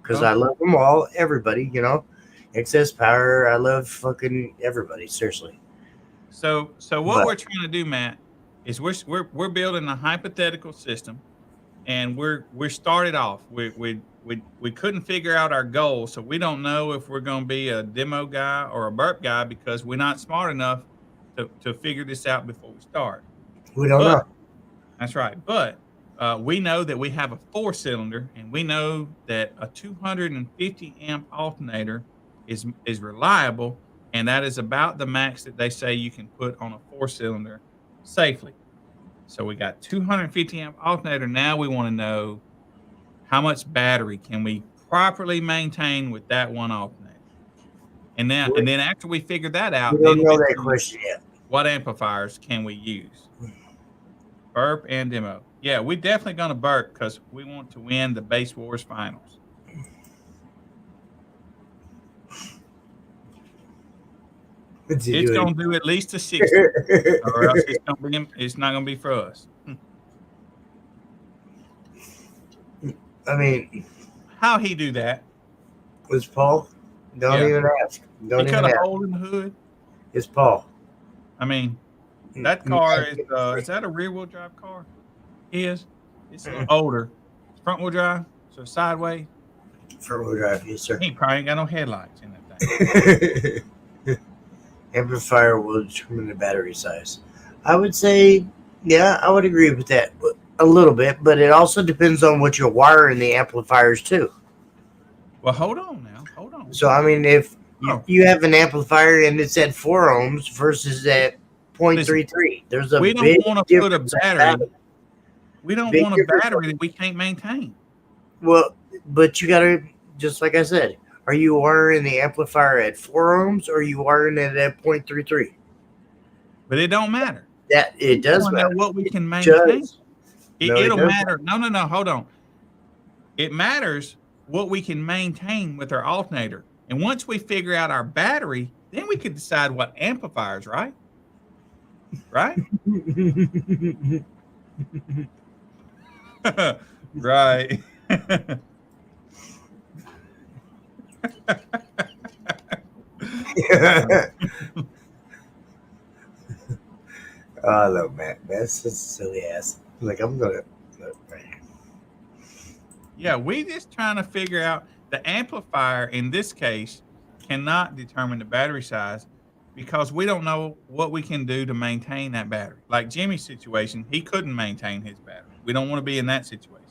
B: because I love them all, everybody, excess power. I love fucking everybody, seriously.
C: So what
B: But
C: we're trying to do, Matt, is we're building a hypothetical system, and we're started off. We couldn't figure out our goal, so we don't know if we're going to be a demo guy or a burp guy because we're not smart enough to figure this out before we start.
B: we don't
C: But
B: know.
C: that's right. But we know that we have a 4-cylinder, and we know that a 250 amp alternator is reliable, and that is about the max that they say you can put on a 4-cylinder safely. So we got 250 amp alternator. Now we want to know how much battery can we properly maintain with that one alternator. And then after we figure that
B: We
C: out,
B: don't
C: then
B: know
C: we
B: that
C: see
B: question yet.
C: what amplifiers can we use. Burp and demo. Yeah, we're definitely going to burp because we want to win the Base Wars finals. It's going to do at least a 60, or else it's not going to be for us.
B: I mean,
C: how he do that?
B: It's Paul. Don't even ask. Don't
C: he
B: even
C: cut
B: ask.
C: a hole in the hood.
B: It's Paul.
C: I mean, that car is that a rear wheel drive car? It's a little older. It's front wheel drive, so sideways.
B: Front wheel drive, yes, sir.
C: He probably ain't got no headlights in that
B: thing. Amplifier will determine the battery size. I would say, yeah, I would agree with that a little bit, but it also depends on what you're wiring the amplifiers too.
C: Well, hold on now. Hold on.
B: So, I mean, if you have an amplifier and it's at 4 ohms versus at 0.33, there's a
C: we
B: big
C: don't want to put a
B: battery.
C: We don't want a battery that we can't maintain.
B: Well, but you got to, just like I said, are you wiring the amplifier at 4 ohms or are you wiring it at 0.33?
C: But it don't matter.
B: That it does matter.
C: What we can maintain. It'll matter.
B: No.
C: No. Hold on. It matters what we can maintain with our alternator. And once we figure out our battery, then we could decide what amplifiers, right? Right? Right.
B: I love Matt. Matt's such a silly ass. Like, I'm gonna.
C: Yeah, we just trying to figure out the amplifier in this case cannot determine the battery size because we don't know what we can do to maintain that battery. Like Jimmy's situation, he couldn't maintain his battery. We don't want to be in that situation.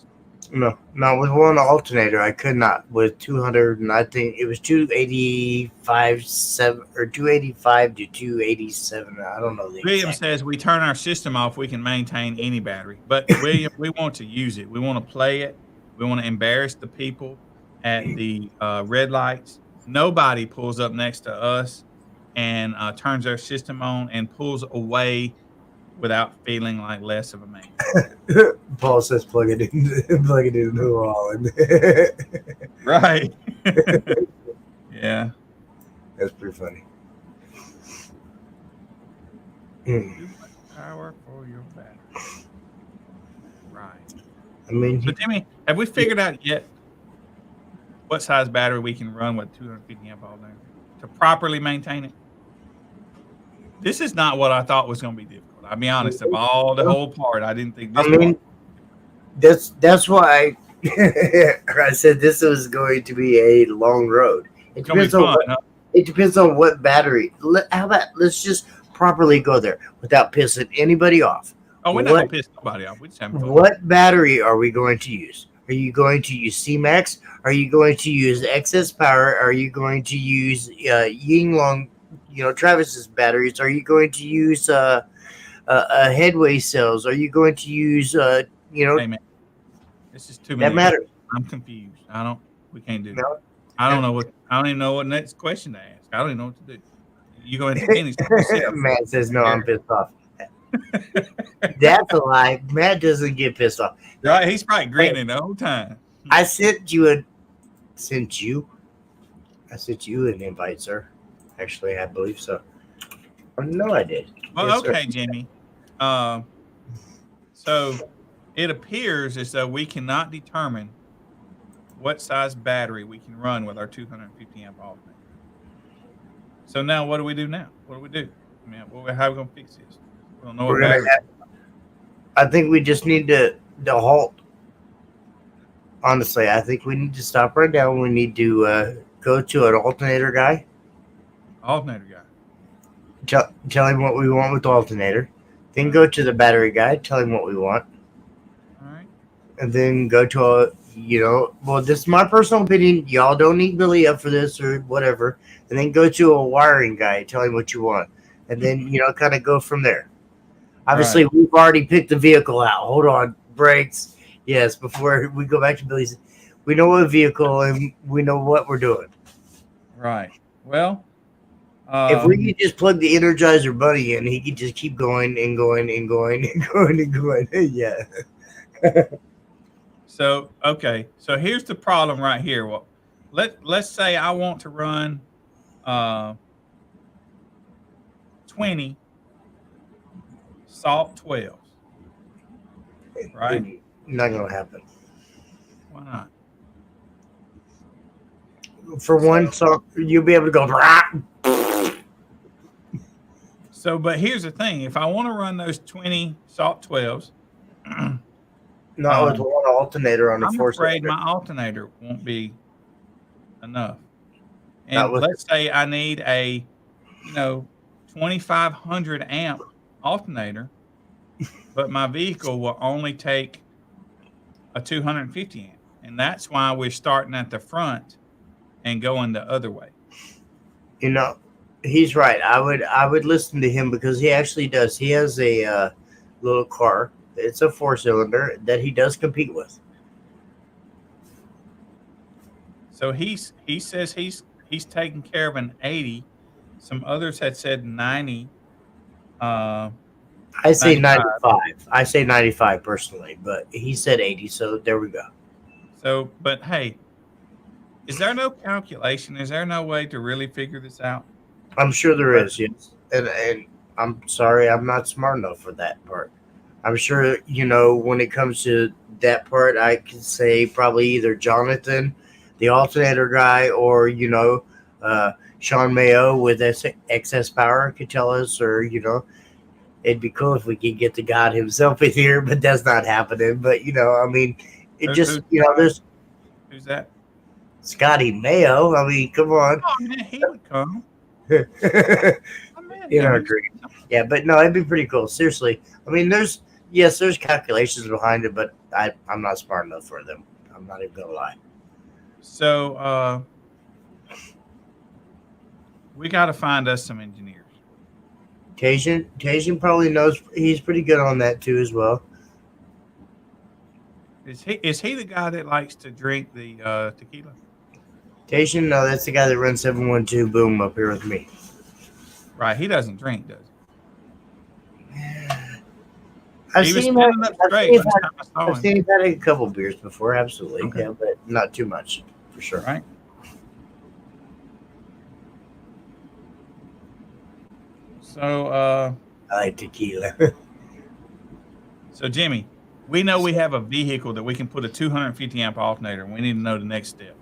B: No, with one alternator, I could not. With 200, and I think it was 285 or 285 to 287. I don't know.
C: William says we turn our system off, we can maintain any battery. But William, we want to use it. We want to play it. We want to embarrass the people at the red lights. Nobody pulls up next to us and turns their system on and pulls away without feeling like less of a man.
B: Paul says plug it in New Holland.
C: Right. Yeah.
B: That's pretty funny.
C: Too much power for your battery. Right.
B: I mean,
C: but Jimmy, have we figured out yet what size battery we can run with 250 amp all day to properly maintain it? This is not what I thought was going to be difficult. I'll be honest. Of all the whole part, I didn't think this.
B: That's why I said this was going to be a long road. It depends on it depends on what battery. How about let's just properly go there without pissing anybody off.
C: Oh, we're not going to piss nobody off. We just having fun.
B: What battery are we going to use? Are you going to use C-Max? Are you going to use excess power? Are you going to use Yinglong, Travis's batteries? Are you going to use headway cells? Are you going to use
C: Hey, man, this is too many.
B: That matters.
C: I'm confused. We can't do that. I don't even know what next question to ask. I don't even know what to do. You go ahead and finish.
B: Matt says no, I'm pissed off. That's a lie. Matt doesn't get pissed off.
C: Right? He's probably grinning the whole time.
B: I sent you an invite, sir. Actually, I believe so. No, I did.
C: Well,
B: yes,
C: okay,
B: sir.
C: Jimmy. So it appears as though we cannot determine what size battery we can run with our 250 amp alternator. So now, what do we do now? What do we do? I mean, how are we gonna fix this? We don't know what
B: We're gonna.
C: battery.
B: I think we just need to halt. Honestly, I think we need to stop right now. We need to go to an alternator guy.
C: Alternator guy.
B: Tell him what we want with the alternator. Then go to the battery guy. Tell him what we want.
C: All right.
B: And then go to a, well, this is my personal opinion. Y'all don't need Billy up for this or whatever. And then go to a wiring guy. Tell him what you want. And then, kind of go from there. Obviously, we've already picked the vehicle out. Hold on. Brakes. Yes, before we go back to Billy's. We know what vehicle and we know what we're doing.
C: Right. Well,
B: if we could just plug the Energizer Bunny in, he could just keep going and going and going and going and going. Yeah.
C: So, okay. So here's the problem right here. Well, let's say I want to run 20 salt 12s. Right?
B: Not going to happen.
C: Why not?
B: For one song, you'll be able to go.
C: So, but here's the thing: if I want to run those 20 salt 12s,
B: not with one alternator on the
C: I'm afraid my alternator won't be enough. And let's say I need a 2,500 amp alternator, but my vehicle will only take a 250 amp, and that's why we're starting at the front and going the other way.
B: He's right. I would listen to him because he actually does. He has a little car. It's a 4-cylinder that he does compete with.
C: So he says he's taking care of an 80. Some others had said 90.
B: I say 95. I say 95 personally, but he said 80. So there we go.
C: So, but hey, is there no calculation? Is there no way to really figure this out?
B: I'm sure there is, yes. And I'm sorry, I'm not smart enough for that part. I'm sure, when it comes to that part, I could say probably either Jonathan, the alternator guy, or, Sean Mayo with excess power could tell us, or, it'd be cool if we could get the God himself in here, but that's not happening. But, there's.
C: Who's that?
B: Scotty Mayo. I mean, come on.
C: Oh, man, he would come.
B: Yeah, but no, it'd be pretty cool. Seriously. I mean, there's calculations behind it, but I'm not smart enough for them. I'm not even gonna lie.
C: So we got to find us some engineers.
B: Tajan probably knows. He's pretty good on that too as well.
C: Is he the guy that likes to drink the tequila?
B: Tajan, no, that's the guy that runs 712 Boom up here with me.
C: Right, he doesn't drink, does he?
B: I've seen him had a couple beers before, absolutely. Okay. Yeah, but not too much, for sure.
C: Right. So,
B: I like tequila. So,
C: Jimmy, we know we have a vehicle that we can put a 250 amp alternator, and we need to know the next step.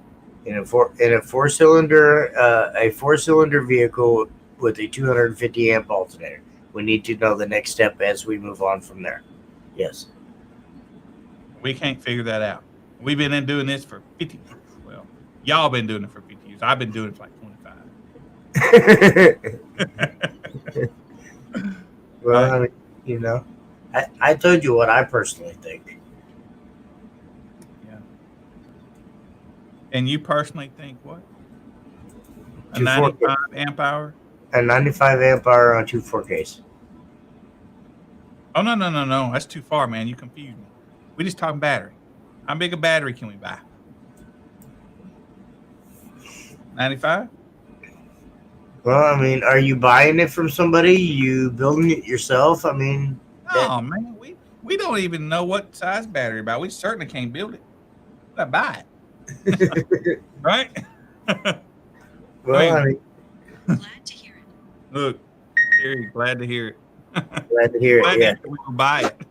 B: In a 4-cylinder vehicle with a 250 amp alternator, we need to know the next step as we move on from there. Yes.
C: We can't figure that out. We've been doing this for 50 years. Well, y'all been doing it for 50 years. I've been doing it for like 25.
B: Well, I mean, I told you what I personally think.
C: And you personally think what? A 95 amp hour?
B: A 95 amp hour on 2 4Ks.
C: Oh, no. That's too far, man. You confused me. We just talking battery. How big a battery can we buy? 95?
B: Well, I mean, are you buying it from somebody? You building it yourself? I mean...
C: Oh, man. We don't even know what size battery to buy. We certainly can't build it. We gotta buy it. Right?
B: Well, I mean,
D: glad to hear it.
C: Look, Terry, glad to hear it.
B: Glad to hear it. Yeah.
C: We can buy it.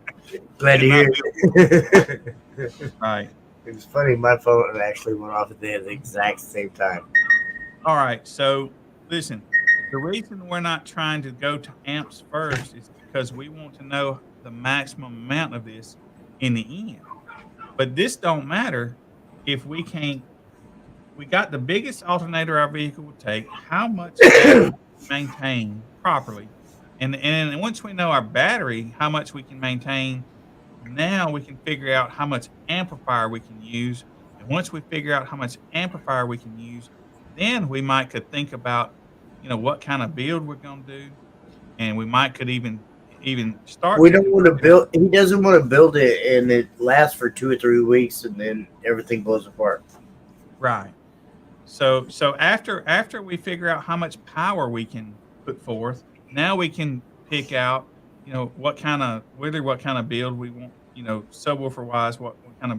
B: Glad to
C: cannot
B: hear
C: build.
B: it.
C: Right.
B: It was funny. My phone actually went off at the exact same time.
C: All right. So listen, the reason we're not trying to go to amps first is because we want to know the maximum amount of this in the end. But this don't matter if we can't. We got the biggest alternator our vehicle would take. How much battery maintain properly, and once we know our battery, how much we can maintain, now we can figure out how much amplifier we can use. And once we figure out how much amplifier we can use, then we might could think about, what kind of build we're going to do, and we might could even start
B: We
C: to
B: don't want to
C: consider.
B: build. He doesn't want to build it, and it lasts for 2 or 3 weeks, and then everything blows apart.
C: Right. So after we figure out how much power we can put forth, now we can pick out, what kind of build we want, subwoofer wise, what kind of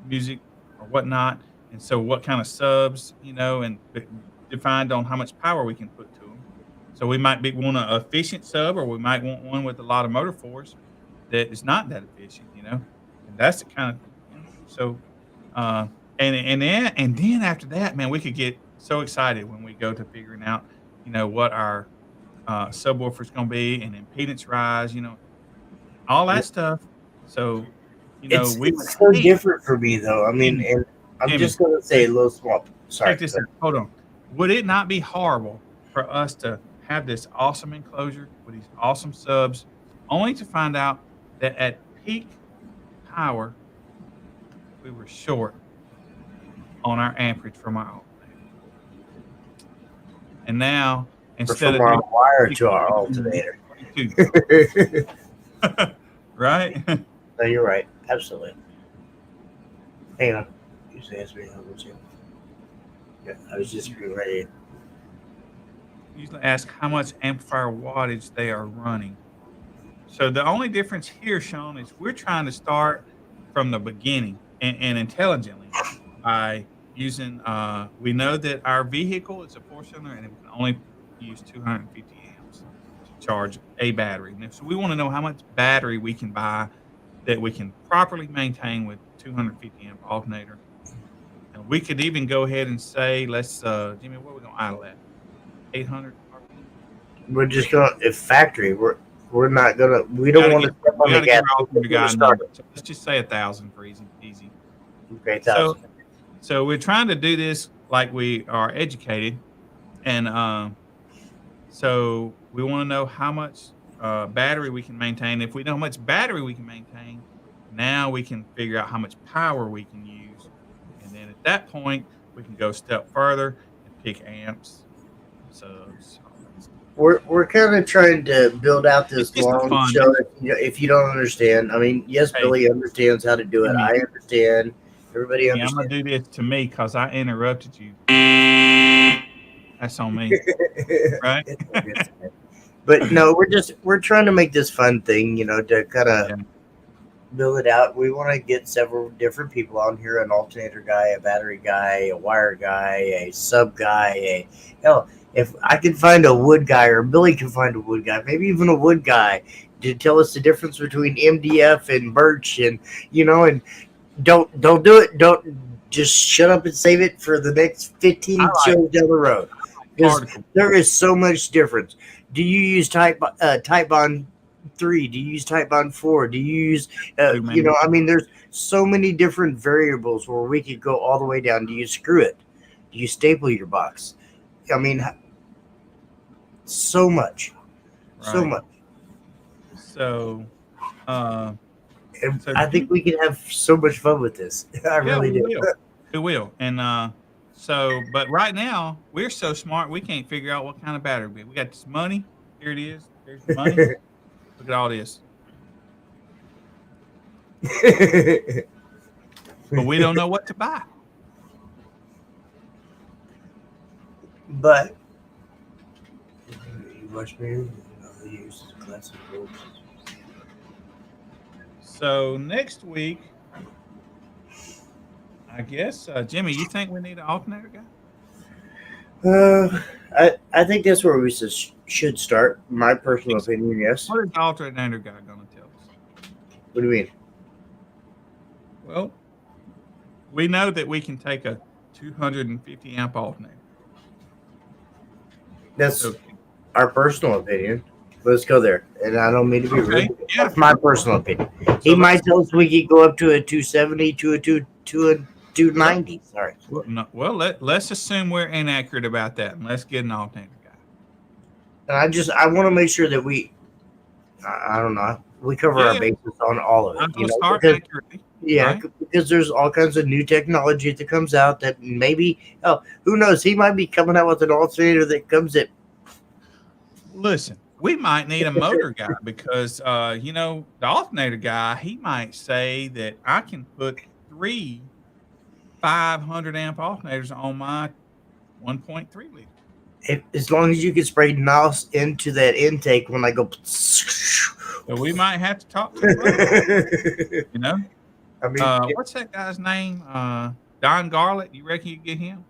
C: music or whatnot, and so what kind of subs, and defined on how much power we can put to them. So we might want an efficient sub, or we might want one with a lot of motor force that is not that efficient, and that's the kind of, so. Uh, and then after that, man, we could get so excited when we go to figuring out, what our subwoofer is going to be and impedance rise, all that stuff. So,
B: It's
C: we would
B: it's so
C: hate,
B: different for me, though. I mean,
C: Jimmy,
B: and I'm
C: Jimmy,
B: just gonna say a little small.
C: check
B: Sorry.
C: this out. Hold on. Would it not be horrible for us to have this awesome enclosure with these awesome subs, only to find out that at peak power we were short on our amperage from our alternator? And now, instead
B: From
C: of
B: our
C: doing
B: wire to our
C: 22,
B: alternator.
C: 22, right?
B: No, you're right. Absolutely. Hang on. You say it's me. Yeah, I was just getting ready.
C: Usually ask how much amplifier wattage they are running. So the only difference here, Sean, is we're trying to start from the beginning and intelligently by using. We know that our vehicle is a 4-cylinder and it can only use 250 amps to charge a battery. And so we want to know how much battery we can buy that we can properly maintain with 250 amp alternator. And we could even go ahead and say, let's, Jimmy, what are we going to idle at? 800 RPM?
B: We're just gonna if factory. We're not gonna. We
C: We
B: don't
C: gotta
B: want
C: give
B: to step
C: we
B: on the
C: gotta give
B: gas.
C: our
B: We're
C: alternator
B: gonna
C: guy a
B: start
C: number. So let's just say 1,000 for easy.
B: Okay,
C: So
B: 1,000.
C: so we're trying to do this like we are educated, and so we want to know how much battery we can maintain. If we know how much battery we can maintain, now we can figure out how much power we can use, and then at that point we can go a step further and pick amps, subs, all that stuff.
B: We're kind of trying to build out
C: It's
B: this
C: just a
B: long
C: fun.
B: show. If you don't understand, I mean, yes,
C: Hey,
B: Billy understands how to do it.
C: Jimmy,
B: I understand. Everybody
C: Jimmy, I'm gonna
B: understands.
C: do this to me because I interrupted you. That's on me, right?
B: It's all good. But no, we're trying to make this fun thing, to kind of
C: Yeah.
B: build it out. We want to get several different people on here: an alternator guy, a battery guy, a wire guy, a sub guy. Hell, if I could find a wood guy, or Billy can find a wood guy, maybe even a wood guy to tell us the difference between MDF and birch, and and don't do it. Don't just shut up and save it for the next
C: I
B: 15
C: like
B: shows down the road, because
C: particle.
B: there is so much difference. Do you use Type Bond 3? Do you use Type Bond 4? Do you use
C: Too, man.
B: I mean, there's so many different variables where we could go all the way down. Do you screw it? Do you staple your box? I mean, so much, so
C: Right.
B: much.
C: So, uh,
B: And
C: so
B: I think we could have so much fun with this. I
C: yeah,
B: really
C: we
B: do.
C: will. We will. And but right now we're so smart we can't figure out what kind of battery we got. This money. Here it is. There's the money. Look at all this. But we don't know what to buy.
B: But you watch me. Use classic rules.
C: So next week, I guess, Jimmy, you think we need an alternator guy?
B: I think that's where we should start. My personal opinion, yes.
C: What is the alternator guy going to tell us?
B: What do you mean?
C: Well, we know that we can take a 250 amp alternator.
B: That's
C: So,
B: our personal opinion. Let's go there. And I don't mean to be
C: okay,
B: rude.
C: yeah.
B: That's my personal opinion. He
C: So
B: might tell us we could go up to a 270, to a 290. Sorry.
C: well, let's assume we're inaccurate about that, and let's get an alternator guy.
B: And I want to make sure that I don't know, we cover
C: Yeah,
B: our
C: yeah.
B: bases on all of it.
C: I'm
B: You
C: going to
B: know,
C: start
B: because,
C: accurately.
B: yeah,
C: Right?
B: because there's all kinds of new technology that comes out that maybe, who knows? He might be coming out with an alternator that comes at.
C: Listen, we might need a motor guy because, the alternator guy, he might say that I can put 3 500 amp alternators on my 1.3 liter.
B: As long as you can spray NOS into that intake when I go.
C: So we might have to talk to him. You know,
B: I mean,
C: what's that guy's name? Don Garlett. You reckon you get him?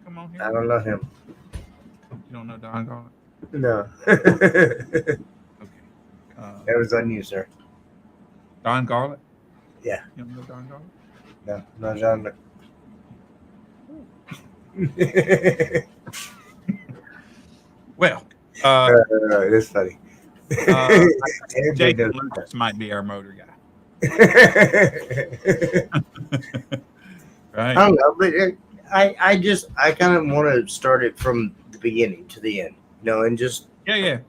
C: Come on here.
B: I don't know him.
C: You don't know Don Garlett?
B: No.
C: Okay.
B: That was on you, sir.
C: Don Garlett?
B: Yeah.
C: You don't know Don Garlett?
B: No, not John.
C: Well,
B: That's funny.
C: Jacob Lucas might be our motor guy. Right?
B: I don't know, but I kind of want to start it from the beginning to the end, and just
C: Yeah.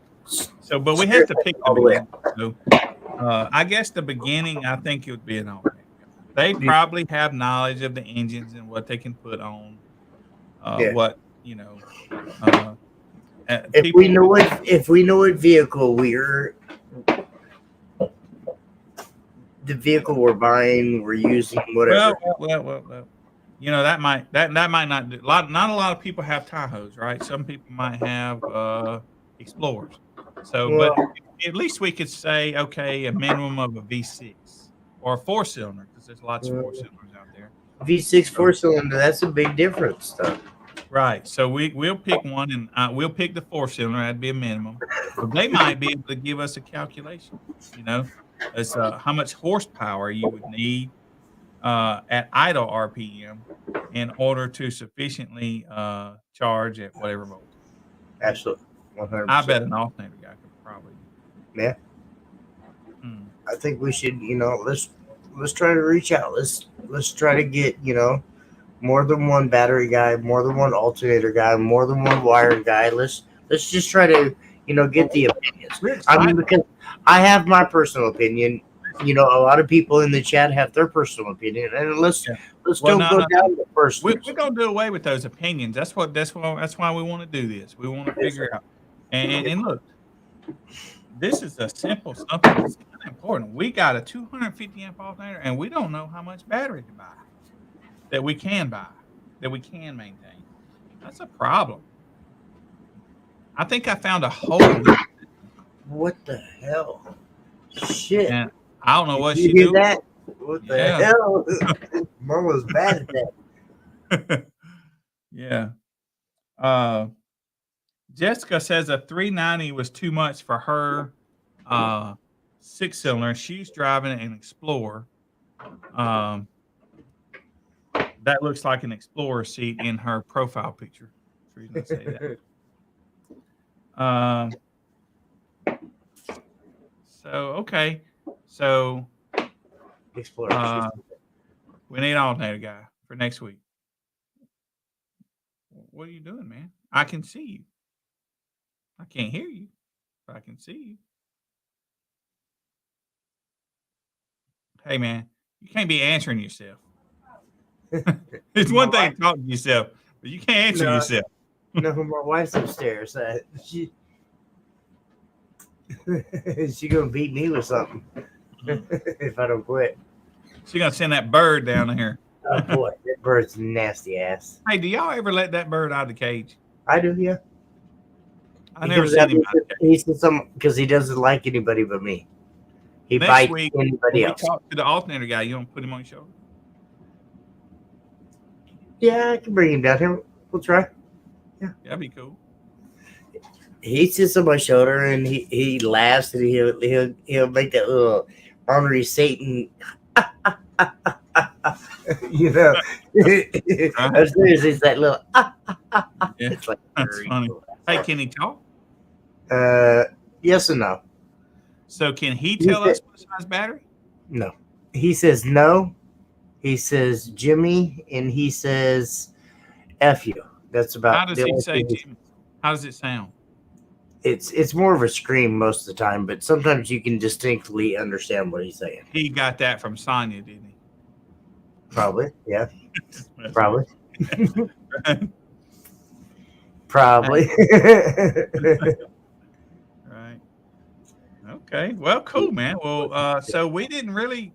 C: So, but we have to pick
B: all
C: the
B: the way
C: beginning. So, I guess the beginning, I think it would be an alternator. They probably have knowledge of the engines and what they can put on. What
B: if we know what vehicle the vehicle we're buying, we're using, whatever.
C: Well. That might not do. Not a lot of people have Tahoes, right? Some people might have Explorers. So, but at least we could say, okay, a minimum of a V6 or a 4-cylinder, because there's lots of 4-cylinders out there.
B: V6 4-cylinder, that's a big difference, though.
C: Right. So we'll pick one, and we'll pick the 4-cylinder. That'd be a minimum. But they might be able to give us a calculation. As how much horsepower you would need at idle RPM in order to sufficiently charge at whatever voltage.
B: Absolutely, 100%.
C: I bet an alternator guy could probably.
B: Yeah. I think we should, let's try to reach out. Let's try to get, more than one battery guy, more than one alternator guy, more than one wire guy. Let's just try to, get the opinions. I mean, because I have my personal opinion. A lot of people in the chat have their personal opinion, and let's don't go down the first.
C: We're gonna do away with those opinions. That's why we want to do this. We want to figure out. And look, this is a simple something that's kind of important. We got a 250 amp alternator, and we don't know how much battery to buy that we can maintain. That's a problem. I think I found a hole.
B: What the hell? Shit.
C: And I don't know what
B: Did
C: she
B: you hear
C: do.
B: that? What the hell? Mom was bad at that.
C: Yeah. Jessica says a 390 was too much for her 6-cylinder. She's driving an Explorer. That looks like an Explorer seat in her profile picture. That's the reason I say that. Okay. So
B: Explorer.
C: We need an alternator guy for next week. What are you doing, man? I can see you. I can't hear you, but I can see you. Hey, man, you can't be answering yourself. It's one thing to talk to yourself, but you can't answer yourself.
B: No, my wife's upstairs. She gonna beat me with something if I don't quit.
C: She's gonna send that bird down here.
B: Oh boy, that bird's nasty ass.
C: Hey, do y'all ever let that bird out of the cage?
B: I do, yeah.
C: I never seen him out of the cage.
B: He said something because he doesn't like anybody but me. He bites anybody else.
C: Talk to the alternator guy. You don't put him on your shoulder.
B: Yeah, I can bring him down here. We'll try. Yeah,
C: that'd be cool.
B: He sits on my shoulder and he laughs and he'll make that little Henry Satan. You know, as soon as it's that little,
C: Yeah,
B: it's like
C: that's
B: very
C: funny.
B: cool.
C: Hey, can he talk?
B: Yes and no.
C: So can he
B: He
C: tell
B: said,
C: us what size battery?
B: no. He says no. He says Jimmy, and he says F you. That's
C: How
B: about
C: does
B: the
C: he
B: only
C: say
B: thing.
C: Jimmy? How does it sound?
B: It's more of a scream most of the time, but sometimes you can distinctly understand what he's saying.
C: He got that from Sonya, didn't he?
B: Probably, yeah,
C: Just messing
B: probably,
C: with you.
B: probably.
C: Right. Okay. Well, cool, man. Well, so we didn't really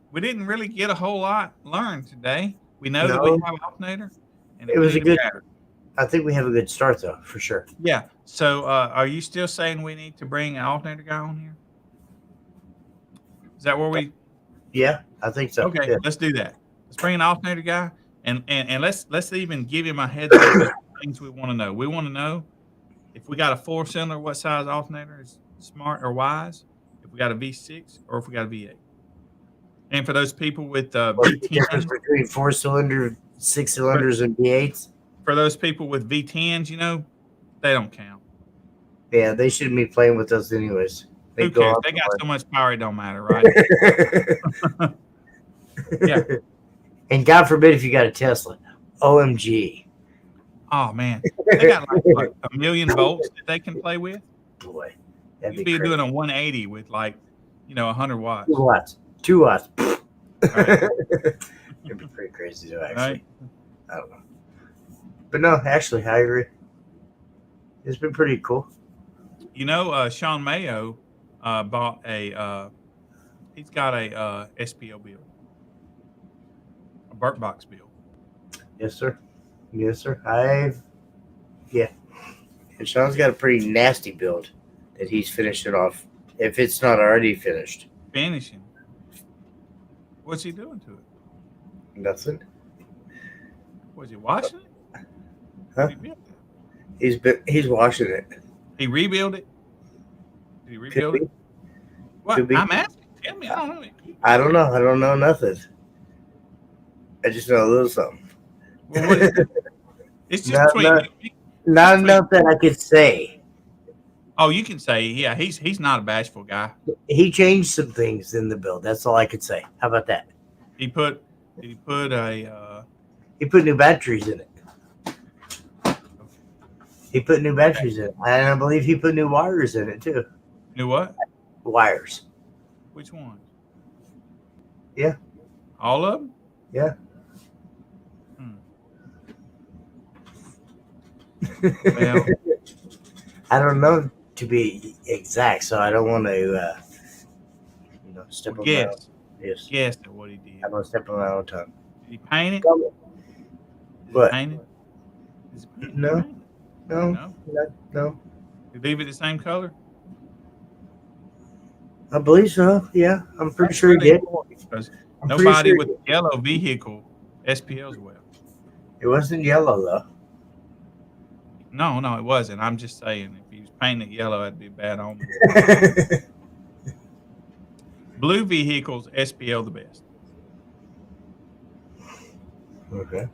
C: get a whole lot learned today. We know that we
B: No,
C: have an alternator and that
B: it
C: we
B: was a
C: need a
B: good.
C: battery.
B: I think we have a good start though, for sure.
C: Yeah. So are you still saying we need to bring an alternator guy on here? Is that where we
B: Yeah, I think so.
C: okay,
B: Yeah.
C: let's do that. Let's bring an alternator guy and let's even give him a heads up with things we want to know. We want to know if we got a 4-cylinder, what size alternator is smart or wise? If we got a V6 or if we got a V8. And for those people with
B: What's the difference
C: V10s,
B: between 4-cylinder, 6
C: for,
B: cylinders, and V8s?
C: for those people with V10s, they don't count.
B: Yeah, they shouldn't be playing with us anyways. They
C: Who
B: go
C: cares?
B: on
C: They got
B: somewhere.
C: so much power, it don't matter, right? Yeah.
B: And God forbid if you got a Tesla. OMG.
C: Oh man, they got like what 1,000,000 volts that they can play with.
B: Boy, that'd
C: You'd
B: be
C: be
B: crazy.
C: doing a 180 with like 100
B: 2
C: watts,
B: watts. 2 watts.
C: right?
B: It'd be pretty crazy though, actually.
C: Right.
B: I don't know. But no, actually, I agree. It's been pretty cool.
C: Sean Mayo bought he's got a SPO build, a Burt Box build.
B: Yes, sir. Yes, sir. Yeah. And Sean's got a pretty nasty build that he's finishing off, if it's not already finished.
C: Finishing. What's he doing to it?
B: Nothing.
C: Was he washing it?
B: Huh?
C: Did he build it?
B: He's washing it.
C: He rebuilt it? Did he
B: Could
C: rebuild
B: be.
C: it? What?
B: Could be.
C: I'm asking. Tell me. I don't know.
B: I don't know. I don't know nothing. I just know a little something.
C: Well, what is it? It's just
B: not,
C: between
B: not,
C: you and me.
B: not
C: Between-
B: enough that I could say.
C: Oh, you can say, yeah, he's not a bashful guy.
B: He changed some things in the build. That's all I could say. How about that?
C: Did he put a
B: He put new batteries in it. He put new batteries in it. And I believe he put new wires in it too.
C: new what?
B: Wires.
C: Which one?
B: Yeah.
C: All of them?
B: Yeah.
C: Well,
B: I don't know to be exact, so I don't want to, step on my own.
C: guess.
B: Yes.
C: Guess at what he did.
B: I'm going to step on my own tongue.
C: Did he paint it? Is
B: What?
C: it painted? Is it painted?
B: No.
C: Painted?
B: No.
C: No.
B: No.
C: Did he leave it the same color?
B: I believe so. Yeah. I'm pretty
C: That's
B: sure he
C: really
B: did.
C: important because
B: I'm pretty
C: nobody
B: sure
C: with a yellow vehicle SPLs well.
B: it wasn't yellow, though.
C: No, it wasn't. I'm just saying, if he was painting it yellow, that'd be a bad omen. Blue vehicles SPL the best.
B: Okay.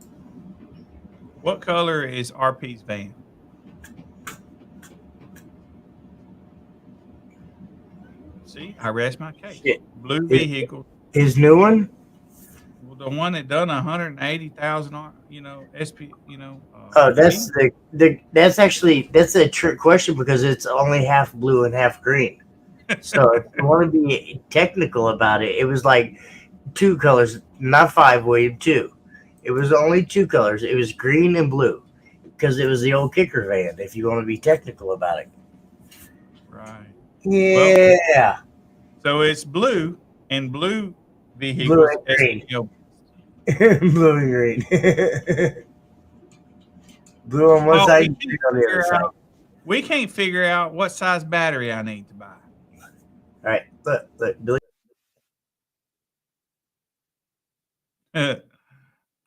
C: What color is RP's van? See, I rest my case.
B: Shit.
C: Blue vehicle.
B: His new one?
C: Well, the one that done 180,000, SP,
B: Oh, that's that's a trick question because it's only half blue and half green. So if you want to be technical about it, it was like 2 colors, not 5, William, 2. It was only 2 colors. It was green and blue because it was the old kicker van. If you want to be technical about it,
C: right.
B: yeah.
C: So it's blue and blue vehicles.
B: Blue and green.
C: SPL.
B: Blue and green. Blue on one
C: Oh,
B: side, green on the other side.
C: We can't figure out what size battery I need to buy.
B: All right, look, Billy.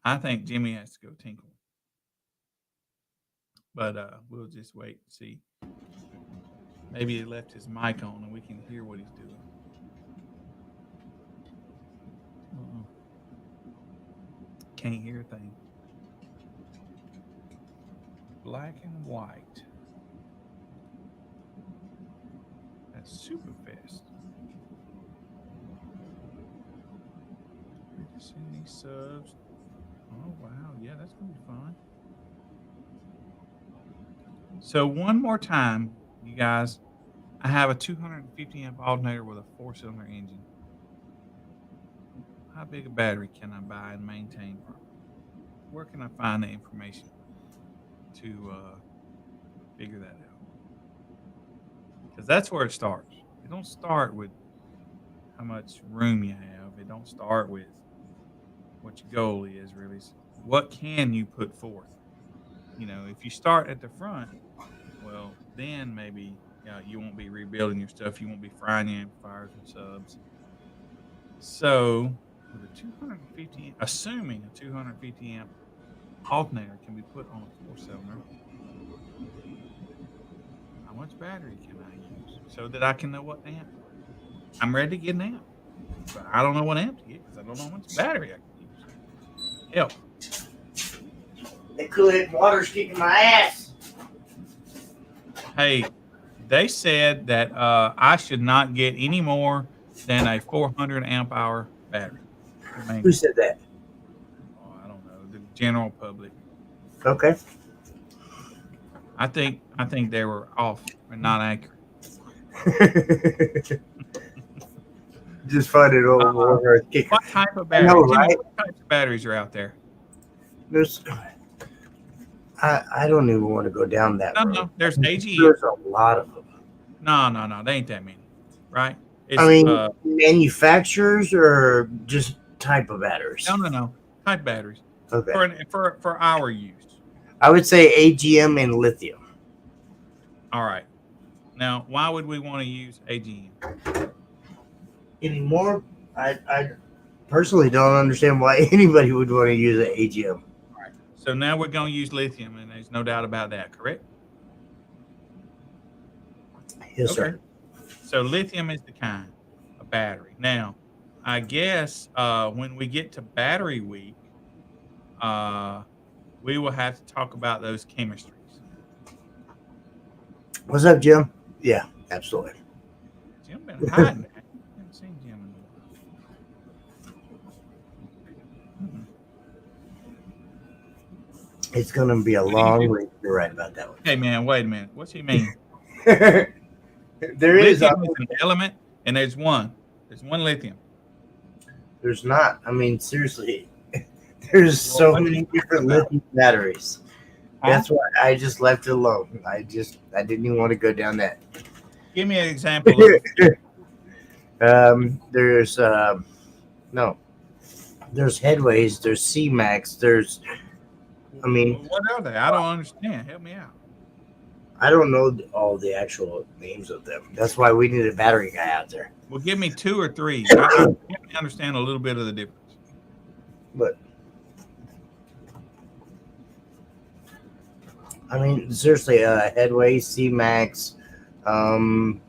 C: I think Jimmy has to go tinkle. But we'll just wait and see. Maybe he left his mic on and we can hear what he's doing. can't hear a thing. Black and white. That's super fast. See these subs. Oh wow, yeah, that's gonna be fun. So one more time, you guys, I have a 250 amp alternator with a 4-cylinder engine. How big a battery can I buy and maintain properly? Where can I find the information to figure that out? Because that's where it starts. It don't start with how much room you have. It don't start with what your goal is, really. What can you put forth? You know, if you start at the front, well, then maybe you won't be rebuilding your stuff. You won't be frying your amplifiers and subs. So with a 250, assuming a 250 amp alternator can be put on a 4-cylinder, how much battery can I use so that I can know what amp? I'm ready to get an amp, but I don't know what amp to get because I don't know how much battery I can use. Help.
B: The coolant water's kicking my ass.
C: Hey, they said that I should not get any more than a 400 amp hour battery.
B: Who said that?
C: Oh, I don't know. The general public.
B: Okay.
C: I think they were off and not accurate.
B: Just find it over.
C: What type of battery?
B: I know, right?
C: Jimmy, what types of batteries are out there?
B: There's. I don't even want to go down that road.
C: No. There's AGM.
B: There's a lot of them.
C: No. They ain't that many, right? It's,
B: I mean, manufacturers or just type of batteries?
C: No. Type batteries.
B: Okay.
C: For our use.
B: I would say AGM and lithium.
C: All right. Now, why would we want to use AGM?
B: Anymore? I personally don't understand why anybody would want to use an AGM.
C: All right. So now we're going to use lithium, and there's no doubt about that, correct?
B: Yes, sir.
C: So lithium is the kind of battery. Now, I guess when we get to battery week, we will have to talk about those chemistries.
B: What's up, Jim? Yeah, absolutely.
C: Jim been hiding. I haven't seen Jim in a while.
B: It's going to be a long way. You're right about that one.
C: Hey, man, wait a minute. What's he mean?
B: There is.
C: Lithium is an element, and there's one. There's one lithium.
B: There's not. I mean, seriously. There's so many different lithium batteries. That's why I just left it alone. I didn't even want to go down that.
C: Give me an example.
B: There's there's Headways, there's C-Max, what
C: are they? I don't understand. Help me out.
B: I don't know all the actual names of them. That's why we need a battery guy out there.
C: Well, give me 2 or 3. I understand a little bit of the difference.
B: But I mean, seriously, Headway, C-Max.
C: What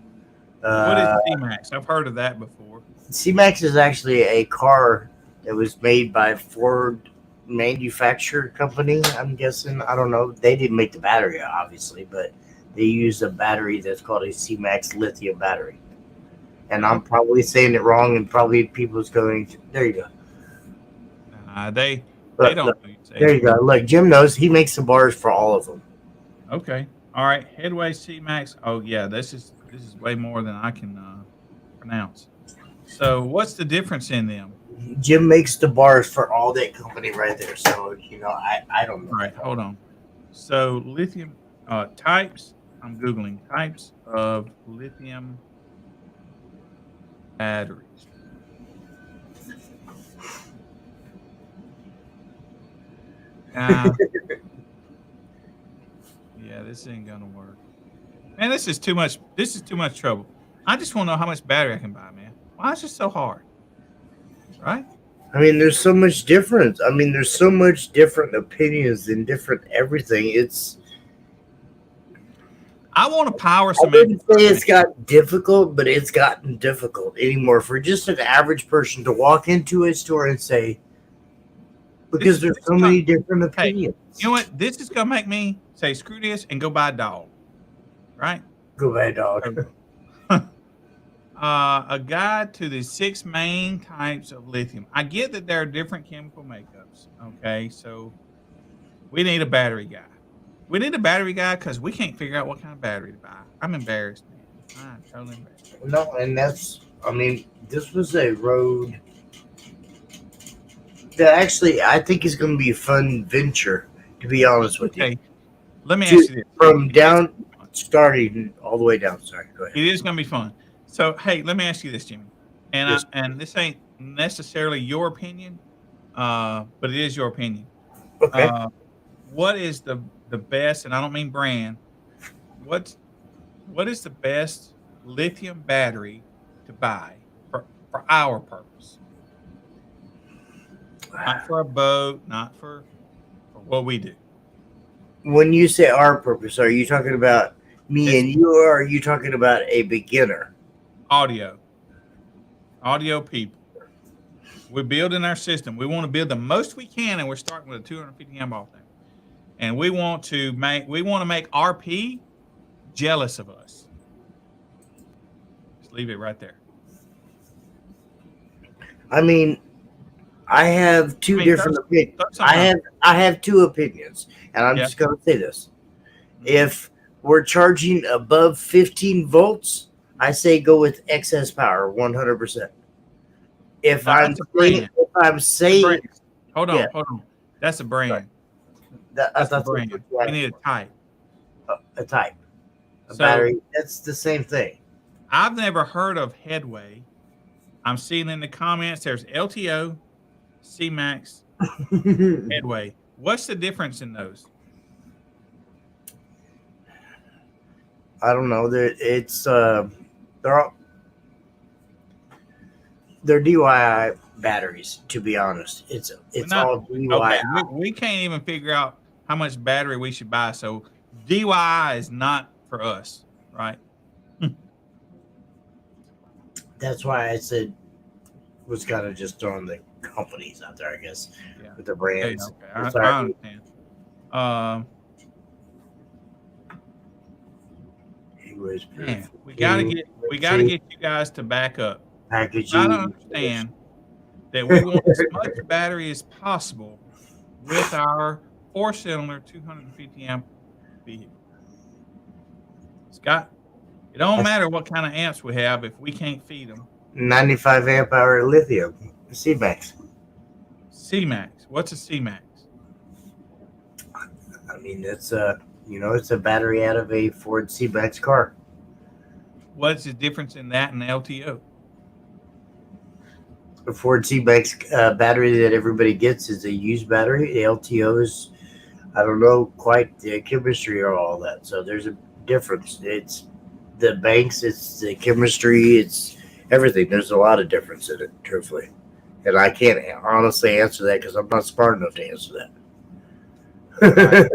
C: is C-Max? I've heard of that before.
B: C-Max is actually a car that was made by Ford manufacturer company, I'm guessing. I don't know. They didn't make the battery, obviously, but they use a battery that's called a C-Max lithium battery. And I'm probably saying it wrong, and probably people's going to, there you go.
C: They
B: Look,
C: don't.
B: Look, there you go. Look, Jim knows. He makes the bars for all of them.
C: Okay. All right. Headway C-Max. Oh yeah, this is way more than I can pronounce. So what's the difference in them?
B: Jim makes the bars for all that company right there. So I don't know.
C: All right. Hold on. So lithium types. I'm googling types of lithium batteries. Yeah, this ain't gonna work. Man, this is too much. This is too much trouble. I just want to know how much battery I can buy, man. Why is this so hard? Right?
B: I mean, there's so much difference. I mean, there's so much different opinions and different everything.
C: I want to power
B: I
C: some.
B: wouldn't say it's got difficult, but it's gotten difficult anymore for just an average person to walk into a store and say, Because there's so many different opinions.
C: You know what? This is gonna make me say screw this and go buy a dog, right?
B: Go bad dog.
C: A guide to the 6 main types of lithium. I get that there are different chemical makeups. Okay, so we need a battery guy. We need a battery guy because we can't figure out what kind of battery to buy. I'm embarrassed, man. I'm totally embarrassed.
B: No, and this was a road that actually I think is going to be a fun venture, to be honest with you.
C: Okay, let me ask you this.
B: From down, starting all the way down. Sorry, go ahead.
C: It is going to be fun. So, hey, let me ask you this, Jimmy. And this ain't necessarily your opinion, but it is your opinion.
B: Okay.
C: What is the best, and I don't mean brand, what is the best lithium battery to buy for our purpose? Not for a boat, not for what we do.
B: When you say our purpose, are you talking about me and you, or are you talking about a beginner?
C: Audio people. We're building our system. We want to build the most we can, and we're starting with a 250 amp ball thing. And we want to make RP jealous of us. Just leave it right there.
B: I mean, I have two different opinions. I have two opinions, and I'm just going to say this: if we're charging above 15 volts, I say go with excess power, 100%. If I'm saying,
C: hold on, that's a brand.
B: That's a brand.
C: We need a type.
B: A battery. That's the same thing.
C: I've never heard of Headway. I'm seeing in the comments there's LTO, C-Max, Headway. What's the difference in those?
B: I don't know. They're DIY batteries. To be honest, it's all DIY.
C: Okay, we can't even figure out how much battery we should buy. So DIY is not for us, right?
B: That's why I said was kind of just throwing the companies out there, I guess, with the brands.
C: Okay. I understand.
B: Anyways,
C: man, we gotta get you guys to back up. I don't understand that we want as much battery as possible with our 4-cylinder 250 amp vehicle. Scott, it don't matter what kind of amps we have if we can't feed them.
B: 95 amp hour lithium, C-Max.
C: C-Max. What's a C-Max?
B: I mean, it's a battery out of a Ford C-Max car.
C: What's the difference in that and LTO?
B: The Ford C-Max battery that everybody gets is a used battery. The LTO is, I don't know quite the chemistry or all that. So there's a difference. It's the banks, it's the chemistry, it's everything. There's a lot of difference in it, truthfully. And I can't honestly answer that because I'm not smart enough to answer that.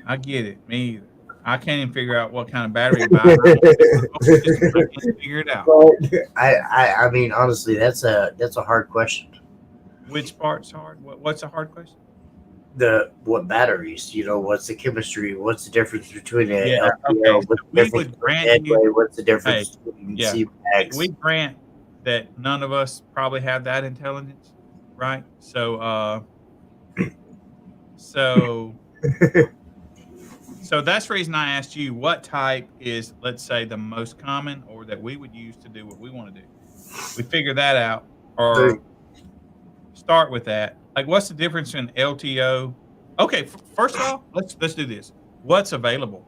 C: I get it. Me either. I can't even figure out what kind of battery to buy. I can't figure it out.
B: I mean, honestly, that's a hard question.
C: Which part's hard? What's a hard question?
B: What batteries? What's the chemistry? What's the difference between
C: we would grant
B: what's the difference between C-Max?
C: We grant that none of us probably have that intelligence, right? So that's the reason I asked you what type is, let's say, the most common or that we would use to do what we want to do. We figure that out or start with that. Like, what's the difference in LTO? Okay, first off, let's do this. What's available?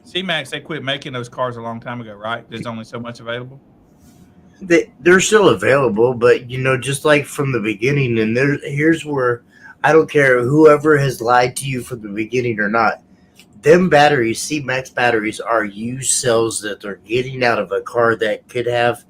C: C-Max, they quit making those cars a long time ago, right? There's only so much available.
B: They're still available, but just like from the beginning, and here's where I don't care whoever has lied to you from the beginning or not. Them batteries, C-Max batteries, are used cells that they're getting out of a car that could have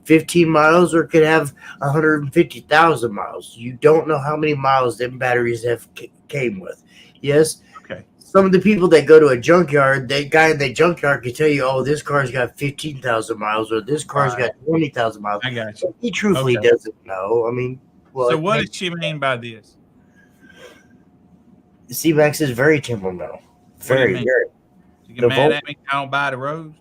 B: 15 miles or could have 150,000 miles. You don't know how many miles them batteries have came with. Yes.
C: Okay.
B: Some of the people that go to a junkyard, that guy in the junkyard can tell you, oh, this car's got 15,000 miles or this car's got 20,000 miles.
C: I got you.
B: He truthfully doesn't know. I mean, Well,
C: So what does she mean by this?
B: C-Max is very temperamental.
C: What do you
B: Very,
C: mean?
B: very.
C: You get
B: The
C: mad
B: volt.
C: at me? I don't buy the rose.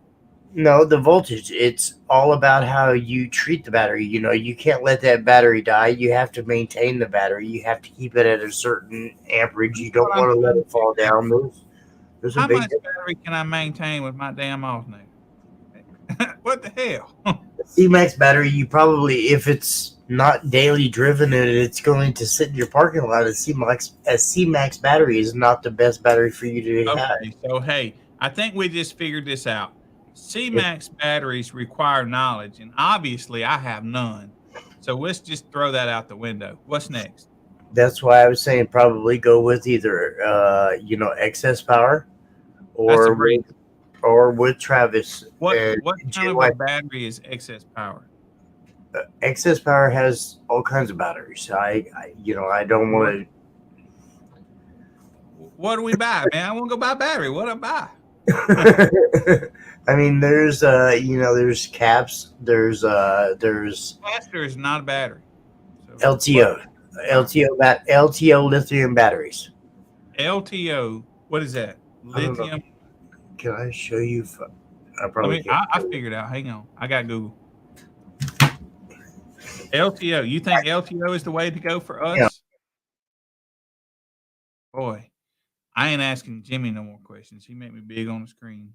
B: No, the voltage. It's all about how you treat the battery. You know, you can't let that battery die. You have to maintain the battery. You have to keep it at a certain amperage. You don't
C: What I'm
B: want to let
C: trying
B: it fall
C: to figure out.
B: down. There's a
C: How
B: big
C: much battery can I maintain with my damn alternator? What the hell?
B: C-Max battery. You probably, if it's not daily driven and it's going to sit in your parking lot, a C-Max battery is not the best battery for you to have.
C: Okay, so hey, I think we just figured this out.
B: It,
C: C-Max batteries require knowledge, and obviously I have none. So let's just throw that out the window. What's next?
B: that's why I was saying probably go with either, excess power
C: That's a
B: or
C: breeze.
B: with Travis and
C: What kind of a
B: JY.
C: battery is excess power?
B: Excess power has all kinds of batteries. I don't want
C: What do we buy, man? I want to go buy a battery. What do I buy?
B: to. I mean, there's caps. There's
C: Capacitor is not a battery. So
B: LTO, LTO lithium batteries.
C: LTO, what is that?
B: I don't know.
C: Lithium.
B: Can I show you? I
C: Let
B: probably
C: me.
B: can't.
C: I figured out. Hang on. I got Google. LTO. You think LTO is the way to go for
B: Yeah.
C: us? Boy, I ain't asking Jimmy no more questions. He made me big on the screen.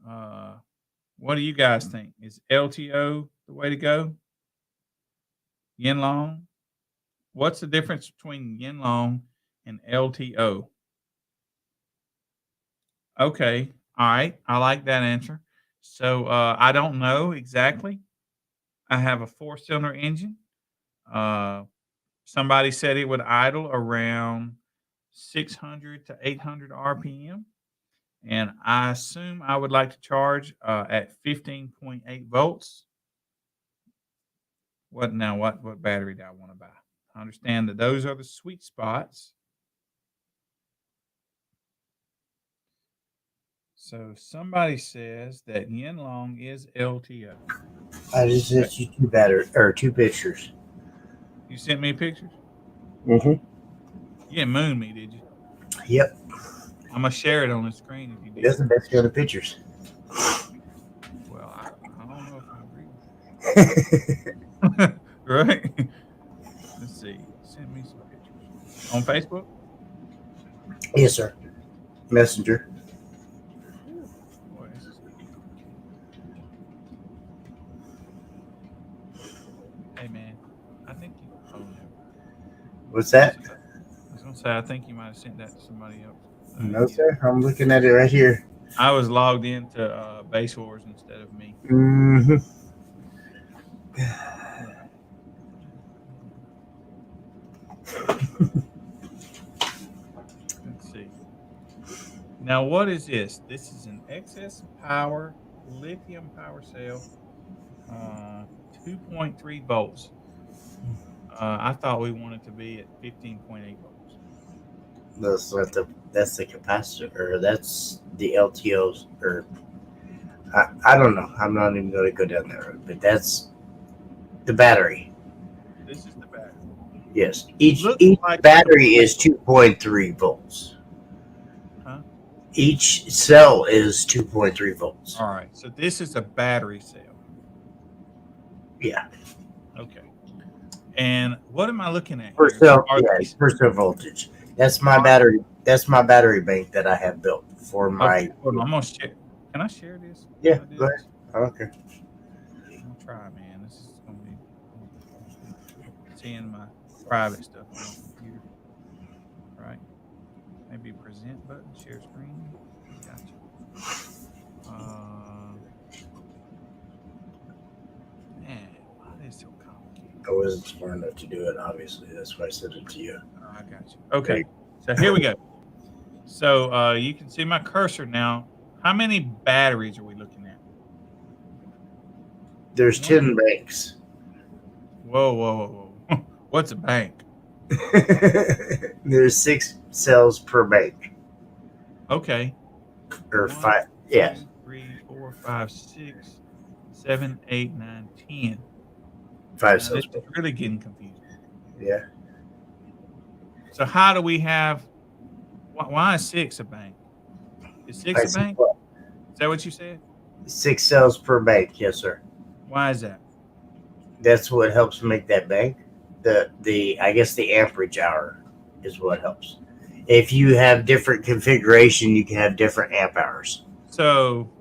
C: What do you guys think? Is LTO the way to go? Yin Long. What's the difference between Yin Long and LTO? Okay. All right. I like that answer. So I don't know exactly. I have a 4-cylinder engine. Uh, somebody said it would idle around 600 to 800 RPM. And I assume I would like to charge at 15.8 volts. What now? What battery do I want to buy? I understand that those are the sweet spots. So somebody says that Yin Long is LTO.
B: I just sent you two pictures.
C: You sent me pictures?
B: Mm-hmm.
C: You didn't moon me, did you?
B: Yep,
C: I'm gonna share it on the screen if you did.
B: that's the best kind of pictures.
C: Well, I don't know if I agree with that. Right? Let's see. Send me some pictures on Facebook.
B: Yes, sir. Messenger.
C: Ooh, boy, this is gonna be complicated. Hey, man, I think you. Oh, never mind.
B: What's that?
C: I was gonna say I think you might have sent that to somebody else.
B: No, sir. I'm looking at it right here.
C: I was logged into Base Wars instead of me.
B: Mm-hmm.
C: Let's see. Now, what is this? This is an excess power lithium power cell, 2.3 volts. I thought we wanted to be at 15.8 volts.
B: That's the capacitor, or that's the LTOs, or I don't know. I'm not even going to go down that road, but that's the battery.
C: This is the battery.
B: Yes, each
C: Looks like
B: battery is 2.3 volts.
C: Huh?
B: Each cell is 2.3 volts.
C: All right. So this is a battery cell.
B: Yeah,
C: Okay. And what am I looking at
B: per
C: here?
B: cell.
C: Are
B: Yeah,
C: these-
B: per cell voltage. That's my battery. That's my battery bank that I have built for my.
C: Okay, hold on, I'm gonna share. Can I share this?
B: Yeah,
C: Can I do
B: go ahead.
C: this?
B: I don't care.
C: I'm gonna try, man. This is gonna be seeing my private stuff on my computer. All right. Maybe present button, share screen. Gotcha. Man, why is it so complicated?
B: I wasn't smart enough to do it. Obviously, that's why I sent it to you.
C: Oh, I got you. Okay. So here we go. So you can see my cursor now. How many batteries are we looking at?
B: There's 10 banks.
C: Whoa. What's a bank?
B: There's 6 cells per bank,
C: Okay.
B: or
C: 1,
B: 5. Yeah,
C: 2, 3, 4, 5, 6, 7, 8, 9, 10.
B: 5
C: Now,
B: cells.
C: this is really getting confusing.
B: Yeah.
C: So how do we have? Why is 6 a bank? Is 6 a bank? Is that what you said?
B: 6 cells per bank, yes, sir.
C: Why is that?
B: That's what helps make that bank. The I guess the amperage hour is what helps. If you have different configuration, you can have different amp hours.
C: So,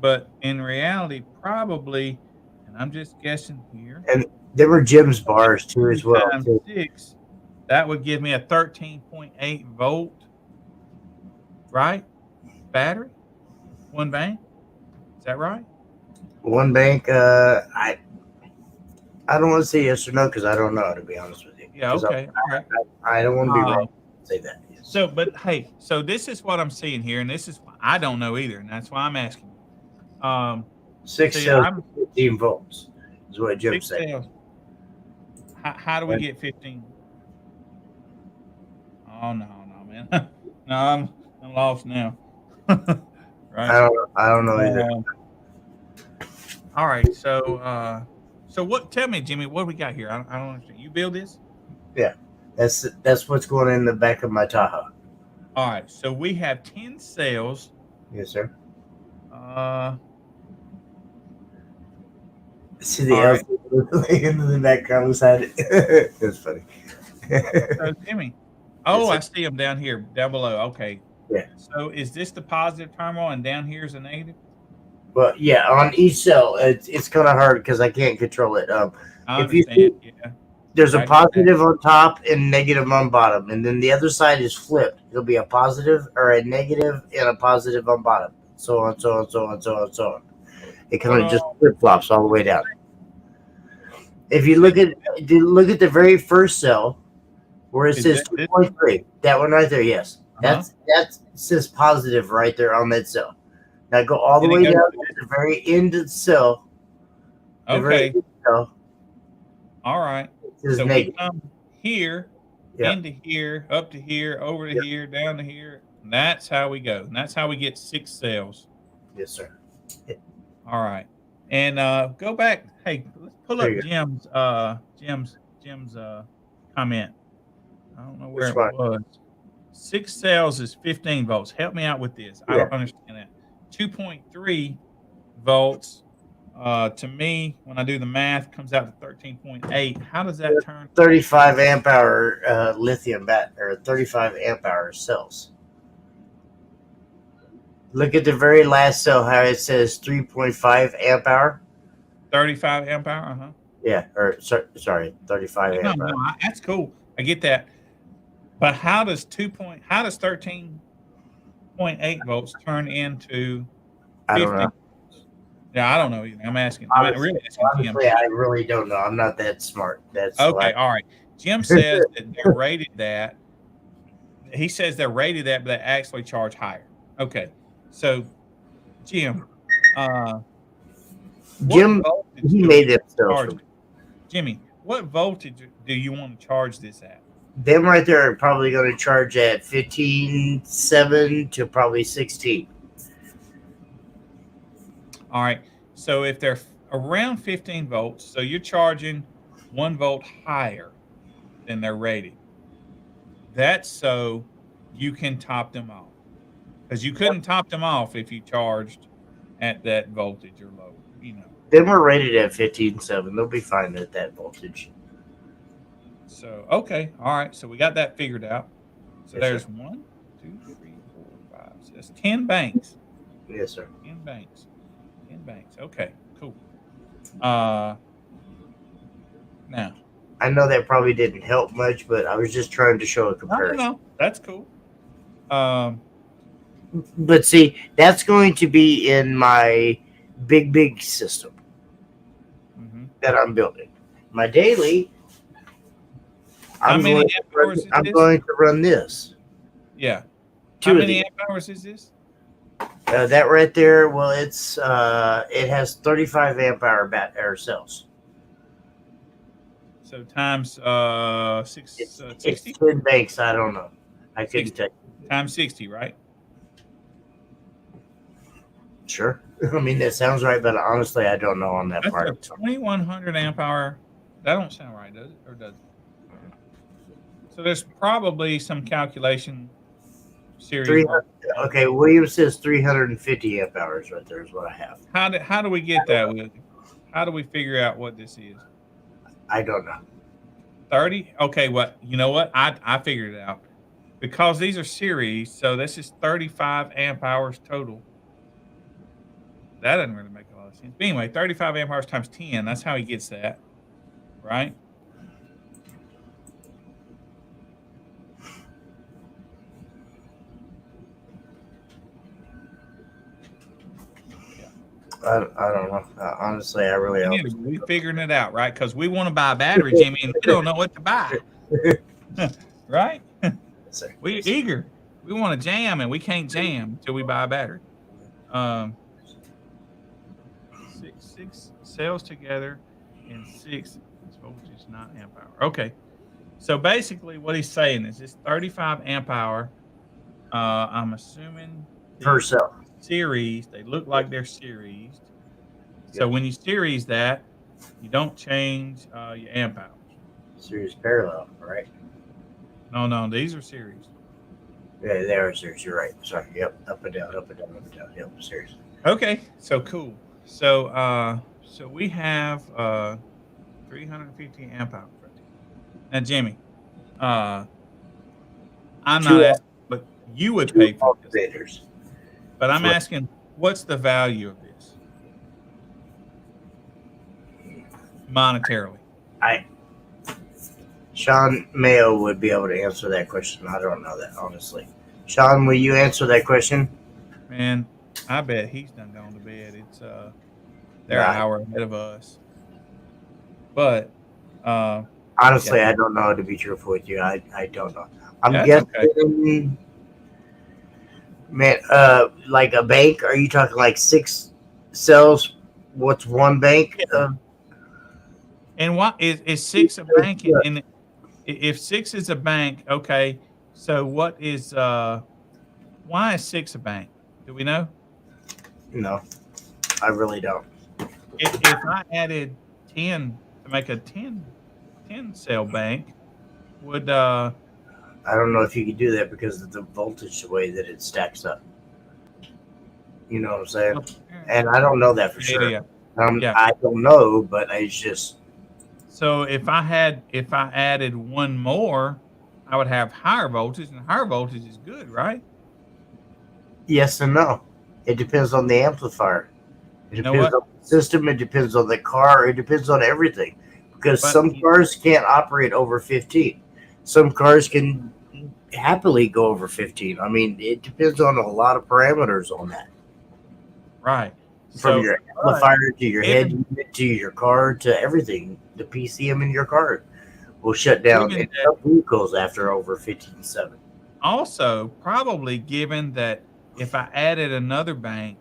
C: but in reality, probably, and I'm just guessing here.
B: And there were Jim's bars too as well.
C: Times
B: Too.
C: 6, that would give me a 13.8 volt, right? Battery, one bank. Is that right?
B: One bank. I don't want to say yes or no because I don't know, to be honest with you.
C: Yeah. Okay. All right.
B: I don't want to be wrong to say that. Yes.
C: So, but hey, so this is what I'm seeing here, and this is I don't know either, and that's why I'm asking you.
B: 6
C: see,
B: cells, 15 volts is what Jim
C: 6
B: said.
C: cells. How do we get 15? Oh no, man. No, I'm lost now. Right.
B: I don't know either.
C: All right. So what? Tell me, Jimmy, what do we got here? I don't understand. You build this?
B: Yeah, that's what's going in the back of my Tahoe.
C: All right. So we have 10 cells.
B: Yes, sir. See the LC in the background beside it. That's funny.
C: So Jimmy. Oh, I see them down here, down below. Okay.
B: Yeah.
C: So is this the positive terminal, and down here is the negative?
B: Well, yeah, on each cell, it's kind of hard because I can't control it.
C: I
B: if you
C: understand.
B: see,
C: Yeah.
B: there's a
C: Right.
B: positive on top and negative on bottom, and then the other side is flipped. It'll be a positive or a negative and a positive on bottom, so on, so on, so on, so on, so on. It kind of just flip flops all the way down. If you look at the very first cell where it says 2.3, that one right there, yes, that says positive right there on that cell. Now go all the way down to the very end of the cell.
C: Okay.
B: Cell,
C: all right. So we come here, into here, up to here, over to here, down to here. And that's how we go. And that's how we get 6 cells.
B: Yes, sir.
C: All right. And go back. Hey, let's pull up Jim's comment. I don't know where it was. 6 cells is 15 volts. Help me out with this. I don't understand that. 2.3 volts. To me, when I do the math, comes out to 13.8. How does that turn?
B: 35 amp hour lithium or 35 amp hour cells. Look at the very last cell, how it says 3.5 amp hour.
C: 35 amp hour,
B: Yeah, or sorry, 35 amp hour.
C: No, that's cool. I get that. But how does 13.8 volts turn into 50?
B: I don't know.
C: Yeah, I don't know either. I'm asking.
B: Honestly, I really don't know. I'm not that smart. That's
C: okay. All right. Jim says that they're rated that. He says they're rated that, but they actually charge higher. Okay. So, Jim,
B: he made it so.
C: Jimmy, what voltage do you want to charge this at?
B: Them right there are probably going to charge at 15.7 to probably 16.
C: All right. So if they're around 15 volts, so you're charging 1 volt higher than they're rated. That's so you can top them off. Because you couldn't top them off if you charged at that voltage or lower,
B: Them are rated at 15.7. They'll be fine at that voltage.
C: So, okay. All right. So we got that figured out. So there's 1, 2, 3, 4, 5, 6, 10 banks.
B: Yes, sir.
C: 10 banks. 10 banks. Okay, cool. Now.
B: I know that probably didn't help much, but I was just trying to show a comparison.
C: No. That's cool.
B: But see, that's going to be in my big system that I'm building. My daily, I'm going to run this.
C: Yeah. How many amp hours is this?
B: That right there, well, it's it has 35 amp hour cells.
C: So times 60?
B: It's 10 banks. I don't know. I couldn't tell you.
C: Times 60, right?
B: Sure. I mean, that sounds right, but honestly, I don't know on that
C: That's
B: part.
C: A 2100 amp hour. That don't sound right, does it? Or does it? So there's probably some calculation series.
B: 300, okay, Williams says 350 amp hours right there is what I have.
C: How do we get that, William? How do we figure out what this is?
B: I don't know.
C: 30? Okay, you know what? I figured it out. Because these are series, so this is 35 amp hours total. That doesn't really make a lot of sense. But anyway, 35 amp hours times 10, that's how he gets that. Right?
B: I don't know. Honestly, I really don't.
C: We're figuring it out, right? Because we want to buy a battery, Jimmy, and we don't know what to buy. Right? We're eager. We want to jam, and we can't jam until we buy a battery. Six cells together in 6 voltage, not amp hour. Okay. So basically what he's saying is this 35 amp hour, I'm assuming
B: Per cell.
C: Series, they look like they're series. So when you series that, you don't change your amp hours.
B: Series parallel, right?
C: No, these are series.
B: Yeah, they are series. You're right. Sorry. Yep. Up and down, up and down, up and down. Yep. Series.
C: Okay. So cool. So we have 350 amp hours right there. Now, Jimmy, I'm not asking, but you would pay for this. But I'm asking, what's the value of this monetarily?
B: Sean Mayo would be able to answer that question. I don't know that, honestly. Sean, will you answer that question?
C: Man, I bet he's done gone to bed. It's they're an hour ahead of us. But
B: honestly, I don't know, to be truthful with you. I don't know. I'm guessing. Okay. Man, like a bank? Are you talking like 6 cells? What's one bank?
C: And what is 6 a bank? And if 6 is a bank, okay. So what is why is 6 a bank? Do we know?
B: No, I really don't.
C: If I added 10 to make a 10 cell bank, would
B: I don't know if you could do that because of the voltage, the way that it stacks up. You know what I'm saying? And I don't know that for sure.
C: Yeah.
B: I don't know, but it's just.
C: So if I added one more, I would have higher voltage, and higher voltage is good, right?
B: Yes and no. It depends on the amplifier. It depends on the system. It depends on the car. It depends on everything. Because some cars can't operate over 15. Some cars can happily go over 15. I mean, it depends on a lot of parameters on that.
C: Right.
B: From your amplifier to your head unit to your car to everything. The PCM in your car will shut down in some vehicles after over 15.7.
C: Also, probably given that if I added another bank,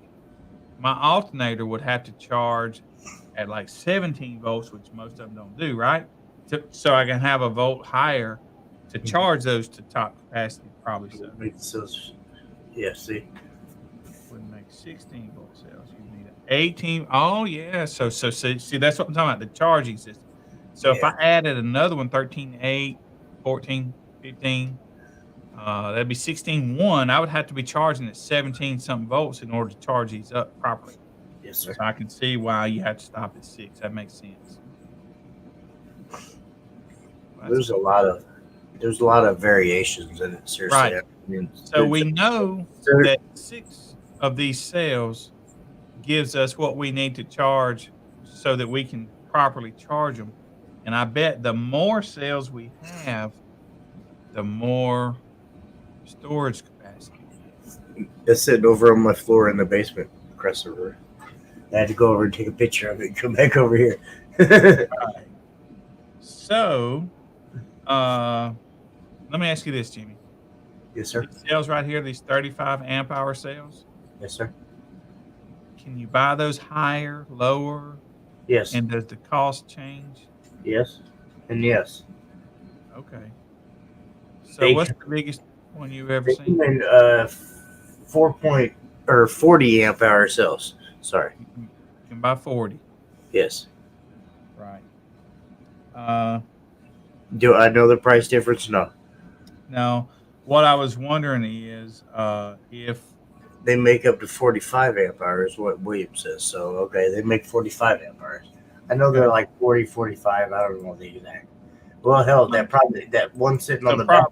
C: my alternator would have to charge at like 17 volts, which most of them don't do, right? So I can have a volt higher to charge those to top capacity, probably so.
B: Yeah, see.
C: Wouldn't make 16 volt cells. You need 18. Oh, yeah. So see, that's what I'm talking about, the charging system. So if I added another one, 13.8, 14, 15, that'd be 16.1. I would have to be charging at 17 something volts in order to charge these up properly.
B: Yes, sir.
C: So I can see why you have to stop at 6. That makes sense.
B: There's a lot of variations in it. Seriously.
C: Right.
B: I mean,
C: so we know that 6 of these cells gives us what we need to charge so that we can properly charge them. And I bet the more cells we have, the more storage capacity we have.
B: It's sitting over on my floor in the basement across the room. I had to go over and take a picture of it and come back over here.
C: Right. So, let me ask you this, Jimmy.
B: Yes, sir.
C: These cells right here, these 35 amp hour cells.
B: Yes, sir.
C: Can you buy those higher, lower?
B: Yes.
C: And does the cost change?
B: Yes. And yes.
C: Okay. So what's the biggest one you've ever seen?
B: 40 amp hour cells. Sorry.
C: You can buy 40.
B: Yes.
C: Right.
B: Do I know the price difference? No.
C: Now, what I was wondering is if
B: They make up to 45 amp hours, what Williams says. So, okay, they make 45 amp hours. I know they're
C: okay,
B: like 40, 45. I don't know the exact. Well, hell, that one sitting on
C: so
B: the back,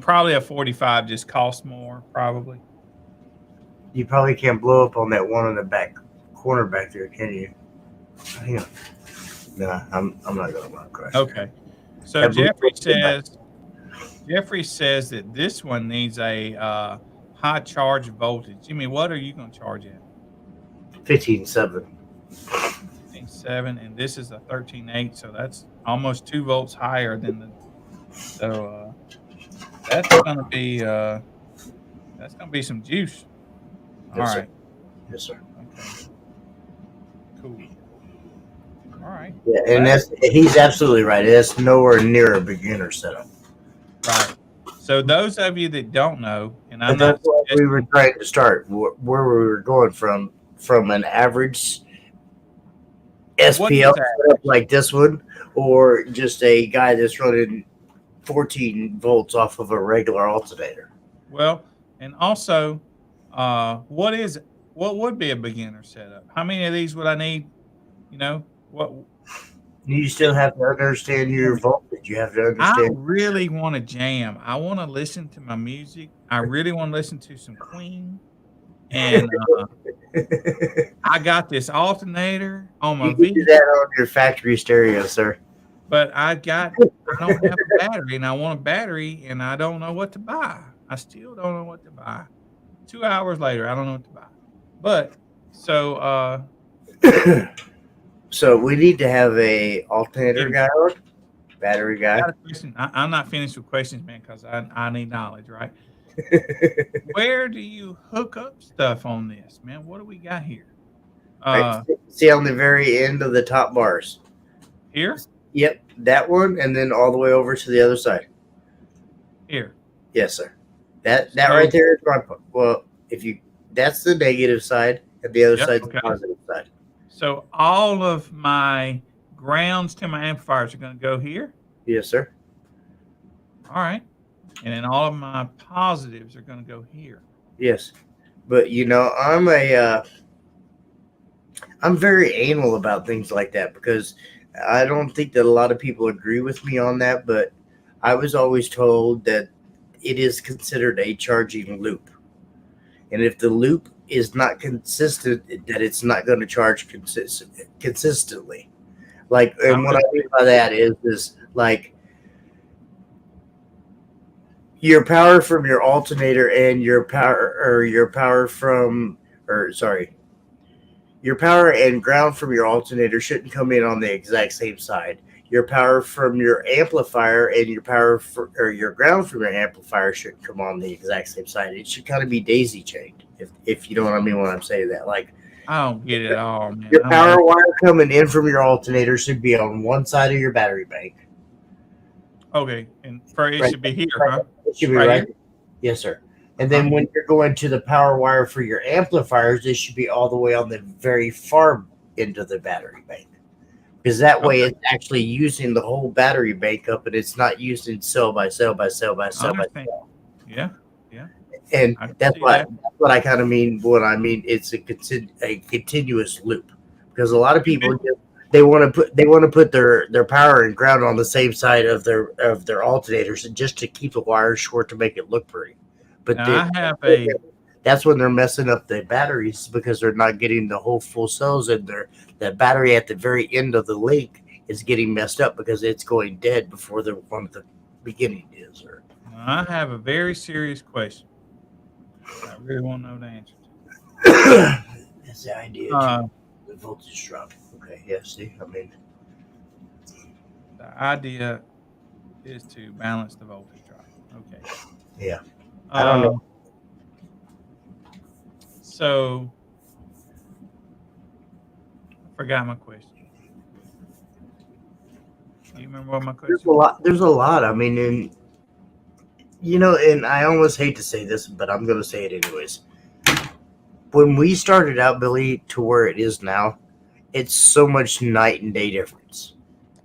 C: probably a 45 just costs more, probably.
B: you probably can't blow up on that one in the back corner back there, can you? Hang on. Nah, I'm not going to run across there.
C: Okay. So
B: That blue
C: Jeffrey says that this one needs a high charge voltage. Jimmy, what are you going to charge at?
B: 15.7.
C: 13.7, and this is a 13.8, so that's almost 2 volts higher than the. So that's gonna be some juice. All
B: Yes, sir.
C: right.
B: Yes, sir.
C: Okay. Cool. All right.
B: Yeah, and he's absolutely right. It's nowhere near a beginner setup.
C: Right. So those of you that don't know, and I'm
B: And that's
C: not
B: what we were
C: suggesting,
B: trying to start, where we were going from an average
C: what
B: SPL
C: is that?
B: setup like this one, or just a guy that's running 14 volts off of a regular alternator.
C: Well, and also, what would be a beginner setup? How many of these would I need? You know what?
B: You still have to understand your voltage. You have to
C: I
B: understand.
C: really want to jam. I want to listen to my music. I really want to listen to some Queen. And I got this alternator on my
B: You can do
C: vehicle,
B: that on your factory stereo, sir.
C: but I don't have a battery, and I want a battery, and I don't know what to buy. I still don't know what to buy. 2 hours later, I don't know what to buy. But so
B: So we need to have a alternator guy on, battery
C: I
B: guy.
C: got a question. I'm not finished with questions, man, because I need knowledge, right? Where do you hook up stuff on this, man? What do we got here?
B: Right. See on the very end of the top bars.
C: Here?
B: Yep, that one, and then all the way over to the other side.
C: Here.
B: Yes, sir. That right there is my point. Well, that's the negative side, and the other side's the positive side.
C: So all of my grounds to my amplifiers are going to go here.
B: Yes, sir.
C: All right. And then all of my positives are going to go here.
B: Yes, but I'm very anal about things like that because I don't think that a lot of people agree with me on that. But I was always told that it is considered a charging loop, and if the loop is not consistent, that it's not going to charge consistently. Like, and what I mean by that is like your power from your alternator and your power and ground from your alternator shouldn't come in on the exact same side. Your power from your amplifier and your your ground from your amplifier shouldn't come on the exact same side. It should kind of be daisy chained, if you know what I mean when I'm saying that. Like,
C: I don't get it all, man.
B: your power wire coming in from your alternator should be on one side of your battery bank.
C: Okay, and it should be here, huh?
B: It should be right here. Yes, sir. And then when you're going to the power wire for your amplifiers, it should be all the way on the very far end of the battery bank. Because that way it's actually using the whole battery bank up and it's not using cell by cell by cell by cell by cell.
C: Yeah, yeah.
B: And that's what I kind of mean. What I mean, it's a continuous loop. Because a lot of people they want to put their power and ground on the same side of their alternators just to keep the wires short to make it look pretty. But that's when they're messing up the batteries because they're not getting the whole full cells in there. That battery at the very end of the link is getting messed up because it's going dead before the one at the beginning is. Or
C: I have a very serious question. I really want to know the answer to.
B: That's the idea. The voltage drop. Okay, yeah, see, I mean,
C: the idea is to balance the voltage drop. Okay.
B: Yeah. I don't know.
C: So I forgot my question. Do you remember what my question was?
B: There's a lot. I mean, and I almost hate to say this, but I'm going to say it anyways. When we started out, Billy, to where it is now, it's so much night and day difference.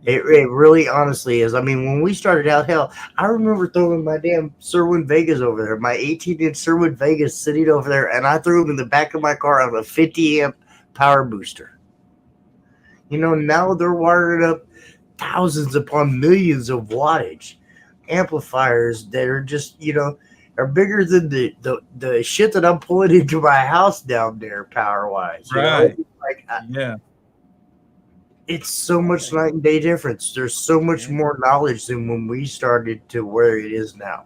B: It really honestly is. I mean, when we started out, hell, I remember throwing my damn Sherwin Vegas over there, my 18-inch Sherwin Vegas sitting over there, and I threw them in the back of my car on a 50 amp power booster. Now they're wiring up thousands upon millions of wattage amplifiers that are just, are bigger than the shit that I'm pulling into my house down there, power wise.
C: Right.
B: Like,
C: Yeah.
B: it's so much night and day difference. There's so much more knowledge than when we started to where it is now.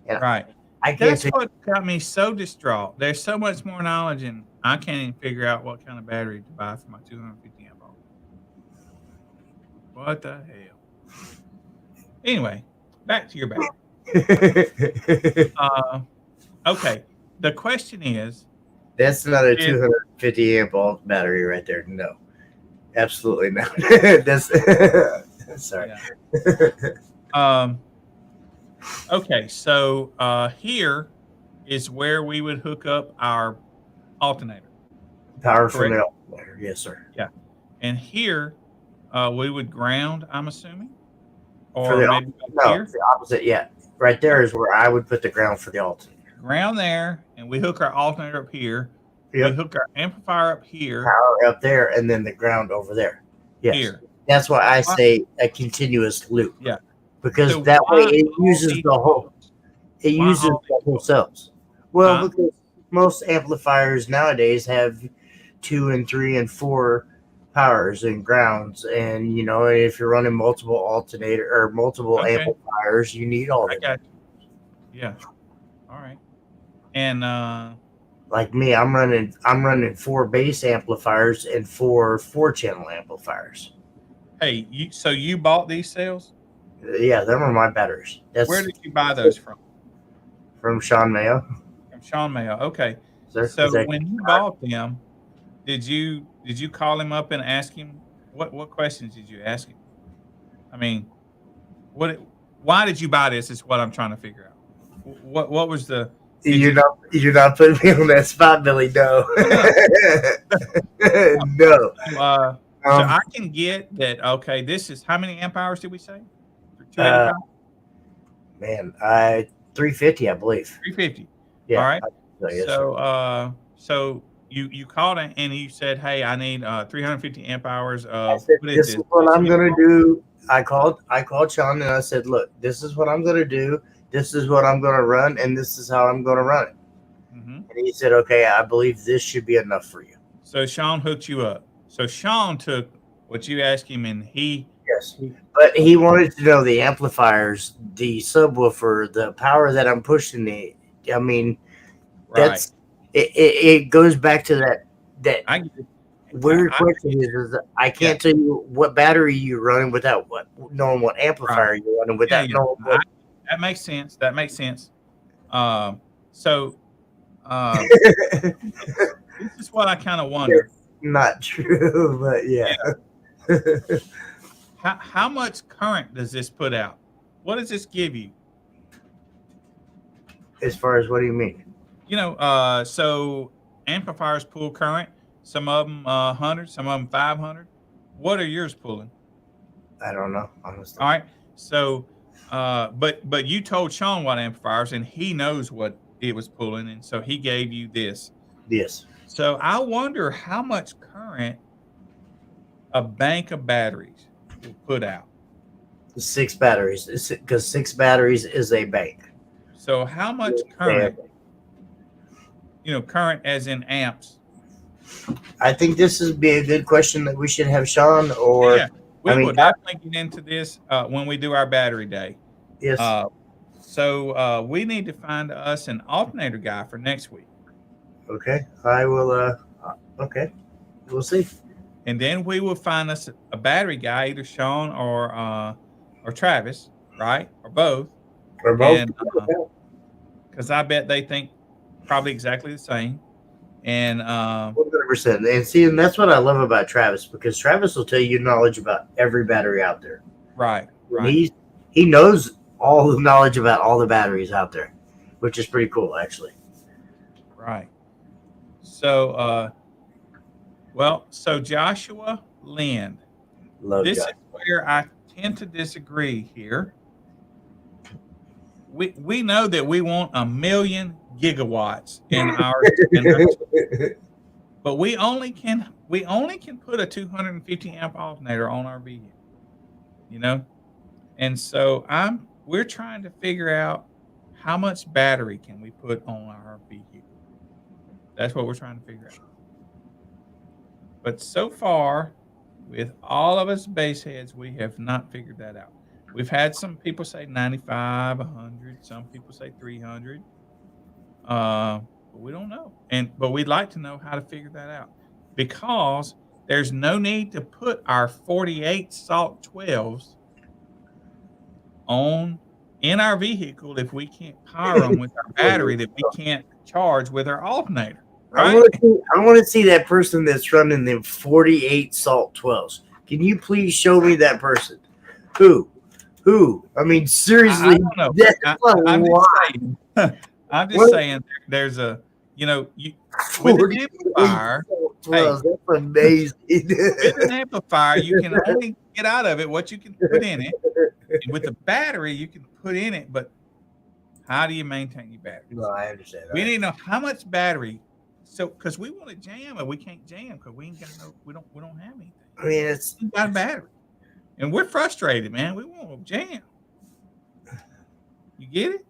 B: And
C: Right.
B: I can't
C: That's
B: say
C: what got me so distraught. There's so much more knowledge, and I can't even figure out what kind of battery to buy for my 250 amp hour. What the hell? Anyway, back to your battery. Okay. The question is,
B: that's not a
C: Is-
B: 250 amp alt battery right there. No, absolutely not. That's sorry.
C: Okay, so here is where we would hook up our alternator.
B: Power from
C: Correct.
B: the alternator. Yes, sir.
C: Yeah. And here we would ground, I'm assuming.
B: For
C: Or
B: the
C: maybe
B: No,
C: here.
B: the opposite. Yeah, right there is where I would put the ground for the alternator.
C: Ground there, and we hook our alternator up here.
B: Yep.
C: We hook our amplifier up here.
B: Power up there, and then the ground over there. Yes.
C: Here.
B: That's why I say a continuous loop.
C: Yeah.
B: Because
C: So
B: that way
C: why
B: it
C: all
B: uses
C: these
B: the whole. It
C: Why
B: uses
C: all
B: the
C: these
B: whole cells. Well,
C: Huh?
B: because most amplifiers nowadays have 2 and 3 and 4 powers and grounds, and if you're running multiple alternator or multiple
C: Okay.
B: amplifiers, you need all
C: I
B: of
C: got
B: them.
C: you. Yeah. All right. And
B: Like me, I'm running 4 bass amplifiers and 4 4-channel amplifiers.
C: hey, you bought these cells?
B: Yeah, them are my batteries. That's
C: Where did you buy those from?
B: from Sean Mayo.
C: From Sean Mayo. Okay.
B: Sir,
C: So when you bought them, did you call him up and ask him what questions did you ask him? I mean, why did you buy this is what I'm trying to figure out. What was the
B: you're not putting me on that spot, Billy. No. No.
C: So I can get that. Okay, this is how many amp hours did we say? 285?
B: Man, 350, I believe.
C: 350.
B: Yeah.
C: All right.
B: Yes, sir.
C: So you called and you said, "Hey, I need 350 amp hours
B: I
C: of
B: said,
C: what
B: this is what I'm gonna do." I called Sean and I said, "Look, this is what I'm gonna do. This is what I'm gonna run, and this is how I'm gonna run it."
C: Mm-hmm.
B: And he said, "Okay, I believe this should be enough for you."
C: So Sean hooked you up. So Sean took what you asked him, and
B: Yes, but he wanted to know the amplifiers, the subwoofer, the power that I'm pushing. I mean, that's it goes back to that
C: I get it.
B: weird question is I can't tell you what battery you're running without knowing what amplifier you're running without knowing what.
C: That makes sense. That makes sense. So this is what I kind of wonder.
B: Not true, but yeah.
C: How much current does this put out? What does this give you?
B: As far as what do you mean?
C: So amplifiers pull current. Some of them 100, some of them 500. What are yours pulling?
B: I don't know, honestly.
C: All right. So, but you told Sean what amplifiers, and he knows what it was pulling, and so he gave you this.
B: Yes.
C: So I wonder how much current a bank of batteries will put out.
B: 6 batteries, because 6 batteries is a bank.
C: So how much current? Current as in amps.
B: I think this would be a good question that we should have Sean or.
C: Yeah, we will definitely get into this when we do our battery day.
B: Yes.
C: So we need to find us an alternator guy for next week.
B: Okay, I will. Okay, we'll see.
C: And then we will find us a battery guy, either Sean or Travis, right, or both.
B: Or both.
C: Because I bet they think probably exactly the same. And
B: 100%. And see, and that's what I love about Travis, because Travis will tell you knowledge about every battery out there.
C: Right.
B: He knows all the knowledge about all the batteries out there, which is pretty cool, actually.
C: Right. So, so Joshua Lind,
B: Love
C: This
B: Josh.
C: is where I tend to disagree here. We know that we want 1,000,000 gigawatts in our but we only can put a 250 amp alternator on our vehicle, you know? And so we're trying to figure out how much battery can we put on our vehicle. That's what we're trying to figure out. But so far, with all of us base heads, we have not figured that out. We've had some people say 95, 100, some people say 300. But we don't know. But we'd like to know how to figure that out because there's no need to put our 48 salt 12s in our vehicle if we can't power them with our battery that we can't charge with our alternator. Right?
B: I want to see that person that's running the 48 Salt 12s. Can you please show me that person? Who? I mean, seriously,
C: I don't know.
B: that's
C: I'm
B: a
C: just
B: lot.
C: saying. I'm just saying there's a with an amplifier.
B: Salt 12s,
C: Hey,
B: that's amazing.
C: with an amplifier, you can only get out of it what you can put in it. And with the battery, you can put in it, but how do you maintain your battery?
B: No, I understand.
C: We need to know how much battery. So, because we want to jam, and we can't jam because we ain't got we don't have anything.
B: I mean, it's
C: we got a battery, and we're frustrated, man. We want to jam. You get it?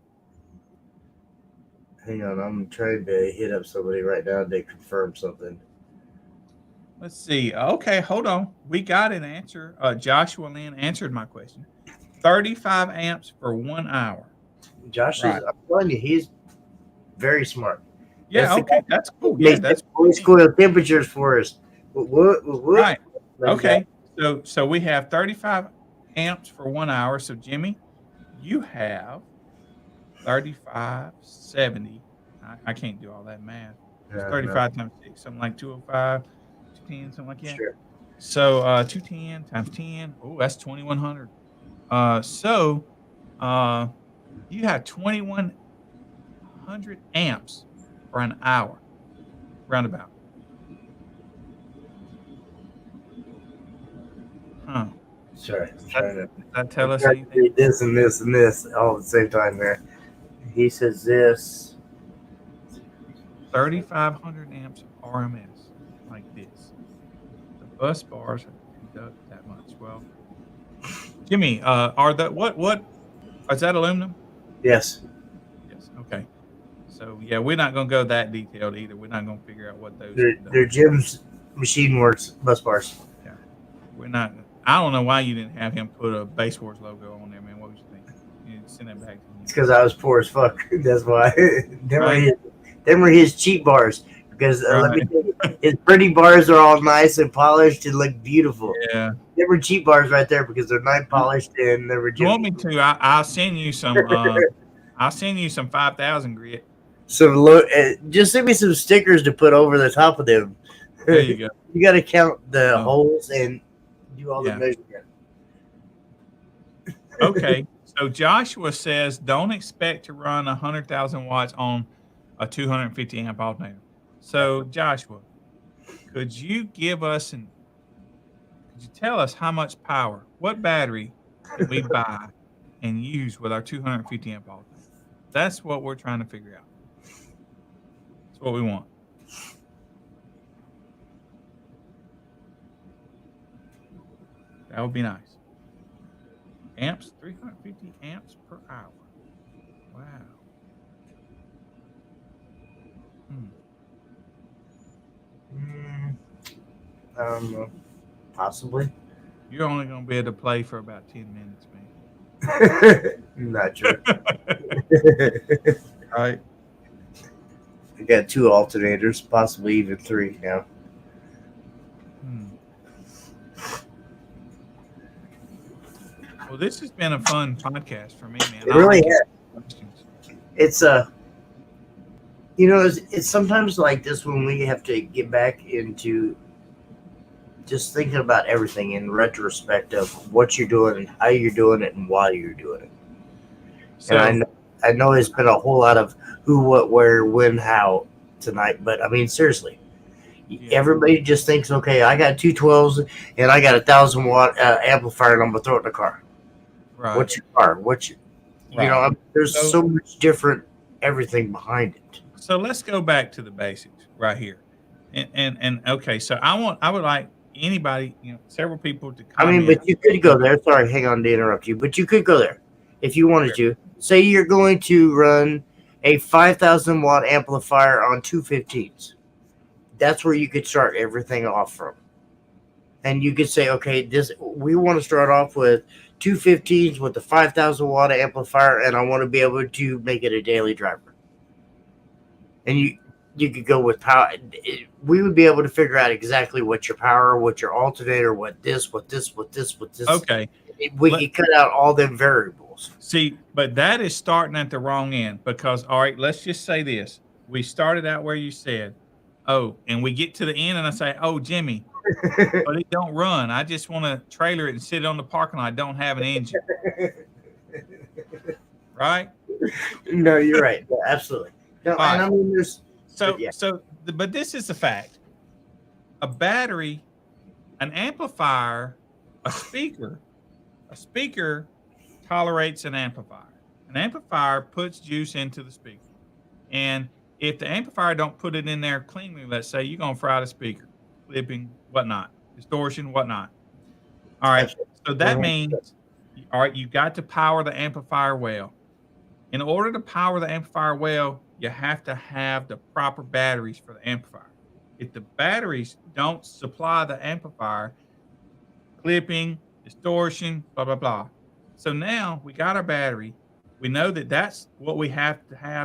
B: Hang on, I'm trying to hit up somebody right now to confirm something.
C: Let's see. Okay, hold on. We got an answer. Joshua Lynn answered my question. 35 amps for 1 hour.
B: Josh
C: Right.
B: is, I'm telling you, he's very smart.
C: Yeah,
B: That's
C: okay, that's cool. Yeah, that's
B: voice coil temperatures for us. What?
C: right.
B: Like
C: Okay, so we have 35 amps for 1 hour. So Jimmy, you have 3570. I can't do all that math. It's 35 times 6, something like 205, 210, something like that.
B: Sure.
C: So 210 times 10. Oh, that's 2100. You have 2100 amps for an hour, roundabout. Huh.
B: Sorry.
C: Does that tell us
B: trying to
C: anything?
B: read this and this and this all at the same time there. He says this.
C: 3,500 amps of RMS, like this. The bus bars conduct that much. Well, Jimmy, what is that aluminum?
B: Yes.
C: Yes. Okay. So yeah, we're not going to go that detailed either. We're not going to figure out what those.
B: They're Jim's Machine Works bus bars.
C: Yeah. We're not. I don't know why you didn't have him put a Base Wars logo on there, man. What was you thinking? You send that back to me.
B: It's because I was poor as fuck. That's why.
C: Right.
B: Them were his cheap bars. Because let me tell you, his pretty bars are all nice and polished and look beautiful.
C: Yeah.
B: They were cheap bars right there because they're nice polished and they were.
C: If you want me to? I'll send you some. I'll send you some 5,000 grit.
B: Just send me some stickers to put over the top of them.
C: There you go.
B: You got to count the holes and do all the measurement.
C: Okay. So Joshua says, don't expect to run 100,000 watts on a 250 amp alternator. So Joshua, could you tell us how much power, what battery can we buy and use with our 250 amp alternator? That's what we're trying to figure out. That's what we want. That would be nice. Amps, 350 amps per hour. Wow.
B: I don't know. Possibly.
C: You're only going to be able to play for about 10 minutes, man.
B: Not true.
C: Right.
B: I got 2 alternators, possibly even 3 now.
C: Well, this has been a fun podcast for me, man.
B: It really has. It's it's sometimes like this when we have to get back into just thinking about everything in retrospect of what you're doing and how you're doing it and why you're doing it. So, and I know it's been a whole lot of who, what, where, when, how tonight, but I mean, seriously, Everybody just thinks, okay, I got 212s and I got a 1,000 watt amplifier, and I'm gonna throw it in the car.
C: Right.
B: What's your car? There's
C: So-
B: so much different everything behind it.
C: So let's go back to the basics right here. And okay, so I would like anybody, several people to
B: I
C: comment.
B: mean, but you could go there. Sorry, hang on to interrupt you, but you could go there if you wanted to. Say you're going to run a 5,000 watt amplifier on 215s. That's where you could start everything off from. And you could say, okay, we want to start off with 215s with the 5,000 watt amplifier, and I want to be able to make it a daily driver. And you could go with power. We would be able to figure out exactly what your power, what your alternator, what this.
C: Okay.
B: We could cut out all them variables.
C: See, but that is starting at the wrong end because, all right, let's just say this. We started out where you said, oh, and we get to the end and I say, oh, Jimmy, but it don't run. I just want to trailer it and sit on the parking lot. I don't have an engine. Right?
B: No, you're right. Yeah, absolutely. No,
C: Right.
B: and I mean,
C: but this is the fact. A battery, an amplifier, a speaker tolerates an amplifier. An amplifier puts juice into the speaker. And if the amplifier don't put it in there cleanly, let's say you're going to fry the speaker, clipping, whatnot, distortion, whatnot. All right. So that means, all right, you got to power the amplifier well. In order to power the amplifier well, you have to have the proper batteries for the amplifier. If the batteries don't supply the amplifier, clipping, distortion, blah, blah, blah. So now we got our battery. We know that that's what we have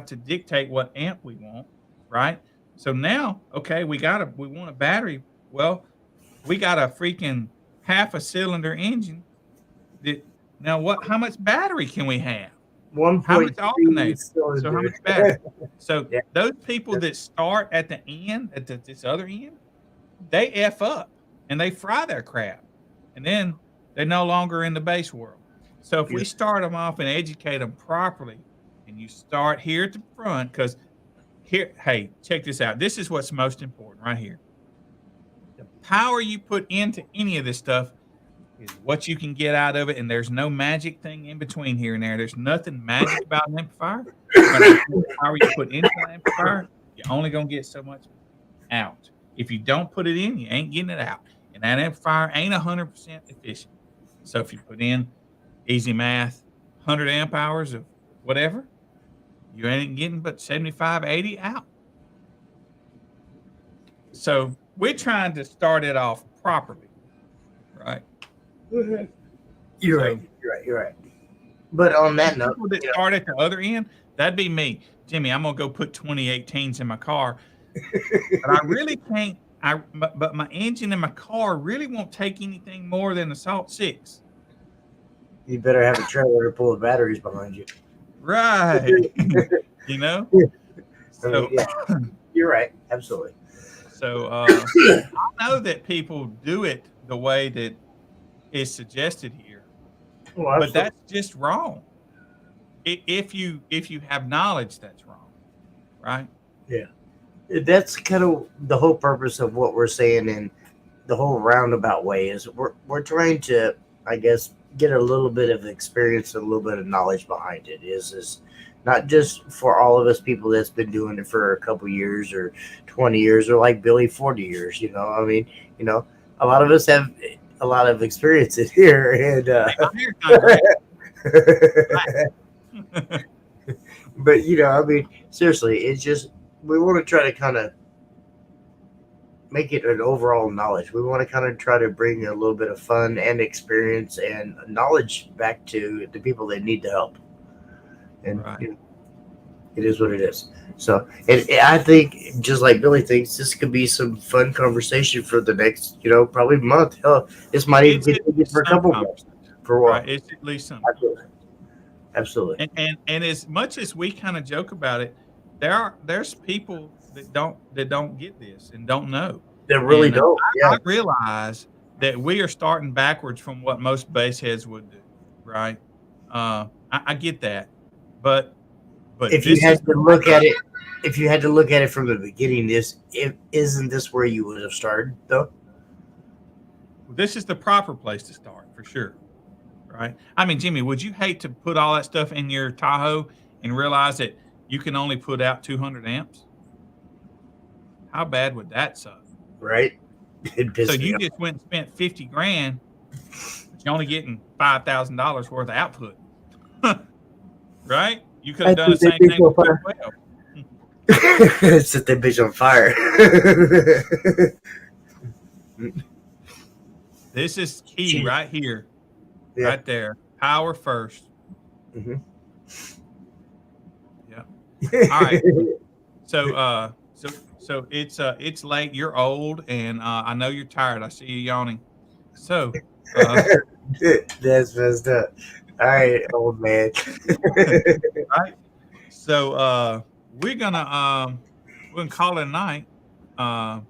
C: to dictate what amp we want, right? So now, okay, we want a battery. Well, we got a freaking half a cylinder engine. How much battery can we have? How much alternator? So how much battery? So those people that start at the end, at this other end, they F up and they fry their crap. And then they're no longer in the base world. So if we start them off and educate them properly, and you start here at the front, because here, hey, check this out. This is what's most important right here. The power you put into any of this stuff is what you can get out of it, and there's no magic thing in between here and there. There's nothing magic about an amplifier. The power you put into an amplifier, you're only going to get so much out. If you don't put it in, you ain't getting it out. And that amplifier ain't 100% efficient. So if you put in easy math, 100 amp hours of whatever, you ain't getting but 75, 80 out. So we're trying to start it off properly, right?
B: You're right. But on that note,
C: people that start at the other end, that'd be me. Jimmy, I'm going to go put 2018s in my car. But I really can't. But my engine in my car really won't take anything more than a Salt 6.
B: You better have a trailer to pull the batteries behind you.
C: Right. So,
B: you're right. Absolutely.
C: So I know that people do it the way that is suggested here, but that's just wrong. If you have knowledge, that's wrong, right?
B: Yeah. That's kind of the whole purpose of what we're saying in the whole roundabout way is we're trying to, I guess, get a little bit of experience and a little bit of knowledge behind it. Is not just for all of us people that's been doing it for a couple years or 20 years or like Billy 40 years. I mean, a lot of us have a lot of experience in here, and but I mean, seriously, it's just we want to try to kind of make it an overall knowledge. We want to kind of try to bring a little bit of fun and experience and knowledge back to the people that need the help. And it is what it is. So, and I think, just like Billy thinks, this could be some fun conversation for the next, probably month. Hell, this might even continue for a couple months. For a while.
C: Right, it's at least something.
B: Absolutely.
C: And as much as we kind of joke about it, there's people that don't get this and don't know.
B: They really don't.
C: I realize that we are starting backwards from what most bass heads would do, right? I get that, but
B: if you had to look at it, if you had to look at it from the beginning, isn't this where you would have started though?
C: This is the proper place to start for sure, right? I mean, Jimmy, would you hate to put all that stuff in your Tahoe and realize that you can only put out 200 amps? How bad would that suck?
B: Right.
C: So you just went and spent 50 grand, but you're only getting $5,000 worth of output, right? You could have done the same thing with 12.
B: Set that bitch on fire.
C: This is key right here,
B: Yeah.
C: right there. Power first.
B: Mm-hmm.
C: Yeah. All right. So it's late. You're old, and I know you're tired. I see you yawning. So
B: that's messed up. All right, old man.
C: right. So we're gonna call it a night, and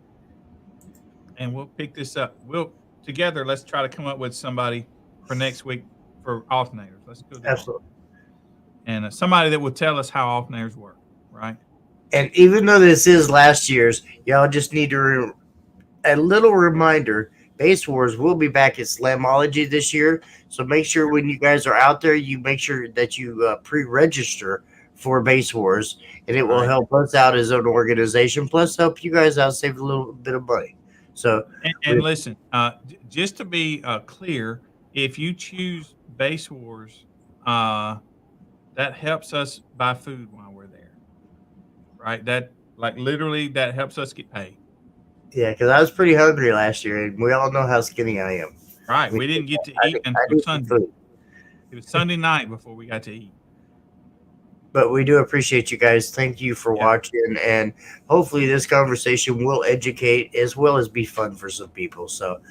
C: we'll pick this up. We'll together. Let's try to come up with somebody for next week for alternators. Let's go.
B: Absolutely.
C: And somebody that will tell us how alternators work. Right.
B: And even though this is last year's, y'all just need to a little reminder. Base Wars will be back at Slamology this year, so make sure when you guys are out there, you make sure that you pre-register for Base Wars, and it will help us out as an organization, plus help you guys out save a little bit of money. So,
C: and listen, just to be clear, if you choose Base Wars, that helps us buy food while we're there. Right, that like literally that helps us get paid.
B: Yeah, because I was pretty hungry last year, and we all know how skinny I am.
C: Right, we didn't get to eat until Sunday. It was Sunday night before we got to eat.
B: But we do appreciate you guys. Thank you for watching, and hopefully this conversation will educate as well as be fun for some people. So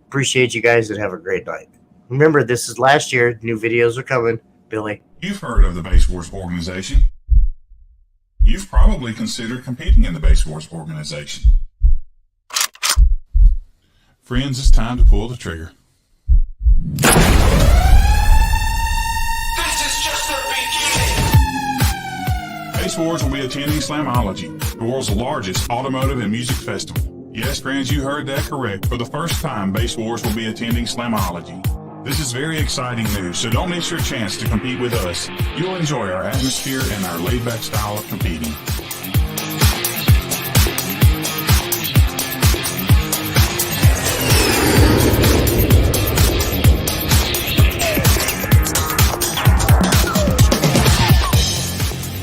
B: appreciate you guys, and have a great night. Remember, this is last year. New videos are coming. Billy.
D: You've heard of the Base Wars organization. You've probably considered competing in the Base Wars organization. Friends, it's time to pull the trigger.
E: This is just the beginning.
D: Base Wars will be attending Slamology, the world's largest automotive and music festival. Yes, friends, you heard that correct. For the first time, Base Wars will be attending Slamology. This is very exciting news, so don't miss your chance to compete with us. You'll enjoy our atmosphere and our laid-back style of competing.